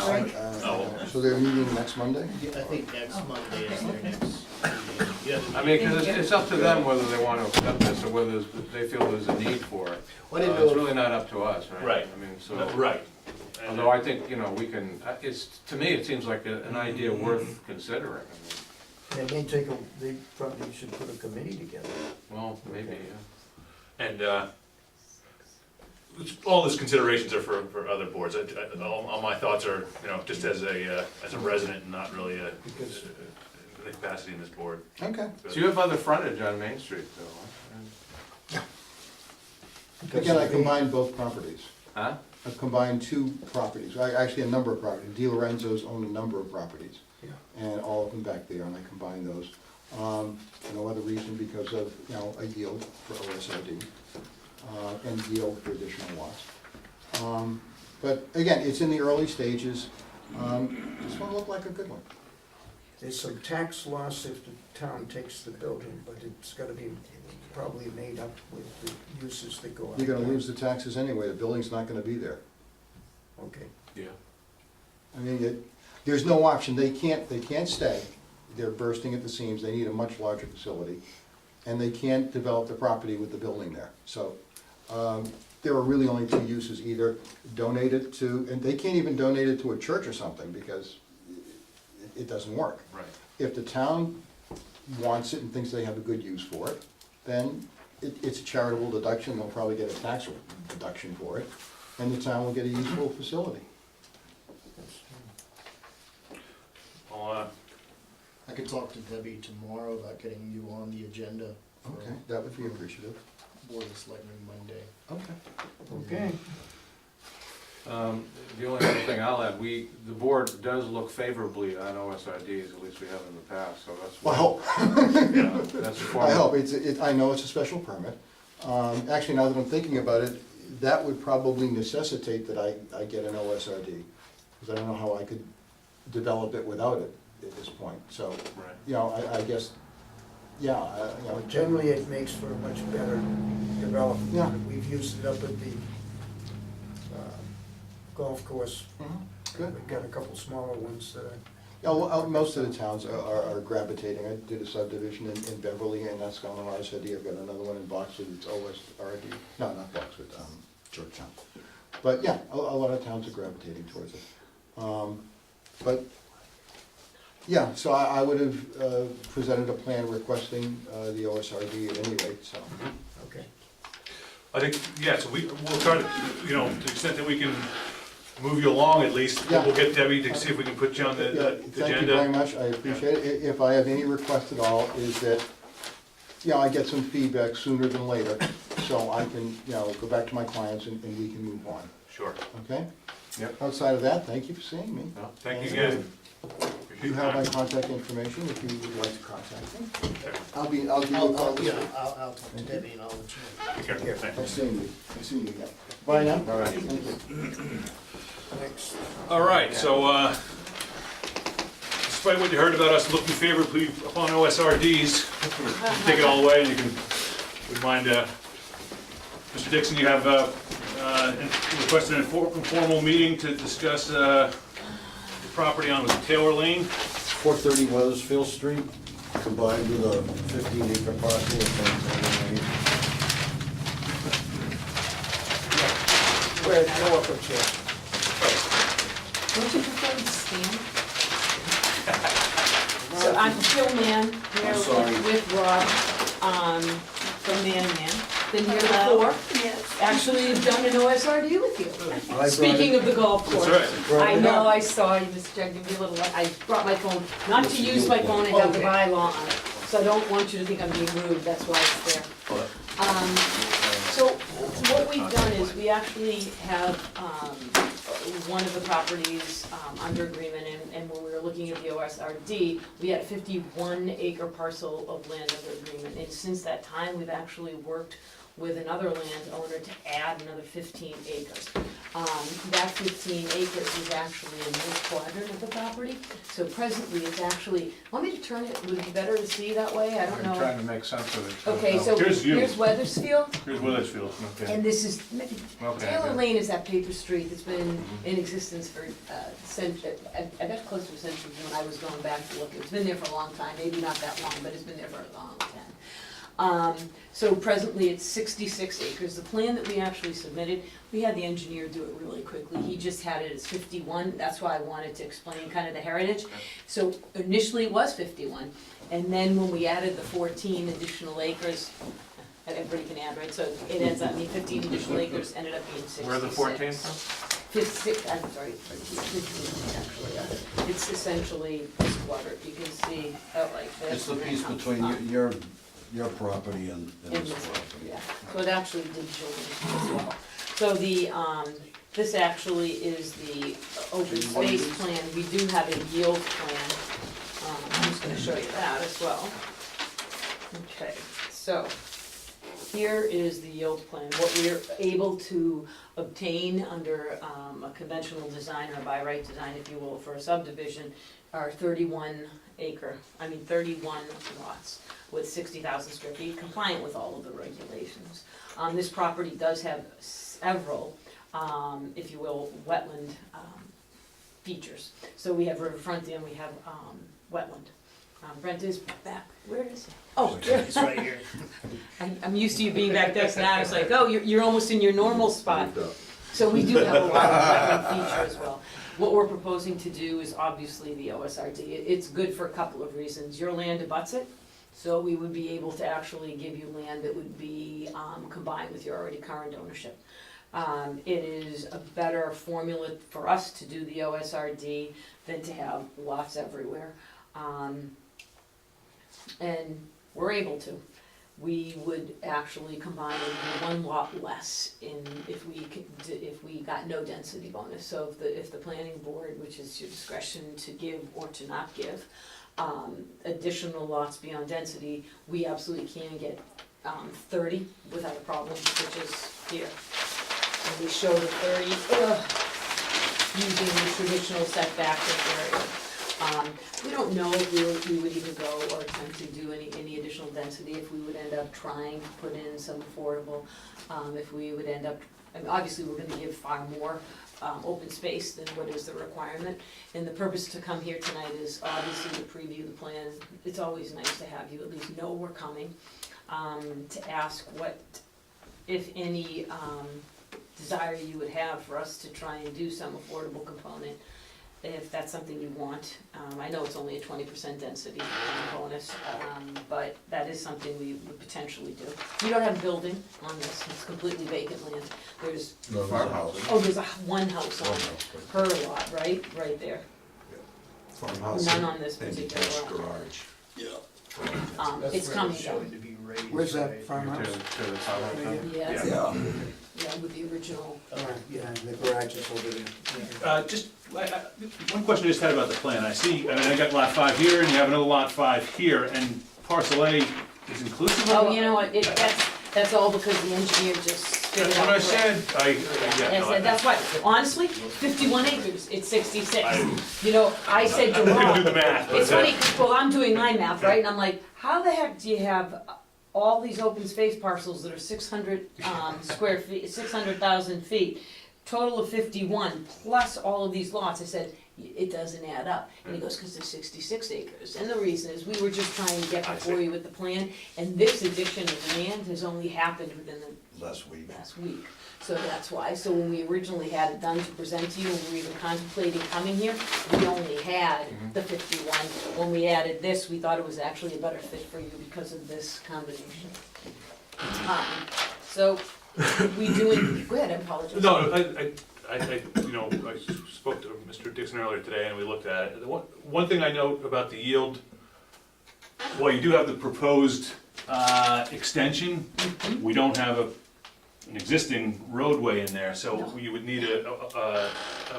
[SPEAKER 12] So they're meeting next Monday?
[SPEAKER 3] Yeah, I think next Monday is their next meeting. Yeah.
[SPEAKER 2] I mean, because it's up to them whether they want to accept this or whether they feel there's a need for it.
[SPEAKER 3] Well, I didn't
[SPEAKER 2] It's
[SPEAKER 3] know,
[SPEAKER 2] really not up to us, right?
[SPEAKER 1] Right.
[SPEAKER 2] I mean, so,
[SPEAKER 1] Right.
[SPEAKER 2] although I think, you know, we can, to me, it seems like an idea worth considering. I mean,
[SPEAKER 8] They may take they probably should put a committee together.
[SPEAKER 2] well, maybe, yeah.
[SPEAKER 1] And, all these considerations are for other boards. All my thoughts are, you know, just as a resident and not really
[SPEAKER 8] Because-
[SPEAKER 1] in the capacity in this board.
[SPEAKER 12] Okay.
[SPEAKER 2] So you have other frontage on Main Street, though,
[SPEAKER 12] Again, I combined both properties.
[SPEAKER 2] huh?
[SPEAKER 12] I've combined two properties, actually a number of properties. Di Lorenzo's owned a number of properties.
[SPEAKER 8] Yeah.
[SPEAKER 12] And all of them back there, and I combined those. For no other reason because of, you know, a yield for OSRD, and yield for additional lots. But again, it's in the early stages. This one looked like a good one.
[SPEAKER 8] There's some tax loss if the town takes the building, but it's gotta be probably made up with the uses that go on.
[SPEAKER 12] You're gonna lose the taxes anyway, the building's not gonna be there.
[SPEAKER 8] Okay.
[SPEAKER 2] Yeah.
[SPEAKER 12] I mean, there's no option, they can't stay, they're bursting at the seams, they need a much larger facility, and they can't develop the property with the building there. So, there are really only two uses, either donate it to, and they can't even donate it to a church or something, because it doesn't work.
[SPEAKER 1] Right.
[SPEAKER 12] If the town wants it and thinks they have a good use for it, then it's a charitable deduction, they'll probably get a tax deduction for it, and the town will get a useful facility.
[SPEAKER 1] Well,
[SPEAKER 3] I could talk to Debbie tomorrow about getting you on the agenda for
[SPEAKER 12] Okay, that would be appreciative.
[SPEAKER 3] Board of Selectmen Monday.
[SPEAKER 12] Okay.
[SPEAKER 8] Okay.
[SPEAKER 2] The only other thing I'll add, the board does look favorably on OSRDs, at least we have in the past, so that's.
[SPEAKER 12] Well, I hope.
[SPEAKER 2] That's a
[SPEAKER 12] I
[SPEAKER 2] form.
[SPEAKER 12] hope, I know it's a special permit. Actually, now that I'm thinking about it, that would probably necessitate that I get an OSRD, because I don't know how I could develop it without it at this point. So,
[SPEAKER 2] Right.
[SPEAKER 12] you know, I guess, yeah, you know.
[SPEAKER 8] Generally, it makes for a much better development.
[SPEAKER 12] Yeah.
[SPEAKER 8] We've used it up at the golf course.
[SPEAKER 12] Mhm, Good.
[SPEAKER 8] We've got a couple smaller ones that are,
[SPEAKER 12] Yeah, well, most of the towns are gravitating. I did a subdivision in Beverly, and that's gone on RSRD. I've got another one in Boxwood, it's OSRD. No, not Boxwood, Georgetown. But yeah, a lot of towns are gravitating towards it. But, yeah, so I would have presented a plan requesting the OSRD at any rate, so.
[SPEAKER 8] okay.
[SPEAKER 1] I think, yeah, so we'll try to, you know, to the extent that we can move you along at least,
[SPEAKER 12] Yeah.
[SPEAKER 1] we'll get Debbie to see if we can put you on the
[SPEAKER 12] Yeah,
[SPEAKER 1] agenda.
[SPEAKER 12] Thank you very much, I appreciate it. If I have any request at all, is that, yeah, I get some feedback sooner than later, so I can, you know, go back to my clients and we can move on,
[SPEAKER 1] Sure.
[SPEAKER 12] okay?
[SPEAKER 2] Yep.
[SPEAKER 12] Outside of that, thank you for seeing me.
[SPEAKER 2] No,
[SPEAKER 1] Thank you
[SPEAKER 12] And,
[SPEAKER 1] again.
[SPEAKER 12] You have my contact information if you would like to contact me. I'll give you a call this week.
[SPEAKER 3] I'll talk to Debbie and I'll let you know.
[SPEAKER 1] Take care. Thanks.
[SPEAKER 12] Nice seeing you, nice seeing you again. Bye now.
[SPEAKER 2] All right.
[SPEAKER 12] Thank you.
[SPEAKER 1] All right, so, despite what you heard about us looking favorably upon OSRDs, you can take it all away and you can, would mind, Mr. Dixon, you have requested an informal meeting to discuss the property on Taylor Lane.
[SPEAKER 12] 430 Weathersfield Street, combined with a 15-acre parcel of
[SPEAKER 8] Where's Norfolk here?
[SPEAKER 13] Don't you prefer to stand? So I'm Jill Mann, here with Rob, from Man Man. Been here before.
[SPEAKER 11] Yes.
[SPEAKER 13] Actually, I've done an OSRD with you. Speaking of the golf course.
[SPEAKER 1] That's right.
[SPEAKER 13] I know, I saw you, Mr. Jack, give me a little, I brought my phone, not to use my phone, I have the bylaw on it. So I don't want you to think I'm being rude, that's why it's there. So what we've done is we actually have one of the properties under agreement, and when we were looking at the OSRD, we had a 51-acre parcel of land under agreement. And since that time, we've actually worked with another landowner to add another 15 acres. That 15 acres is actually in this quadrant of the property. So presently, it's actually, want me to turn it, would it be better to see that way? I don't
[SPEAKER 2] I'm
[SPEAKER 13] know.
[SPEAKER 2] trying to make sense of it.
[SPEAKER 13] Okay, so
[SPEAKER 1] Here's you.
[SPEAKER 13] here's Weathersfield.
[SPEAKER 1] Here's Weathersfield.
[SPEAKER 2] Okay.
[SPEAKER 13] And this is,
[SPEAKER 2] Okay.
[SPEAKER 13] Taylor Lane is that paper street that's been in existence for, I bet close to a century when I was going back to look. It's been there for a long time, maybe not that long, but it's been there for a long time. So presently it's 66 acres. The plan that we actually submitted, we had the engineer do it really quickly. He just had it as 51, that's why I wanted to explain kind of the heritage. So initially it was 51, and then when we added the 14 additional acres, everybody can add, right? So it ends up being 15 additional acres, ended up being 66.
[SPEAKER 2] Where are the 14 from?
[SPEAKER 13] 56, I'm sorry, 15 actually. It's essentially this quadrant, you can see, like this.
[SPEAKER 12] It's the
[SPEAKER 13] and then
[SPEAKER 12] piece
[SPEAKER 13] comes
[SPEAKER 12] between
[SPEAKER 13] up.
[SPEAKER 12] your property and
[SPEAKER 13] In
[SPEAKER 12] this
[SPEAKER 13] this,
[SPEAKER 12] property.
[SPEAKER 13] yeah, so it actually did show this as well. So the, this actually is the open space plan, we do have a yield plan, I'm just gonna show you that as well. Okay, so, here is the yield plan, what we're able to obtain under a conventional design or by right design, if you will, for a subdivision, are 31 lots with 60,000 square feet, compliant with all of the regulations. This property does have several, if you will, wetland features. So we have riverfront and we have wetland. Brent is back, where is he? Oh,
[SPEAKER 3] It's right here.
[SPEAKER 13] I'm used to you being back there, so now I was like, oh, you're almost in your normal spot. So we do have a lot of wetland feature as well. What we're proposing to do is obviously the OSRD. It's good for a couple of reasons. Your land abuts it, so we would be able to actually give you land that would be combined with your already current ownership. It is a better formula for us to do the OSRD than to have lots everywhere. And we're able to. We would actually combine and do one lot less if we got no density bonus. So if the planning board, which is your discretion to give or to not give, additional lots beyond density, we absolutely can get 30 without a problem, which is here. And we show the 30 using the traditional setback area. We don't know if we would even go or attempt to do any additional density, if we would end up trying to put in some affordable, if we would end up, I mean, obviously, we're gonna give far more open space than what is the requirement. And the purpose to come here tonight is obviously to preview the plan. It's always nice to have you at least know we're coming, to ask what, if any, desire you would have for us to try and do some affordable component, if that's something you want. I know it's only a 20% density bonus, but that is something we would potentially do. We don't have a building on this, it's completely vacant land. There's,
[SPEAKER 4] Farmhouse.
[SPEAKER 13] there's one house on it, her lot, right there.
[SPEAKER 4] Farmhouse.
[SPEAKER 13] None on this particular lot.
[SPEAKER 4] garage.
[SPEAKER 13] It's coming down.
[SPEAKER 3] To be raised,
[SPEAKER 8] Where's that
[SPEAKER 3] right?
[SPEAKER 8] farmhouse?
[SPEAKER 2] To the top of the
[SPEAKER 13] Yeah,
[SPEAKER 4] Yeah.
[SPEAKER 13] yeah, with the original.
[SPEAKER 8] Yeah, the garage is over there.
[SPEAKER 1] Just, one question I just had about the plan. I see, I mean, I got lot 5 here, and you have another lot 5 here, and parcel A is inclusive of?
[SPEAKER 13] Oh, you know what, that's all because the engineer just figured
[SPEAKER 1] That's
[SPEAKER 13] out
[SPEAKER 1] what I
[SPEAKER 13] the
[SPEAKER 1] said,
[SPEAKER 13] I said, that's why, honestly, 51 acres, it's 66. You know, I said to
[SPEAKER 1] I'm gonna
[SPEAKER 13] Rob,
[SPEAKER 1] do the math, but,
[SPEAKER 13] it's funny, well, I'm doing my math, right, and I'm like, how the heck do you have all these open space parcels that are 600 square feet, 600,000 feet, total of 51, plus all of these lots? I said, it doesn't add up. And he goes, because there's 66 acres. And the reason is, we were just trying to get before you with the plan, and this addition of land has only happened within the
[SPEAKER 4] Last week.
[SPEAKER 13] last week. So that's why, so when we originally had it done to present to you, when we were even contemplating coming here, we only had the 51. When we added this, we thought it was actually a better fit for you because of this combination. So, we doing, go ahead, I apologize.
[SPEAKER 1] no, I spoke to Mr. Dixon earlier today, and we looked at it. The one thing I note about the yield, well, you do have the proposed extension. We don't have an existing roadway in there, so you would need a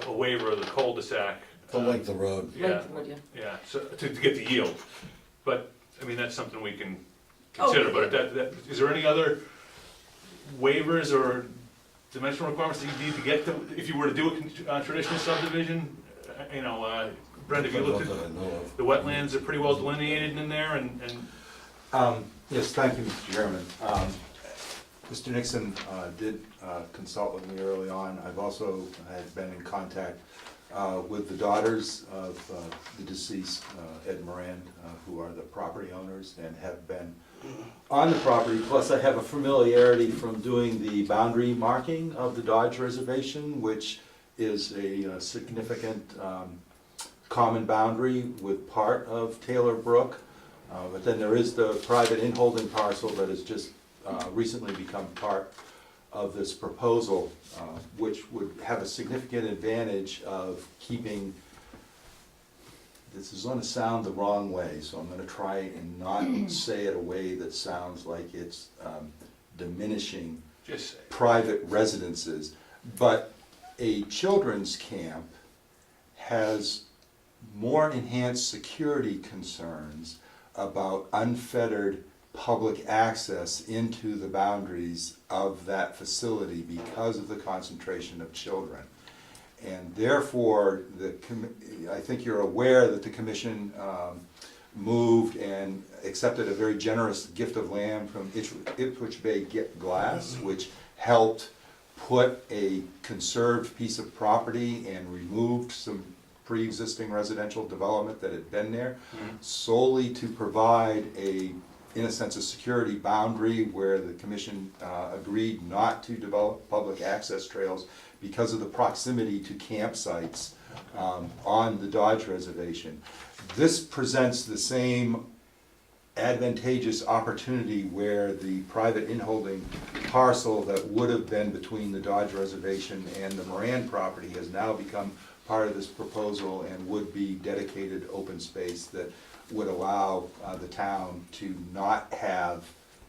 [SPEAKER 1] waiver of the cul-de-sac.
[SPEAKER 4] The length of the road.
[SPEAKER 1] Yeah,
[SPEAKER 13] Like, would you?
[SPEAKER 1] yeah, so, to get the yield. But, I mean, that's something we can
[SPEAKER 13] Oh,
[SPEAKER 1] consider,
[SPEAKER 13] yeah.
[SPEAKER 1] but is there any other waivers or dimensional requirements that you need to get to, if you were to do a traditional subdivision? Brenda, if you looked
[SPEAKER 4] That I
[SPEAKER 1] at,
[SPEAKER 4] know of.
[SPEAKER 1] the wetlands are pretty well delineated in there, and
[SPEAKER 14] Yes, thank you, Mr. Chairman. Mr. Nixon did consult with me early on. I've also had been in contact with the daughters of the deceased, Ed Moran, who are the property owners and have been on the property. Plus, I have a familiarity from doing the boundary marking of the Dodge Reservation, which is a significant common boundary with part of Taylor Brook. But then there is the private in-holding parcel that has just recently become part of this proposal, which would have a significant advantage of keeping, this is going to sound the wrong way, so I'm going to try and not say it a way that sounds like it's diminishing
[SPEAKER 1] just say.
[SPEAKER 14] private residences. But a children's camp has more enhanced security concerns about unfettered public access into the boundaries of that facility because of the concentration of children. And therefore, I think you're aware that the commission moved and accepted a very generous gift of land from Ipswich Bay Glass, which helped put a conserved piece of property and removed some pre-existing residential development that had been there, solely to provide in a sense, a security boundary where the commission agreed not to develop public access trails because of the proximity to campsites on the Dodge Reservation. This presents the same advantageous opportunity where the private in-holding parcel that would have been between the Dodge Reservation and the Moran property has now become part of this proposal and would be dedicated open space that would allow the town to not have,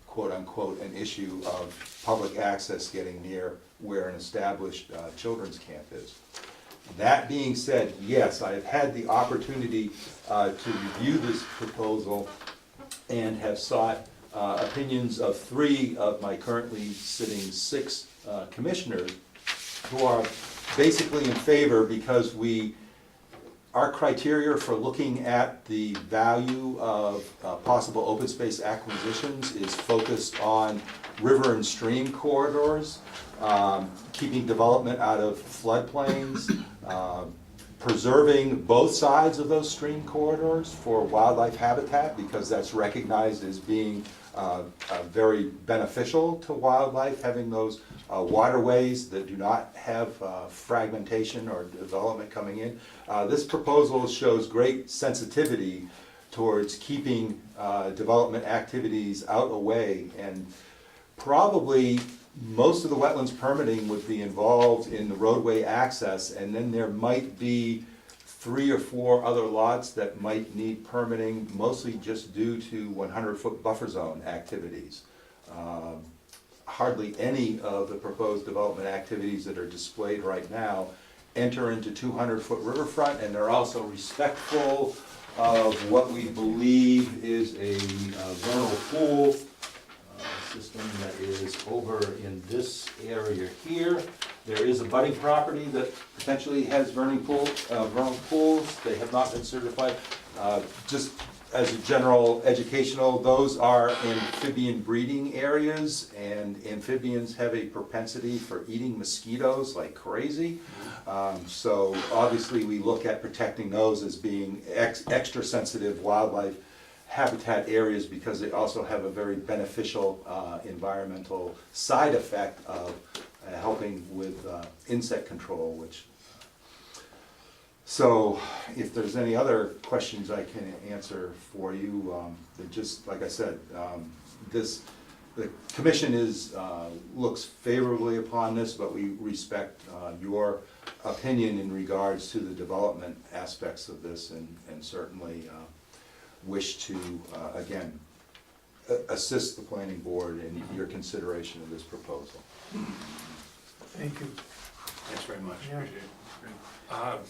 [SPEAKER 14] quote-unquote, an issue of public access getting near where an established children's camp is. That being said, yes, I have had the opportunity to review this proposal and have sought opinions of 3 of my currently sitting 6 commissioners who are basically in favor because our criteria for looking at the value of possible open space acquisitions is focused on river and stream corridors, keeping development out of floodplains, preserving both sides of those stream corridors for wildlife habitat because that's recognized as being very beneficial to wildlife, having those waterways that do not have fragmentation or development coming in. This proposal shows great sensitivity towards keeping development activities out away, and probably most of the wetlands permitting would be involved in the roadway access, and then there might be 3 or 4 other lots that might need permitting, mostly just due to 100-foot buffer zone activities. Hardly any of the proposed development activities that are displayed right now enter into 200-foot riverfront, and they're also respectful of what we believe is a vernal pool.
[SPEAKER 15] system that is over in this area here. There is a budding property that potentially has vernal pools. They have not been certified. Just as a general educational, those are amphibian breeding areas, and amphibians have a propensity for eating mosquitoes like crazy. So obviously, we look at protecting those as being extra sensitive wildlife habitat areas because they also have a very beneficial environmental side effect of helping with insect control, which. So if there's any other questions I can answer for you, then just like I said, the commission looks favorably upon this, but we respect your opinion in regards to the development aspects of this, and certainly wish to, again, assist the planning board in your consideration of this proposal.
[SPEAKER 8] Thank you.
[SPEAKER 1] Thanks very much,
[SPEAKER 8] Yeah.
[SPEAKER 1] appreciate it.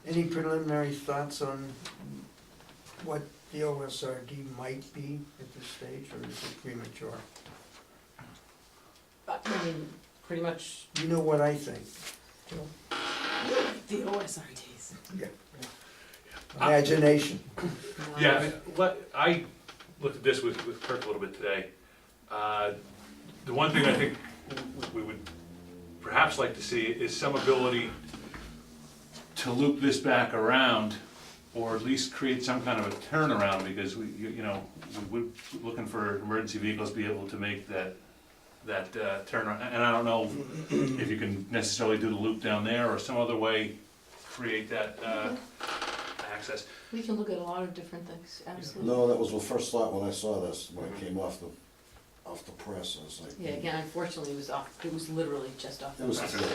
[SPEAKER 8] Any preliminary thoughts on what the OSRD might be at this stage, or is it premature?
[SPEAKER 13] I mean, pretty much
[SPEAKER 8] You know what I think, Joe?
[SPEAKER 13] the OSRDs.
[SPEAKER 8] Yeah. Imagination.
[SPEAKER 1] Yeah, I mean, I looked at this with Kirk a little bit today. The one thing I think we would perhaps like to see is some ability to loop this back around, or at least create some kind of a turnaround, because we would, looking for emergency vehicles, be able to make that turnaround. And I don't know if you can necessarily do the loop down there, or some other way create that access.
[SPEAKER 13] We can look at a lot of different things, absolutely.
[SPEAKER 4] No, that was the first thought when I saw this, when it came off the press, I was like.
[SPEAKER 13] Yeah, again, unfortunately, it was literally just off the
[SPEAKER 4] It was
[SPEAKER 13] press.
[SPEAKER 4] today.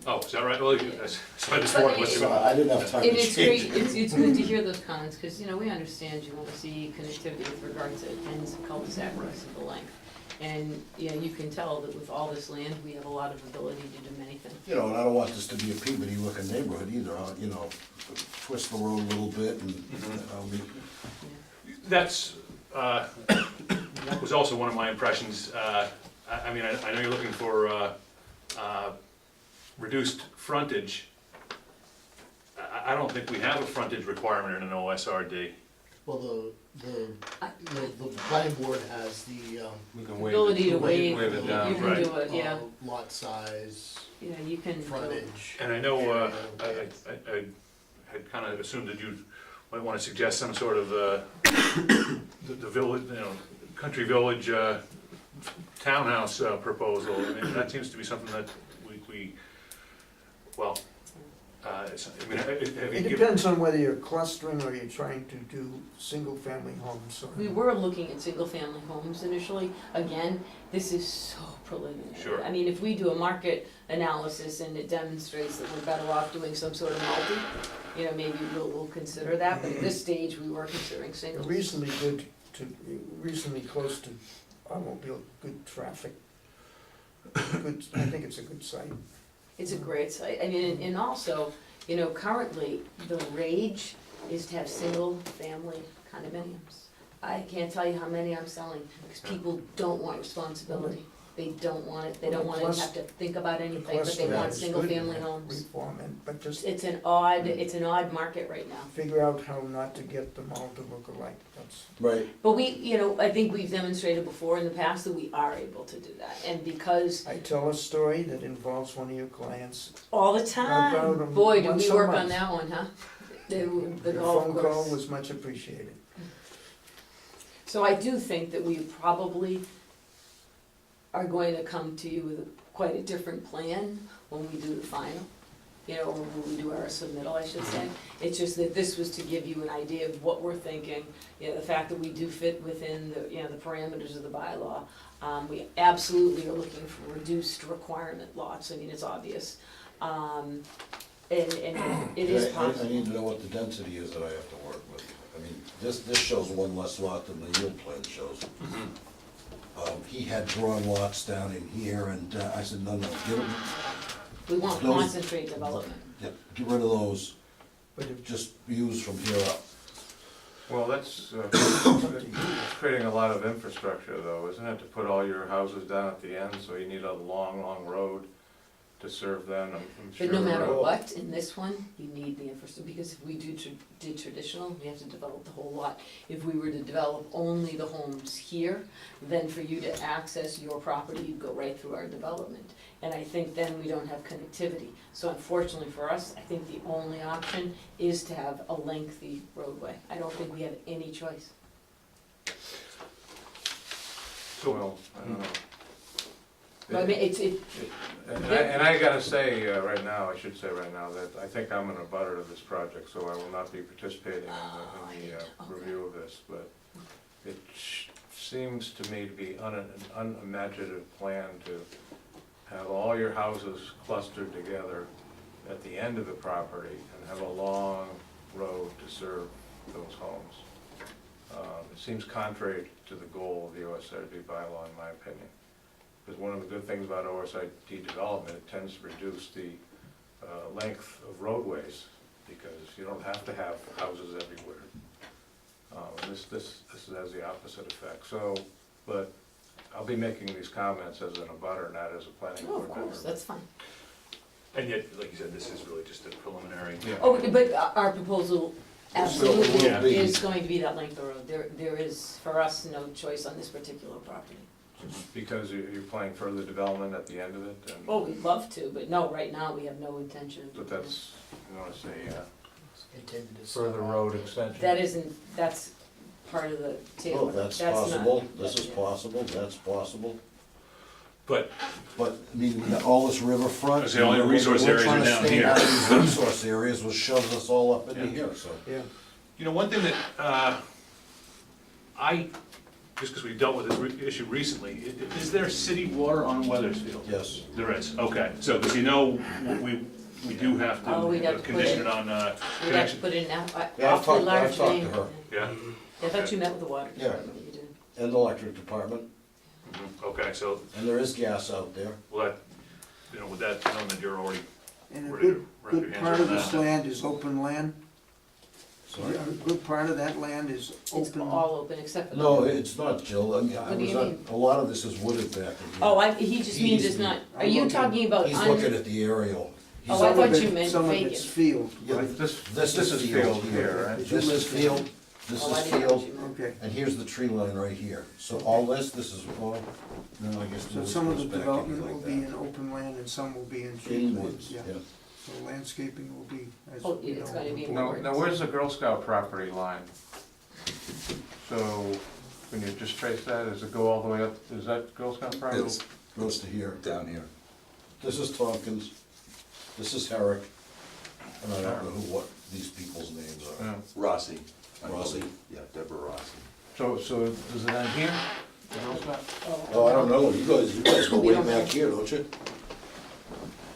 [SPEAKER 1] Oh, is that right? Well, I saw this morning.
[SPEAKER 4] So I didn't have time to
[SPEAKER 13] And it's
[SPEAKER 4] change
[SPEAKER 13] great,
[SPEAKER 4] it.
[SPEAKER 13] it's good to hear those comments, because, we understand you wanna see connectivity with regard to ends of cul-de-sac roads of the length. And, you can tell that with all this land, we have a lot of ability to do many things.
[SPEAKER 4] And I don't want this to be a Peabody looking neighborhood either, twist the road a little bit and,
[SPEAKER 1] That's, that was also one of my impressions. I mean, I know you're looking for reduced frontage. I don't think we have a frontage requirement in an OSRD.
[SPEAKER 3] Well, the planning board has the,
[SPEAKER 2] We can waive
[SPEAKER 13] Ability
[SPEAKER 2] it.
[SPEAKER 13] to waive,
[SPEAKER 2] Waive it down.
[SPEAKER 13] you can
[SPEAKER 1] Right.
[SPEAKER 13] do it, yeah,
[SPEAKER 3] lot size,
[SPEAKER 13] you can.
[SPEAKER 3] frontage.
[SPEAKER 1] And I know, I had kind of assumed that you might want to suggest some sort of, the village, country village townhouse proposal. I mean, that seems to be something that we well, I mean, have you
[SPEAKER 8] It
[SPEAKER 1] given?
[SPEAKER 8] depends on whether you're clustering or you're trying to do single-family homes.
[SPEAKER 13] We were looking at single-family homes initially. Again, this is so preliminary.
[SPEAKER 1] Sure.
[SPEAKER 13] I mean, if we do a market analysis and it demonstrates that we're better off doing some sort of multi, maybe we'll consider that, but at this stage, we were considering singles.
[SPEAKER 8] Reasonably close to automobile, good traffic. Good, I think it's a good site.
[SPEAKER 13] It's a great site. I mean, and also, currently, the rage is to have single-family condominiums. I can't tell you how many I'm selling, because people don't want responsibility. They don't want it, they don't want to have to think about anything, but they want single-family homes.
[SPEAKER 8] Reform it, but just
[SPEAKER 13] It's an odd market right now.
[SPEAKER 8] figure out how not to get them all to look alike, that's.
[SPEAKER 4] right,
[SPEAKER 13] But we, I think we've demonstrated before in the past that we are able to do that, and because
[SPEAKER 8] I tell a story that involves one of your clients.
[SPEAKER 13] all the
[SPEAKER 8] About
[SPEAKER 13] time,
[SPEAKER 8] them
[SPEAKER 13] boy, do
[SPEAKER 8] once
[SPEAKER 13] we
[SPEAKER 8] a
[SPEAKER 13] work on
[SPEAKER 8] month.
[SPEAKER 13] that one, huh? The
[SPEAKER 8] Your
[SPEAKER 13] golf
[SPEAKER 8] phone call
[SPEAKER 13] course.
[SPEAKER 8] was much appreciated.
[SPEAKER 13] So I do think that we probably are going to come to you with quite a different plan when we do the final, or when we do our submittal, I should say. It's just that this was to give you an idea of what we're thinking, the fact that we do fit within the parameters of the bylaw. We absolutely are looking for reduced requirement lots, I mean, it's obvious. And it is
[SPEAKER 4] I
[SPEAKER 13] possible.
[SPEAKER 4] need to know what the density is that I have to work with. I mean, this shows one less lot than the yield plan shows. He had drawn lots down in here, and I said, no, get them,
[SPEAKER 13] We want
[SPEAKER 4] those-
[SPEAKER 13] concentrate development.
[SPEAKER 4] get rid of those,
[SPEAKER 8] But if
[SPEAKER 4] just use from here up.
[SPEAKER 2] Well, that's creating a lot of infrastructure though, isn't it, to put all your houses down at the end, so you need a long, long road to serve them, I'm sure.
[SPEAKER 13] But no matter what, in this one, you need the infrastructure, because if we did traditional, we have to develop the whole lot. If we were to develop only the homes here, then for you to access your property, you'd go right through our development. And I think then we don't have connectivity. So unfortunately for us, I think the only option is to have a lengthy roadway. I don't think we have any choice.
[SPEAKER 2] Well, I don't know.
[SPEAKER 13] But I mean,
[SPEAKER 2] And I gotta say, right now, I should say right now, that I think I'm in a butter to this project, so I will not be participating in the review of this, but it seems to me to be an unimaginative plan to have all your houses clustered together at the end of the property and have a long road to serve those homes. It seems contrary to the goal of the OSRD bylaw, in my opinion. Because one of the good things about OSRD development, it tends to reduce the length of roadways, because you don't have to have houses everywhere. And this has the opposite effect. So, but I'll be making these comments as an abutter, not as a planning
[SPEAKER 13] oh,
[SPEAKER 2] board
[SPEAKER 13] of
[SPEAKER 2] member.
[SPEAKER 13] course, that's fine.
[SPEAKER 1] And yet, like you said, this is really just a preliminary.
[SPEAKER 2] Yeah.
[SPEAKER 13] Oh, but our proposal absolutely
[SPEAKER 1] Yeah.
[SPEAKER 13] is going to be that length of road. There is, for us, no choice on this particular property.
[SPEAKER 2] Because you're planning further development at the end of it, and,
[SPEAKER 13] Oh, we'd love to, but no, right now, we have no intention of doing
[SPEAKER 2] but
[SPEAKER 13] that.
[SPEAKER 2] that's, you wanna say,
[SPEAKER 3] Intended to.
[SPEAKER 2] further road extension?
[SPEAKER 13] That isn't, that's part of the table.
[SPEAKER 4] Oh, that's
[SPEAKER 13] not-
[SPEAKER 4] possible, this is possible, that's possible.
[SPEAKER 1] But
[SPEAKER 4] But, I mean, all this riverfront.
[SPEAKER 1] I say all your resource areas are down
[SPEAKER 4] We're trying to stay
[SPEAKER 1] here.
[SPEAKER 4] out of these resource areas, which shoves us all up into
[SPEAKER 1] Yeah.
[SPEAKER 4] here, so.
[SPEAKER 8] Yeah.
[SPEAKER 1] you know, one thing that just because we dealt with this issue recently, is there city water on Weathersfield?
[SPEAKER 4] Yes.
[SPEAKER 1] There is, okay. So, because you know, we do have
[SPEAKER 13] Oh, we'd have
[SPEAKER 1] to
[SPEAKER 13] to
[SPEAKER 1] condition
[SPEAKER 13] put
[SPEAKER 1] it on
[SPEAKER 13] We'd have to
[SPEAKER 1] connection.
[SPEAKER 13] put in an
[SPEAKER 4] Yeah, I've
[SPEAKER 13] awfully
[SPEAKER 4] talked
[SPEAKER 13] large
[SPEAKER 4] to
[SPEAKER 13] main.
[SPEAKER 4] her,
[SPEAKER 1] Yeah,
[SPEAKER 13] I thought you met with the water
[SPEAKER 4] Yeah.
[SPEAKER 13] department, you did.
[SPEAKER 4] and the electric department,
[SPEAKER 1] okay, so,
[SPEAKER 4] and there is gas out there.
[SPEAKER 1] will that, you know, with that, knowing that you're already
[SPEAKER 8] And a
[SPEAKER 1] ready to
[SPEAKER 8] good,
[SPEAKER 1] wrap your
[SPEAKER 8] good
[SPEAKER 1] hands
[SPEAKER 8] part
[SPEAKER 1] around
[SPEAKER 8] of this
[SPEAKER 1] that.
[SPEAKER 8] land is open land.
[SPEAKER 4] Sorry?
[SPEAKER 8] A good part of that land is
[SPEAKER 13] It's
[SPEAKER 8] open.
[SPEAKER 13] all open except for the.
[SPEAKER 4] No, it's not, Jill, I mean,
[SPEAKER 13] What do you mean?
[SPEAKER 4] a lot of this is wooded back in here.
[SPEAKER 13] Oh, he just means it's not, are you
[SPEAKER 8] I'm
[SPEAKER 13] talking about
[SPEAKER 4] He's looking at the aerial. He's
[SPEAKER 13] Oh, I
[SPEAKER 8] Some
[SPEAKER 13] thought
[SPEAKER 8] of it-
[SPEAKER 13] you meant
[SPEAKER 8] Some of
[SPEAKER 13] vacant.
[SPEAKER 8] it's field.
[SPEAKER 4] Yeah,
[SPEAKER 2] This is field here, right?
[SPEAKER 4] This is field, this
[SPEAKER 13] Oh, I
[SPEAKER 4] is
[SPEAKER 13] didn't know what
[SPEAKER 4] field,
[SPEAKER 13] you meant.
[SPEAKER 8] Okay,
[SPEAKER 4] and here's the tree line right here. So all this is, well, no, I guess.
[SPEAKER 8] so
[SPEAKER 4] this
[SPEAKER 8] some of
[SPEAKER 4] goes
[SPEAKER 8] the
[SPEAKER 4] back in
[SPEAKER 8] development
[SPEAKER 4] like
[SPEAKER 8] will
[SPEAKER 4] that.
[SPEAKER 8] be in open land and some will be in
[SPEAKER 4] In
[SPEAKER 8] shade
[SPEAKER 4] woods,
[SPEAKER 8] woods,
[SPEAKER 4] yeah.
[SPEAKER 8] yeah. So landscaping will be, as
[SPEAKER 13] Oh,
[SPEAKER 8] you
[SPEAKER 13] it's
[SPEAKER 8] know,
[SPEAKER 13] gonna be
[SPEAKER 8] will
[SPEAKER 2] Now, now where's the Girl Scout property line? So, can you just trace that, does it go all the way up, is that Girl Scout property?
[SPEAKER 4] It goes to here.
[SPEAKER 14] Down here.
[SPEAKER 4] This is Tompkins, this is Herrick, and I don't know what these people's names are.
[SPEAKER 2] Yeah.
[SPEAKER 14] Rossi. I
[SPEAKER 4] Rossi.
[SPEAKER 14] believe. Yeah, Deborah Rossi.
[SPEAKER 2] So does it end here? The Girl Scout?
[SPEAKER 4] Oh, I don't know, you guys go way back here, don't you?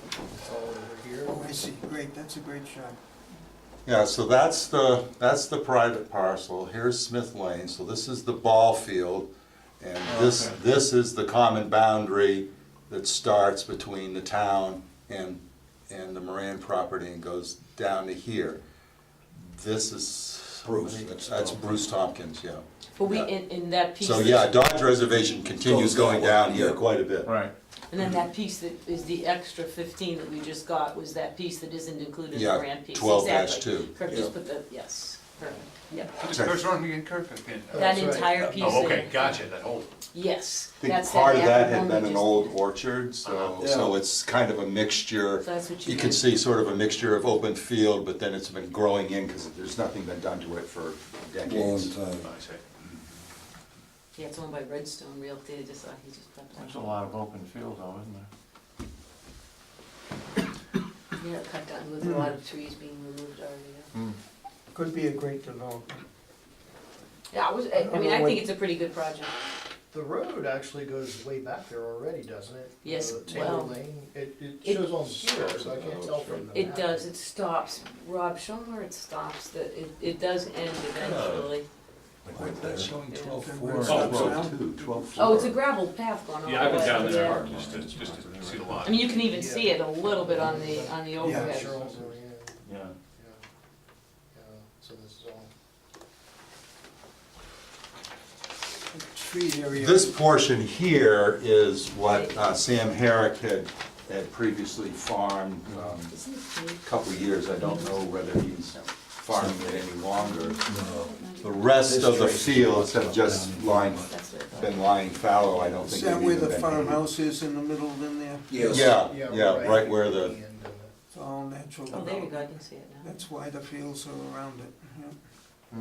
[SPEAKER 3] It's all over here.
[SPEAKER 8] Oh, I see, great, that's a great shot.
[SPEAKER 14] Yeah, so that's the private parcel. Here's Smith Lane, so this is the ball field. And this,
[SPEAKER 2] Okay.
[SPEAKER 14] this is the common boundary that starts between the town and the Moran property and goes down to here. This is.
[SPEAKER 4] Bruce,
[SPEAKER 14] That's
[SPEAKER 4] that's
[SPEAKER 14] Bruce Tompkins, yeah.
[SPEAKER 13] But we,
[SPEAKER 14] Yeah.
[SPEAKER 13] in that piece.
[SPEAKER 14] So, yeah, Dodge Reservation continues
[SPEAKER 4] Goes that
[SPEAKER 14] going
[SPEAKER 4] way,
[SPEAKER 14] down here
[SPEAKER 4] yeah.
[SPEAKER 14] quite a bit.
[SPEAKER 2] Right.
[SPEAKER 13] And then that piece that is the extra 15 that we just got was that piece that isn't included in the
[SPEAKER 14] Yeah,
[SPEAKER 13] grant piece.
[SPEAKER 14] 12-2.
[SPEAKER 13] Exactly. Kirk
[SPEAKER 4] Yeah.
[SPEAKER 13] just put the, yes, perfect, yep.
[SPEAKER 1] Put the cursor on again, Kirk, again.
[SPEAKER 13] That
[SPEAKER 3] That's right.
[SPEAKER 13] entire piece.
[SPEAKER 1] Oh, okay,
[SPEAKER 13] there.
[SPEAKER 1] gotcha, that whole,
[SPEAKER 13] Yes,
[SPEAKER 14] I think
[SPEAKER 13] that's
[SPEAKER 14] part of that
[SPEAKER 13] apple
[SPEAKER 14] had
[SPEAKER 13] one
[SPEAKER 14] been
[SPEAKER 13] we
[SPEAKER 14] an
[SPEAKER 13] just-
[SPEAKER 14] old orchard, so it's kind of a mixture.
[SPEAKER 13] So that's what you
[SPEAKER 14] You can
[SPEAKER 13] meant.
[SPEAKER 14] see sort of a mixture of open field, but then it's been growing in because there's nothing been done to it for
[SPEAKER 4] Long
[SPEAKER 14] decades.
[SPEAKER 4] time.
[SPEAKER 1] I see.
[SPEAKER 13] Yeah, it's owned by Redstone Realty, I just saw, he just popped
[SPEAKER 2] There's a
[SPEAKER 13] up.
[SPEAKER 2] lot of open field though, isn't there?
[SPEAKER 13] Yeah, cut down with a lot of trees being removed already, yeah.
[SPEAKER 8] Could be a great development.
[SPEAKER 13] Yeah, I mean, I think it's a pretty good project.
[SPEAKER 3] The road actually goes way back there already, doesn't it?
[SPEAKER 13] Yes,
[SPEAKER 3] Taylor
[SPEAKER 13] well,
[SPEAKER 3] Lane, it
[SPEAKER 13] it-
[SPEAKER 3] shows on here, so I can't tell from the
[SPEAKER 13] It
[SPEAKER 3] map.
[SPEAKER 13] does, it stops. Rob, show them where it stops, it does end eventually.
[SPEAKER 4] Like right there.
[SPEAKER 14] showing
[SPEAKER 13] Yeah.
[SPEAKER 14] 12-4,
[SPEAKER 8] Oh,
[SPEAKER 14] 12-2, 12-4.
[SPEAKER 13] Oh, it's a gravel path going all the way.
[SPEAKER 1] Yeah, I've been down there,
[SPEAKER 13] yeah.
[SPEAKER 1] Mark, just to see the lot.
[SPEAKER 13] I mean, you can even see it a little bit on the
[SPEAKER 3] Yeah,
[SPEAKER 13] overhead.
[SPEAKER 3] sure, also, yeah,
[SPEAKER 1] Yeah.
[SPEAKER 3] yeah, yeah, so this is all.
[SPEAKER 8] Street area.
[SPEAKER 14] This portion here is what Sam Herrick had previously farmed a couple of years. I don't know whether he's farming it any longer. The rest of the fields have just been lying fallow. I don't
[SPEAKER 8] Is
[SPEAKER 14] think
[SPEAKER 8] that
[SPEAKER 14] they've
[SPEAKER 8] where
[SPEAKER 14] even
[SPEAKER 8] the
[SPEAKER 14] been.
[SPEAKER 8] farmhouse is in the middle in there?
[SPEAKER 4] Yes.
[SPEAKER 14] Yeah, right where the,
[SPEAKER 8] It's all natural
[SPEAKER 13] Oh, there you go, I
[SPEAKER 8] development.
[SPEAKER 13] can see it now.
[SPEAKER 8] That's why the fields are around it, yeah.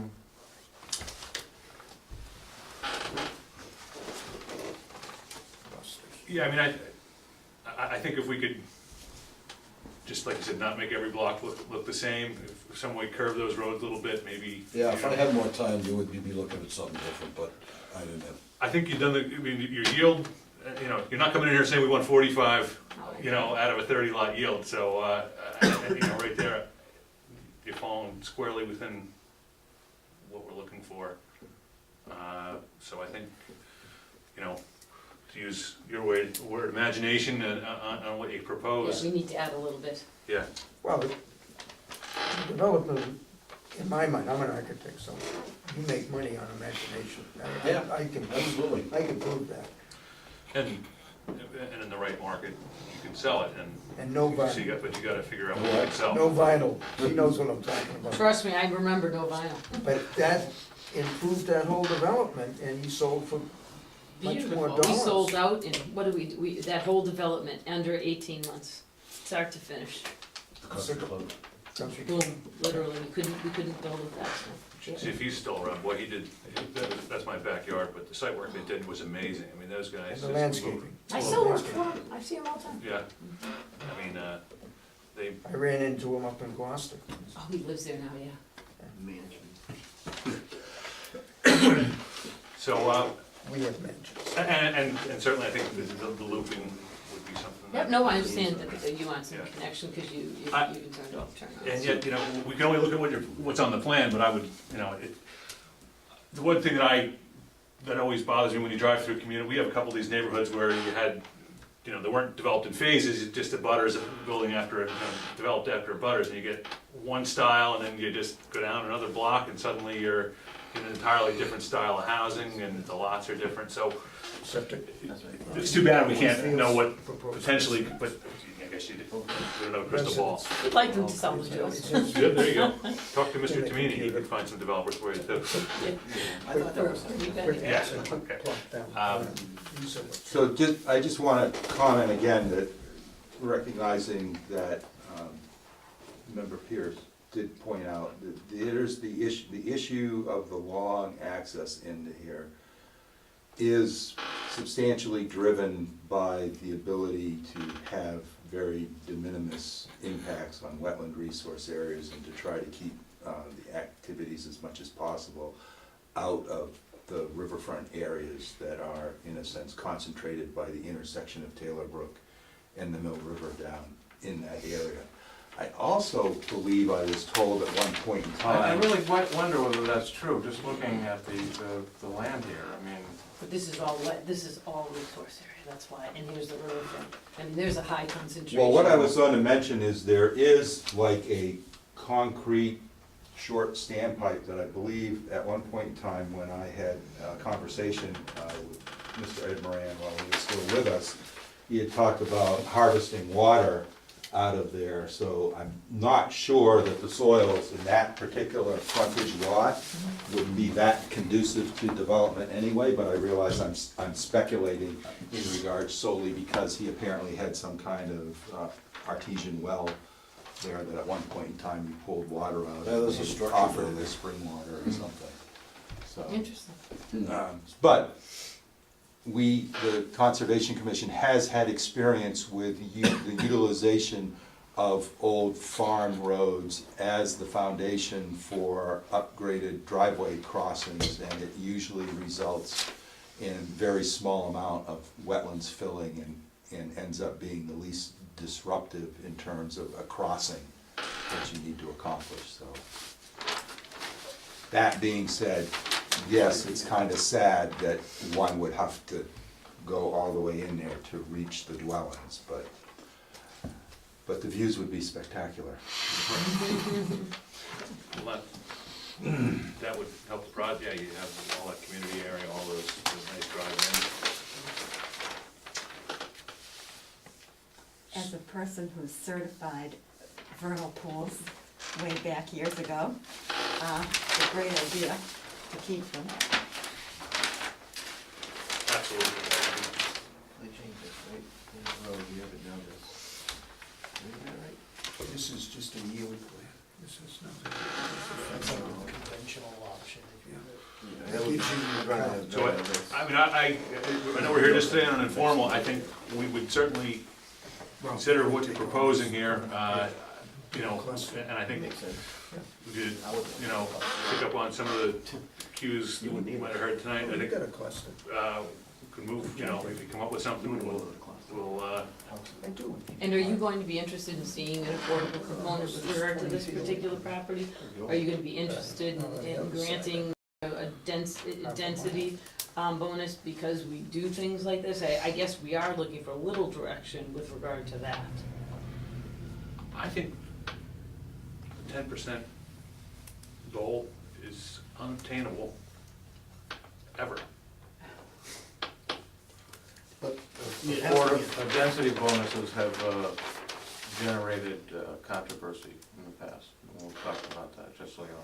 [SPEAKER 1] Yeah, I mean, I think if we could, just like you said, not make every block look the same, if some way curve those roads a little bit, maybe.
[SPEAKER 4] Yeah, if I had more time, you'd be looking at something different, but I didn't have.
[SPEAKER 1] I think you've done I mean, your yield, you're not coming in here saying we want 45, out of a 30 lot yield, so, right there, you're falling squarely within what we're looking for. So I think, to use your word, imagination on what you
[SPEAKER 13] Yeah,
[SPEAKER 1] propose,
[SPEAKER 13] we need to add a little bit.
[SPEAKER 1] yeah.
[SPEAKER 8] Well, the development, in my mind, I'm an architect, so you make money on imagination.
[SPEAKER 4] Yeah,
[SPEAKER 8] I can,
[SPEAKER 4] absolutely.
[SPEAKER 8] I can prove that.
[SPEAKER 1] And in the right market, you can sell it,
[SPEAKER 8] And no
[SPEAKER 1] but you
[SPEAKER 8] vinyl,
[SPEAKER 1] gotta figure out what you can sell.
[SPEAKER 8] no vinyl, she knows what I'm talking about.
[SPEAKER 13] Trust me, I remember no vinyl.
[SPEAKER 8] But that improved that whole development, and he sold for much more
[SPEAKER 13] Beautiful. We
[SPEAKER 8] dollars.
[SPEAKER 13] sold out in, what do we, that whole development, under 18 months, start to finish.
[SPEAKER 4] Country club.
[SPEAKER 8] Country
[SPEAKER 13] Boom, literally, we couldn't build it fast enough.
[SPEAKER 1] See if he's still around, boy, he did, that's my backyard, but the site work they did was amazing, I mean, those guys.
[SPEAKER 8] And the landscaping.
[SPEAKER 13] I still work for him, I see him all the time.
[SPEAKER 1] Yeah, I mean, they,
[SPEAKER 8] I ran into him up in Gloucester.
[SPEAKER 13] Oh, he lives there now, yeah.
[SPEAKER 1] so,
[SPEAKER 8] We have mansions.
[SPEAKER 1] and certainly I think the looping would be something.
[SPEAKER 13] Yep,
[SPEAKER 1] that-
[SPEAKER 13] no, I understand that you want some
[SPEAKER 1] Yeah.
[SPEAKER 13] connection, because you
[SPEAKER 1] I-
[SPEAKER 13] can turn off, turn on.
[SPEAKER 1] And yet, we can only look at what's on the plan, but I would, the one thing that always bothers me when you drive through a community, we have a couple of these neighborhoods where you had, they weren't developed in phases, just the butters building after, developed after butters, and you get one style, and then you just go down another block, and suddenly you're in an entirely different style of housing, and the lots are different, so
[SPEAKER 8] Septic.
[SPEAKER 1] it's too bad we can't know what potentially, but I guess you don't know crystal ball.
[SPEAKER 13] We'd like them to sell the Joes.
[SPEAKER 1] Good, there you go. Talk to Mr. Tamini, he can find some developers for you too.
[SPEAKER 13] I thought that was pretty good.
[SPEAKER 1] Yeah, okay.
[SPEAKER 14] so I just want to comment again that recognizing that Member Pierce did point out that there's the issue of the long access into here is substantially driven by the ability to have very de minimis impacts on wetland resource areas and to try to keep the activities as much as possible out of the riverfront areas that are, in a sense, concentrated by the intersection of Taylor Brook and the Mill River down in that area. I also believe I was told at one point in
[SPEAKER 2] I
[SPEAKER 14] time.
[SPEAKER 2] really wonder whether that's true, just looking at the land here, I mean.
[SPEAKER 13] But this is all resource area, that's why, and here's the riverfront. I mean, there's a high concentration.
[SPEAKER 14] Well, what I was going to mention is there is like a concrete short standpipe that I believe at one point in time when I had a conversation with Mr. Ed Moran while he was still with us, he had talked about harvesting water out of there, so I'm not sure that the soils in that particular frontage lot would be that conducive to development anyway, but I realize I'm speculating in regards solely because he apparently had some kind of artesian well there that at one point in time you pulled water out of.
[SPEAKER 4] Yeah, there's a
[SPEAKER 14] and
[SPEAKER 4] structure
[SPEAKER 14] offered
[SPEAKER 4] down there.
[SPEAKER 14] as spring water or something, so.
[SPEAKER 13] Interesting.
[SPEAKER 14] But the Conservation Commission has had experience with the utilization of old farm roads as the foundation for upgraded driveway crossings, and it usually results in very small amount of wetlands filling and ends up being the least disruptive in terms of a crossing that you need to accomplish, so. That being said, yes, it's kind of sad that one would have to go all the way in there to reach the dwellings, but the views would be spectacular.
[SPEAKER 1] Well, that would help the project, yeah, you have all that community area, all those nice
[SPEAKER 11] person who certified vernal pools way back years ago. It's a great idea to keep them.
[SPEAKER 1] Absolutely.
[SPEAKER 5] They changed this, right? There's a road here, but now this. Isn't that right?
[SPEAKER 8] This is just a yield plan, this is nothing.
[SPEAKER 3] That's a conventional option. If you-
[SPEAKER 5] That would- you're gonna have
[SPEAKER 1] So,
[SPEAKER 5] this.
[SPEAKER 1] I mean, I know we're here just today on an informal, I think we would certainly consider what you're proposing here, you know, and I think
[SPEAKER 5] Makes sense.
[SPEAKER 1] we could, you know, pick up on some of the cues that we might have heard tonight. I
[SPEAKER 8] We
[SPEAKER 1] think,
[SPEAKER 8] got a cluster,
[SPEAKER 1] could move, you know, maybe come up with something, and we'll,
[SPEAKER 8] I do.
[SPEAKER 13] And are you going to be interested in seeing an affordable component with regard to this particular property? Are you gonna be interested in granting a density bonus because we do things like this? I guess we are looking for a little direction with regard to that.
[SPEAKER 1] I think the 10% goal is unobtainable, ever.
[SPEAKER 3] But it has to be-
[SPEAKER 2] Density bonuses have generated controversy in the past. We'll talk about that, just so you know.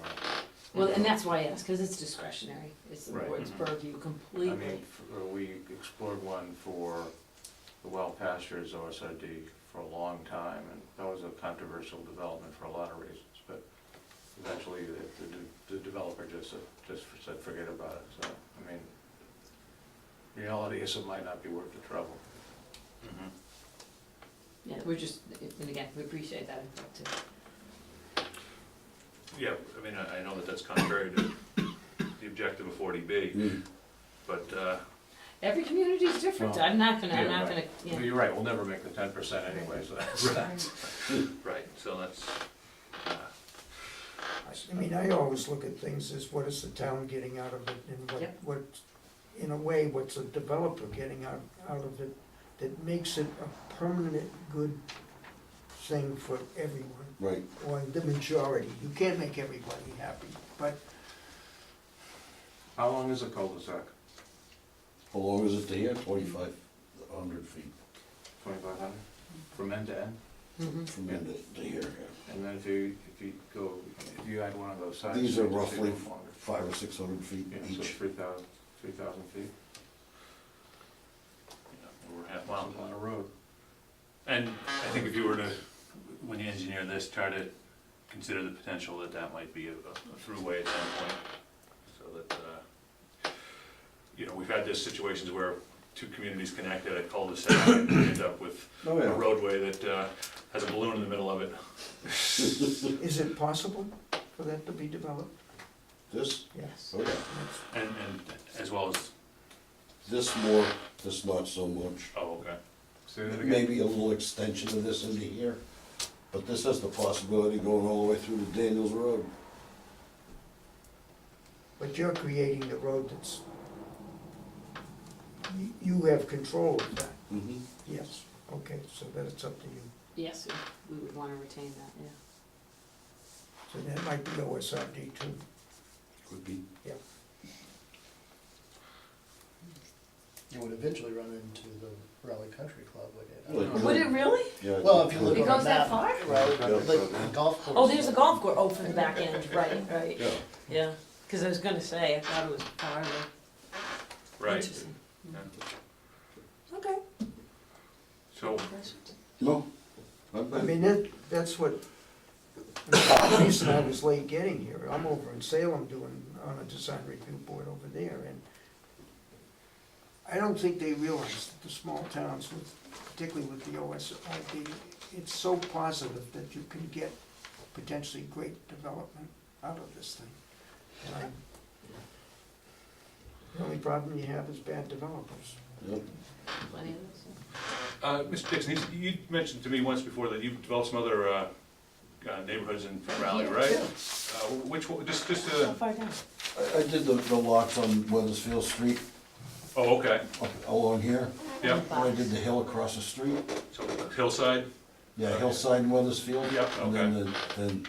[SPEAKER 13] Well, and that's why I asked, because it's discretionary, it's the
[SPEAKER 2] Right.
[SPEAKER 13] board's purview
[SPEAKER 2] I
[SPEAKER 13] completely.
[SPEAKER 2] mean, we explored one for the wild pastures OSRD for a long time, and that was a controversial development for a lot of reasons, but eventually the developer just said, forget about it, so, I mean, reality is it might not be worth the trouble.
[SPEAKER 13] Yeah, we're just, and again, we appreciate that input too.
[SPEAKER 1] Yeah, I mean, I know that that's contrary to the objective of 40B, but,
[SPEAKER 13] Every community is different,
[SPEAKER 2] Well,
[SPEAKER 13] I'm not gonna,
[SPEAKER 2] But
[SPEAKER 13] yeah.
[SPEAKER 2] you're right, we'll never make the 10% anyway, so that's.
[SPEAKER 1] right, so that's,
[SPEAKER 8] I mean, I always look at things as what is the town getting out of it, and
[SPEAKER 13] Yep.
[SPEAKER 8] what, in a way, what's a developer getting out of it that makes it a permanent good thing for everyone,
[SPEAKER 4] Right.
[SPEAKER 8] or the majority. You can't make everybody happy, but
[SPEAKER 2] How long is a cul-de-sac?
[SPEAKER 4] How long is it to here? 2,500 feet
[SPEAKER 2] 2,500? From end to end?
[SPEAKER 13] Mhm.
[SPEAKER 4] from end to here, yeah.
[SPEAKER 2] And then if you add one of those sides.
[SPEAKER 4] These are
[SPEAKER 2] streets, it's
[SPEAKER 4] roughly
[SPEAKER 2] even longer.
[SPEAKER 4] 500 or 600 feet
[SPEAKER 2] Yeah, so
[SPEAKER 4] each.
[SPEAKER 2] 3,000 feet.
[SPEAKER 1] we're half mile.
[SPEAKER 2] That's a lot of road.
[SPEAKER 1] And I think if you were to, when you engineer this, try to consider the potential that that might be a throughway at some point, so that, you know, we've had this situations where two communities connect at a cul-de-sac and we end up with
[SPEAKER 4] Oh,
[SPEAKER 1] a
[SPEAKER 4] yeah.
[SPEAKER 1] roadway that has a balloon in the middle of it.
[SPEAKER 8] is it possible for that to be developed?
[SPEAKER 4] This,
[SPEAKER 8] Yes.
[SPEAKER 4] oh yeah.
[SPEAKER 1] And as well as,
[SPEAKER 4] This more, this not so much.
[SPEAKER 1] oh, okay.
[SPEAKER 2] Say that again?
[SPEAKER 4] Maybe a little extension of this into here, but this has the possibility going all the way through to Daniels Road.
[SPEAKER 8] But you're creating the road that's, you have control of that,
[SPEAKER 4] Mm-hmm.
[SPEAKER 8] yes, okay, so then it's up to you.
[SPEAKER 13] Yes, we would wanna retain that, yeah.
[SPEAKER 8] So that might be OSRD too.
[SPEAKER 4] Could be.
[SPEAKER 3] You would eventually run into the Raleigh Country Club, would it? I
[SPEAKER 4] Like-
[SPEAKER 3] don't know.
[SPEAKER 13] Would it really?
[SPEAKER 4] Yeah.
[SPEAKER 3] Well, if you look
[SPEAKER 13] It
[SPEAKER 3] on a
[SPEAKER 13] goes that
[SPEAKER 3] map,
[SPEAKER 13] far?
[SPEAKER 3] right,
[SPEAKER 4] Yeah.
[SPEAKER 3] like the golf course.
[SPEAKER 13] Oh, there's a golf course, oh, for the back end, right,
[SPEAKER 4] Yeah.
[SPEAKER 13] yeah, cause I was gonna say, I thought it was farther.
[SPEAKER 1] Right,
[SPEAKER 13] Interesting. Okay.
[SPEAKER 1] so,
[SPEAKER 4] No.
[SPEAKER 8] I mean, that's what, the reason I was late getting here, I'm over in Salem doing, on a design review board over there, and I don't think they realize that the small towns, particularly with the OSRD, it's so positive that you can get potentially great development out of this thing. And the only problem you have is bad developers.
[SPEAKER 4] Yep.
[SPEAKER 13] Plenty of those.
[SPEAKER 1] Mr. Dixon, you mentioned to me once before that you've developed some other neighborhoods in Raleigh, right? Which one, just,
[SPEAKER 13] So far down.
[SPEAKER 4] I did the lots on Weathersfield Street
[SPEAKER 1] oh, okay,
[SPEAKER 4] up along here.
[SPEAKER 1] yeah,
[SPEAKER 4] And I did the hill across the street.
[SPEAKER 1] so Hillside,
[SPEAKER 4] Yeah, Hillside and Weathersfield.
[SPEAKER 1] Yep,
[SPEAKER 4] And
[SPEAKER 1] okay.
[SPEAKER 4] then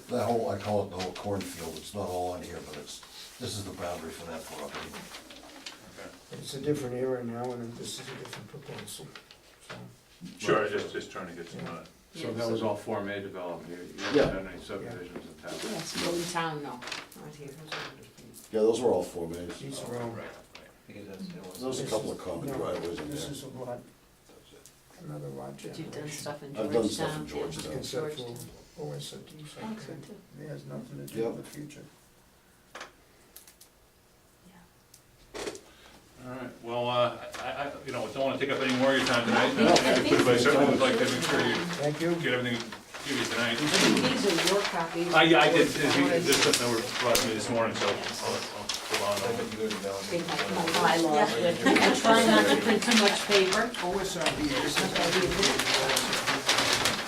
[SPEAKER 4] the whole, I call it the whole cornfield. It's not all on here, but this is the boundary for that property.
[SPEAKER 1] okay.
[SPEAKER 8] It's a different era now, and this is a different proposal, so.
[SPEAKER 1] Sure, just trying to get some,
[SPEAKER 2] So that was all Form A development, you
[SPEAKER 4] Yeah.
[SPEAKER 2] haven't done any subdivisions in town?
[SPEAKER 13] Yes, go in town, no, not here.
[SPEAKER 4] Yeah, those were all Form As.
[SPEAKER 8] These are all,
[SPEAKER 4] There's a couple of common driveways in
[SPEAKER 8] this
[SPEAKER 4] there.
[SPEAKER 8] is a lot, another lot
[SPEAKER 13] But you've done
[SPEAKER 8] generation.
[SPEAKER 13] stuff in
[SPEAKER 4] I've done stuff
[SPEAKER 13] Georgetown.
[SPEAKER 4] in Georgetown.
[SPEAKER 8] Conceptual OSRD,
[SPEAKER 13] Oh,
[SPEAKER 8] same
[SPEAKER 13] good
[SPEAKER 8] thing.
[SPEAKER 13] too.
[SPEAKER 8] It has nothing to do
[SPEAKER 4] Yep.
[SPEAKER 8] with the future.
[SPEAKER 1] all right, well, you know, don't wanna take up any more of your time tonight. But I certainly would like to make sure you
[SPEAKER 8] Thank you.
[SPEAKER 1] get everything, give you tonight.
[SPEAKER 13] These are your copies.
[SPEAKER 1] Yeah, I did, this is something that were brought to me this morning, so I'll hold on.
[SPEAKER 13] Take my bylaws with me. And try not to print too much paper.
[SPEAKER 8] OSRD, this is.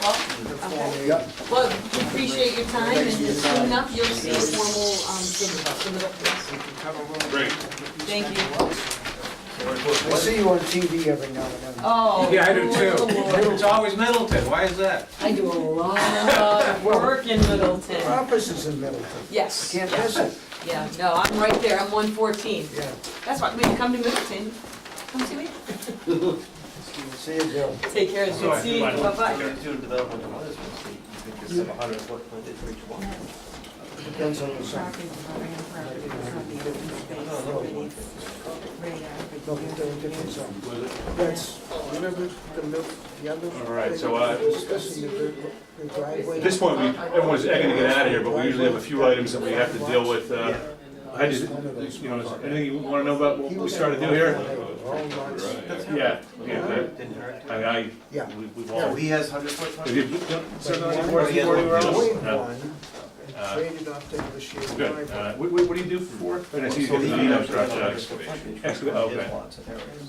[SPEAKER 13] Okay. Well, we appreciate your time, and soon enough, you'll see a formal, submittal.
[SPEAKER 1] Great.
[SPEAKER 13] Thank you.
[SPEAKER 8] I see you on TV every now and then.
[SPEAKER 13] Oh.
[SPEAKER 2] Yeah, I do
[SPEAKER 13] Lord.
[SPEAKER 2] too. It's always Middleton, why is that?
[SPEAKER 13] I do a lot of work in Middleton.
[SPEAKER 8] Our office is in Middleton.
[SPEAKER 13] Yes.
[SPEAKER 8] Can't miss it.
[SPEAKER 13] Yeah, no, I'm right there, I'm 114.
[SPEAKER 8] Yeah.
[SPEAKER 13] That's why, when you come to Middleton, come see me.
[SPEAKER 8] See you, Bill.
[SPEAKER 13] Take care, it's good to see you, bye-bye.
[SPEAKER 8] Depends on the site. No, but they're a different zone. That's, remember the other?
[SPEAKER 1] All right, so,
[SPEAKER 8] Discussing the driveway.
[SPEAKER 1] At this point, everyone's egging to get out of here, but we usually have a few items that we have to deal with. I just, you know, is there anything you wanna know about what we started to do here? Yeah,
[SPEAKER 8] Yeah.
[SPEAKER 1] we've all.
[SPEAKER 6] He has 100-foot
[SPEAKER 1] Have you served on any boards before anywhere else?
[SPEAKER 8] Wayne
[SPEAKER 1] No.
[SPEAKER 8] won, and traded off the Bashir
[SPEAKER 1] Good.
[SPEAKER 8] driveway.
[SPEAKER 1] What do you do for work? I see you get the emails for excavation. Okay.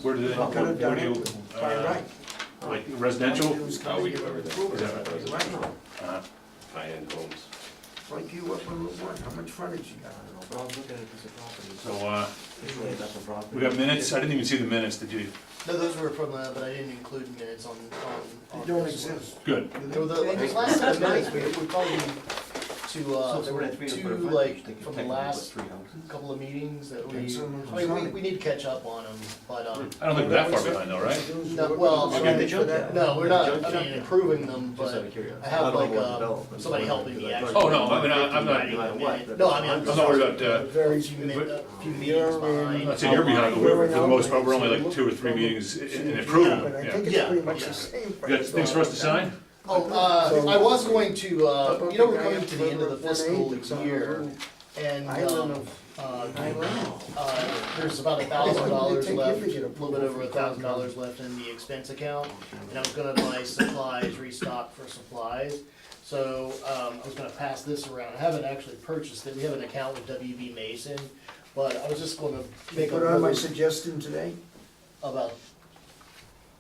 [SPEAKER 1] Where do they,
[SPEAKER 8] Could have
[SPEAKER 1] where
[SPEAKER 8] done
[SPEAKER 1] do you,
[SPEAKER 8] it by right.
[SPEAKER 1] like residential?
[SPEAKER 8] Oh, we do everything.
[SPEAKER 1] Is that right?
[SPEAKER 8] Right.
[SPEAKER 7] High-end homes.
[SPEAKER 8] Like you up on Route 1, how much frontage you got?
[SPEAKER 1] So, we got minutes? I didn't even see the minutes, did you?
[SPEAKER 3] No, those were from, but I didn't include minutes on.
[SPEAKER 8] They don't exist.
[SPEAKER 1] Good.
[SPEAKER 3] There were the last set of minutes, we probably there were two, like, from the last couple of meetings that I mean, we need to catch up on them, but,
[SPEAKER 1] I don't think we're that far behind though, right?
[SPEAKER 3] no, well, I mean,
[SPEAKER 8] For that.
[SPEAKER 3] no, we're not, I mean, improving them, but I have like, somebody helping me actually.
[SPEAKER 1] Oh, no, I mean, I'm not,
[SPEAKER 3] No, I mean, I'm
[SPEAKER 1] I'm
[SPEAKER 3] just.
[SPEAKER 1] not worried about,
[SPEAKER 3] Very few meetings behind.
[SPEAKER 1] I'd say you're behind, but we're, for the most part, we're only like 2 or 3 meetings in improving.
[SPEAKER 8] But I
[SPEAKER 1] Yeah.
[SPEAKER 8] think it's
[SPEAKER 3] Yeah.
[SPEAKER 8] pretty much the same.
[SPEAKER 1] You got things for us to sign?
[SPEAKER 3] Oh, I was going to, you know, we're coming to the end of the fiscal year, and, there's about $1,000 left, a little bit over $1,000 left in the expense account, and I was gonna buy supplies, restock for supplies. So, I was gonna pass this around, I haven't actually purchased it, we have an account with WB Mason, but I was just gonna make
[SPEAKER 8] Put on my
[SPEAKER 3] a
[SPEAKER 8] suggestion today,
[SPEAKER 3] about,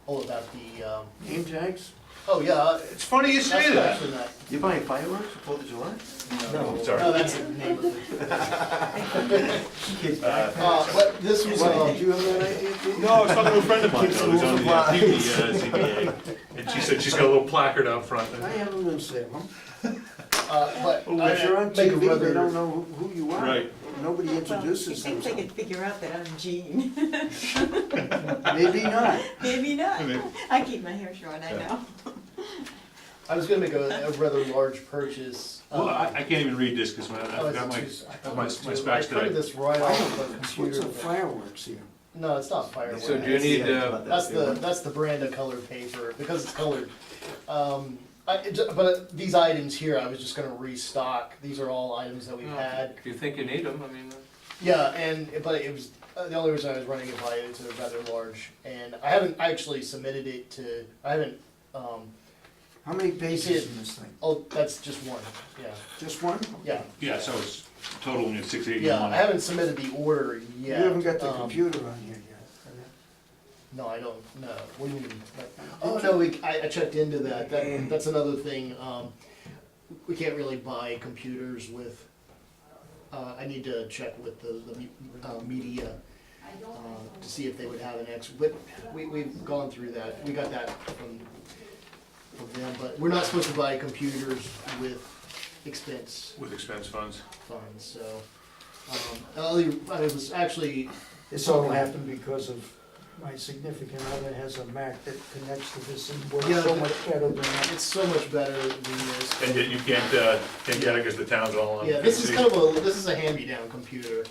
[SPEAKER 3] about the,
[SPEAKER 8] name tags?
[SPEAKER 3] oh, yeah,
[SPEAKER 1] It's funny you
[SPEAKER 3] that's
[SPEAKER 1] say that.
[SPEAKER 3] actually not.
[SPEAKER 6] You buying fireworks for 4th of July?
[SPEAKER 3] No,
[SPEAKER 1] Sorry.
[SPEAKER 3] that's the name of it. But this was,
[SPEAKER 8] Did you have that idea?
[SPEAKER 1] No, I was talking to a friend of mine who's on the ZBA, and she said she's got a little placard out front.
[SPEAKER 8] I have them in Salem.
[SPEAKER 3] but
[SPEAKER 8] If you're on
[SPEAKER 3] I make a
[SPEAKER 8] TV, they
[SPEAKER 3] rather,
[SPEAKER 8] don't know who you are.
[SPEAKER 1] Right.
[SPEAKER 8] Nobody
[SPEAKER 11] Well,
[SPEAKER 8] introduces
[SPEAKER 11] you think they
[SPEAKER 8] themselves.
[SPEAKER 11] could figure out that I'm Jean?
[SPEAKER 8] Maybe not.
[SPEAKER 11] Maybe not. I keep my hair short, I know.
[SPEAKER 3] I was gonna make a rather large purchase.
[SPEAKER 1] Well, I can't even read this because I
[SPEAKER 3] Oh,
[SPEAKER 1] forgot my,
[SPEAKER 3] it's too-
[SPEAKER 1] my
[SPEAKER 3] I thought it was
[SPEAKER 1] specs
[SPEAKER 3] I printed
[SPEAKER 1] today.
[SPEAKER 3] this right off the
[SPEAKER 8] What's
[SPEAKER 3] computer.
[SPEAKER 8] the fireworks here?
[SPEAKER 3] No, it's not fireworks.
[SPEAKER 2] So do you need,
[SPEAKER 3] That's the brand of colored paper, because it's colored. But these items here, I was just gonna restock, these are all items that we've had.
[SPEAKER 2] if you think you need them, I mean.
[SPEAKER 3] Yeah, but it was, the only reason I was running it by, it's a rather large, and I haven't actually submitted it to, I haven't,
[SPEAKER 8] How many pages in this thing?
[SPEAKER 3] oh, that's just one, yeah,
[SPEAKER 8] Just one?
[SPEAKER 3] yeah.
[SPEAKER 1] Yeah, so it's total, 681.
[SPEAKER 3] Yeah, I haven't submitted the order
[SPEAKER 8] You
[SPEAKER 3] yet.
[SPEAKER 8] haven't got the computer on here yet.
[SPEAKER 3] No, I don't, no, what do you mean? Oh, no, I checked into that, that's another thing, we can't really buy computers with, I need to check with the media, to see if they would have an extra, but we've gone through that, we got that from them, but we're not supposed to buy computers with expense
[SPEAKER 1] With expense funds.
[SPEAKER 3] funds, so, it was actually,
[SPEAKER 8] This all happened because of my significant other has a Mac that connects to this and works
[SPEAKER 3] Yeah,
[SPEAKER 8] so
[SPEAKER 3] but-
[SPEAKER 8] much better than that.
[SPEAKER 3] It's so much better than this.
[SPEAKER 1] And yet you can't get it because the town's all on.
[SPEAKER 3] Yeah, this is
[SPEAKER 1] PC.
[SPEAKER 3] kind of this is a hand-me-down computer.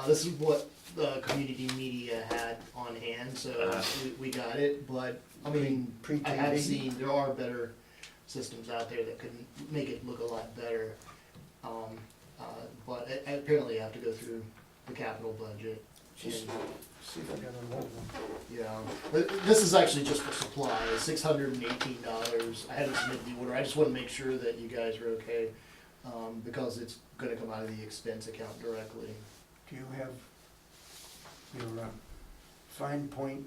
[SPEAKER 3] This is what the community media had on hand, so we got it, but, I mean, I have
[SPEAKER 8] Pre-TV.
[SPEAKER 3] seen, there are better systems out there that could make it look a lot better. But apparently I have to go through the capital budget.
[SPEAKER 8] Just
[SPEAKER 3] and,
[SPEAKER 8] see if I got an old one.
[SPEAKER 3] yeah, but this is actually just for supplies, $618. I hadn't submitted the order, I just wanna make sure that you guys are okay, because it's gonna come out of the expense account directly.
[SPEAKER 8] Do you have your fine point,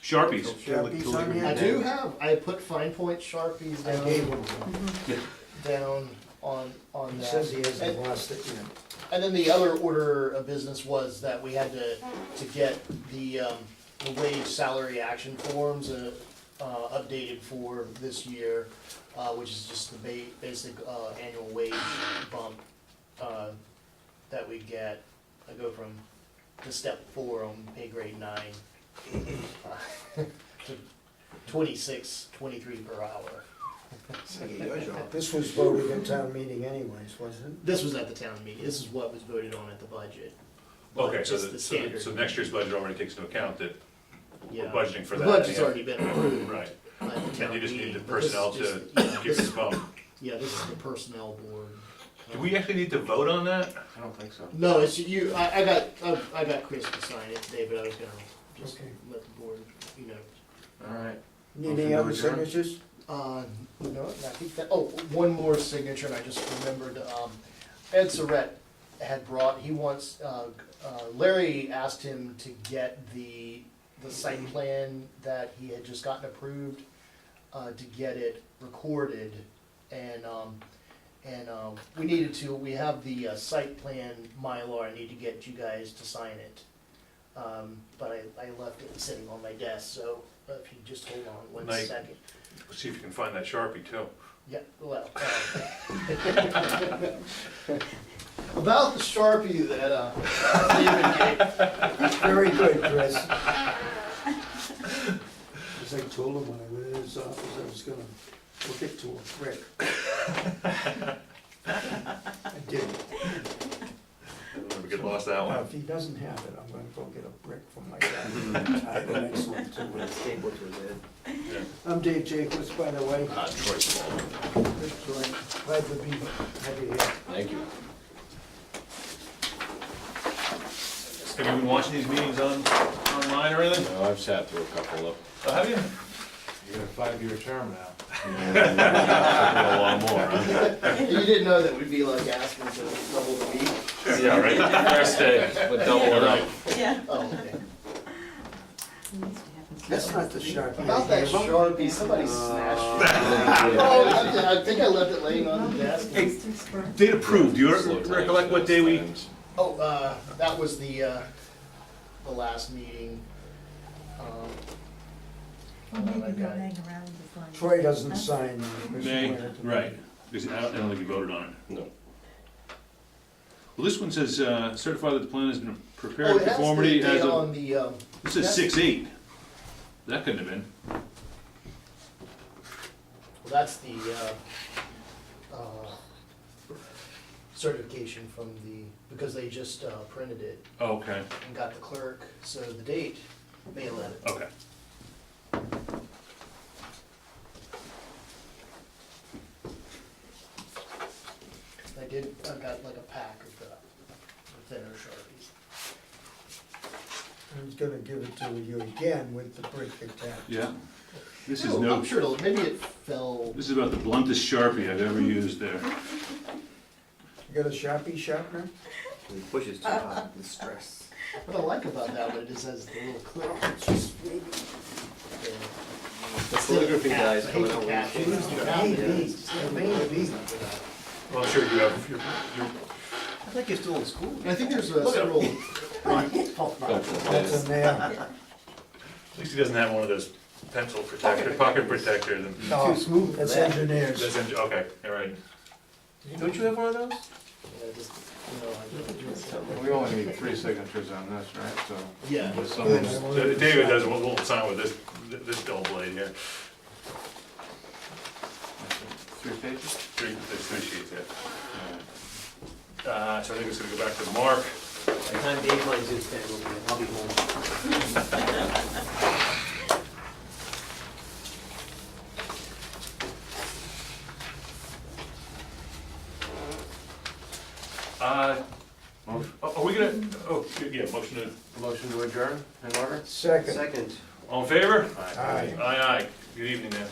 [SPEAKER 1] Sharpies.
[SPEAKER 8] Sharpies on here?
[SPEAKER 3] I do have, I put fine point Sharpies
[SPEAKER 8] I gave him one.
[SPEAKER 3] down on
[SPEAKER 8] He
[SPEAKER 3] that.
[SPEAKER 8] says he hasn't
[SPEAKER 3] And-
[SPEAKER 8] lost it yet.
[SPEAKER 3] And then the other order of business was that we had to get the wage salary action forms updated for this year, which is just the basic annual wage bump that we get. I go from to step 4 on pay grade 9 to 23 per hour.
[SPEAKER 8] This was voted at town meeting anyways, wasn't it?
[SPEAKER 3] This was at the town meeting, this is what was voted on at the budget. But
[SPEAKER 1] Okay, so
[SPEAKER 3] just the standard.
[SPEAKER 1] so next year's budget already takes into account that
[SPEAKER 3] Yeah.
[SPEAKER 1] we're budgeting for
[SPEAKER 3] The
[SPEAKER 1] that.
[SPEAKER 3] budget's already been approved.
[SPEAKER 1] Right.
[SPEAKER 3] At the
[SPEAKER 1] And
[SPEAKER 3] town
[SPEAKER 1] you just need the
[SPEAKER 3] meeting, but this is
[SPEAKER 1] personnel
[SPEAKER 3] just-
[SPEAKER 1] to
[SPEAKER 3] yeah,
[SPEAKER 1] give
[SPEAKER 3] this
[SPEAKER 1] this vote.
[SPEAKER 3] Yeah, this is the personnel board.
[SPEAKER 1] Do we actually need to vote on that?
[SPEAKER 2] I don't think so.
[SPEAKER 3] No, it's you, I got Chris to sign it today, but I was gonna just
[SPEAKER 8] Okay.
[SPEAKER 3] let the board, you know.
[SPEAKER 2] All right.
[SPEAKER 8] Need
[SPEAKER 2] Motion
[SPEAKER 8] any
[SPEAKER 2] to
[SPEAKER 8] other
[SPEAKER 2] adjourn?
[SPEAKER 8] signatures?
[SPEAKER 3] No, I think that, one more signature, and I just remembered, Ed Surratt had brought, he wants, Larry asked him to get the site plan that he had just gotten approved, to get it recorded, and we have the site plan Mylar, I need to get you guys to sign it. But I left it sitting on my desk, so if you just hold on one
[SPEAKER 1] Nice.
[SPEAKER 3] second.
[SPEAKER 1] See if you can find that Sharpie too.
[SPEAKER 3] Yeah, well, about the Sharpie that, David gave.
[SPEAKER 8] Very good, Chris. As I told him when I went in his office, I was gonna hook it to a brick. I didn't.
[SPEAKER 1] We could lost that one.
[SPEAKER 8] If he doesn't have it, I'm gonna go get a brick from my guy. Tie the next one to it.
[SPEAKER 5] Staple to his head.
[SPEAKER 8] I'm Dave Jacobs, by the way.
[SPEAKER 1] Troy Small.
[SPEAKER 8] Good, Troy. Glad to have you here.
[SPEAKER 7] Thank you.
[SPEAKER 1] Have you been watching these meetings online or anything?
[SPEAKER 7] No, I've sat through a couple of,
[SPEAKER 1] Oh, have you?
[SPEAKER 2] You got a 5-year term now.
[SPEAKER 7] a lot more, huh?
[SPEAKER 3] You didn't know that we'd be like asking to double the meat?
[SPEAKER 7] Yeah, right, first day, but double it up.
[SPEAKER 11] Yeah.
[SPEAKER 3] Oh, okay.
[SPEAKER 8] That's not the Sharpie.
[SPEAKER 3] About that
[SPEAKER 8] I gave him.
[SPEAKER 3] Sharpie, somebody snatched it. Oh, I think I left it laying on the desk.
[SPEAKER 1] Hey, date approved, do you recollect what day we?
[SPEAKER 3] Oh, that was the last meeting.
[SPEAKER 11] Well, maybe
[SPEAKER 3] I
[SPEAKER 11] they'll
[SPEAKER 3] got it.
[SPEAKER 11] hang around as long as.
[SPEAKER 8] Troy doesn't sign. Chris
[SPEAKER 1] May,
[SPEAKER 8] wanted to-
[SPEAKER 1] right, because I don't think you voted on it.
[SPEAKER 7] No.
[SPEAKER 1] Well, this one says certify that the plan has been
[SPEAKER 3] Oh,
[SPEAKER 1] prepared in
[SPEAKER 3] it has the
[SPEAKER 1] conformity
[SPEAKER 3] date
[SPEAKER 1] as of,
[SPEAKER 3] on the,
[SPEAKER 1] this says
[SPEAKER 3] that's-
[SPEAKER 1] 6/8. That couldn't have been.
[SPEAKER 3] well, that's the, certification from because they just, printed it
[SPEAKER 1] Oh, okay,
[SPEAKER 3] and got the clerk, so the date, May 11th.
[SPEAKER 1] okay.
[SPEAKER 3] I got like a pack of the thinner Sharpies.
[SPEAKER 8] He's gonna give it to you again with the brick attached.
[SPEAKER 1] Yeah. This is
[SPEAKER 3] Oh,
[SPEAKER 1] no,
[SPEAKER 3] I'm sure maybe it fell.
[SPEAKER 1] this is about the bluntest Sharpie I've ever used there.
[SPEAKER 8] You got a Sharpie sharpener?
[SPEAKER 5] He pushes too hard, the stress.
[SPEAKER 3] What I like about that one, it just has the little clip.
[SPEAKER 5] The calligraphy guys
[SPEAKER 3] I hate
[SPEAKER 5] coming
[SPEAKER 3] the
[SPEAKER 5] out
[SPEAKER 3] cap.
[SPEAKER 5] with.
[SPEAKER 3] It used to have
[SPEAKER 8] It may be.
[SPEAKER 1] Well, I'm sure you have, you're,
[SPEAKER 5] I think you're still in school.
[SPEAKER 3] And I think there's several.
[SPEAKER 8] That's a nail.
[SPEAKER 1] at least he doesn't have one of those pencil protector, pocket protectors and.
[SPEAKER 8] No, that's engineers.
[SPEAKER 1] Okay, all right.
[SPEAKER 5] Don't you have one of those?
[SPEAKER 3] just, I
[SPEAKER 2] We only need 3 signatures on this, right, so.
[SPEAKER 3] Yeah.
[SPEAKER 2] with someone-
[SPEAKER 1] David does, we'll sign with this double blade here.
[SPEAKER 2] 3 pages?
[SPEAKER 1] There's 3 sheets, yeah. So I think it's gonna go back to Mark.
[SPEAKER 5] By the time Dave finds his pen, I'll be home.
[SPEAKER 1] Are we gonna, oh, yeah, motion to,
[SPEAKER 2] Motion to adjourn in order?
[SPEAKER 8] Second.
[SPEAKER 6] Second.
[SPEAKER 1] all in favor?
[SPEAKER 2] Aye.
[SPEAKER 8] Aye.
[SPEAKER 1] Aye, aye. Good evening, man.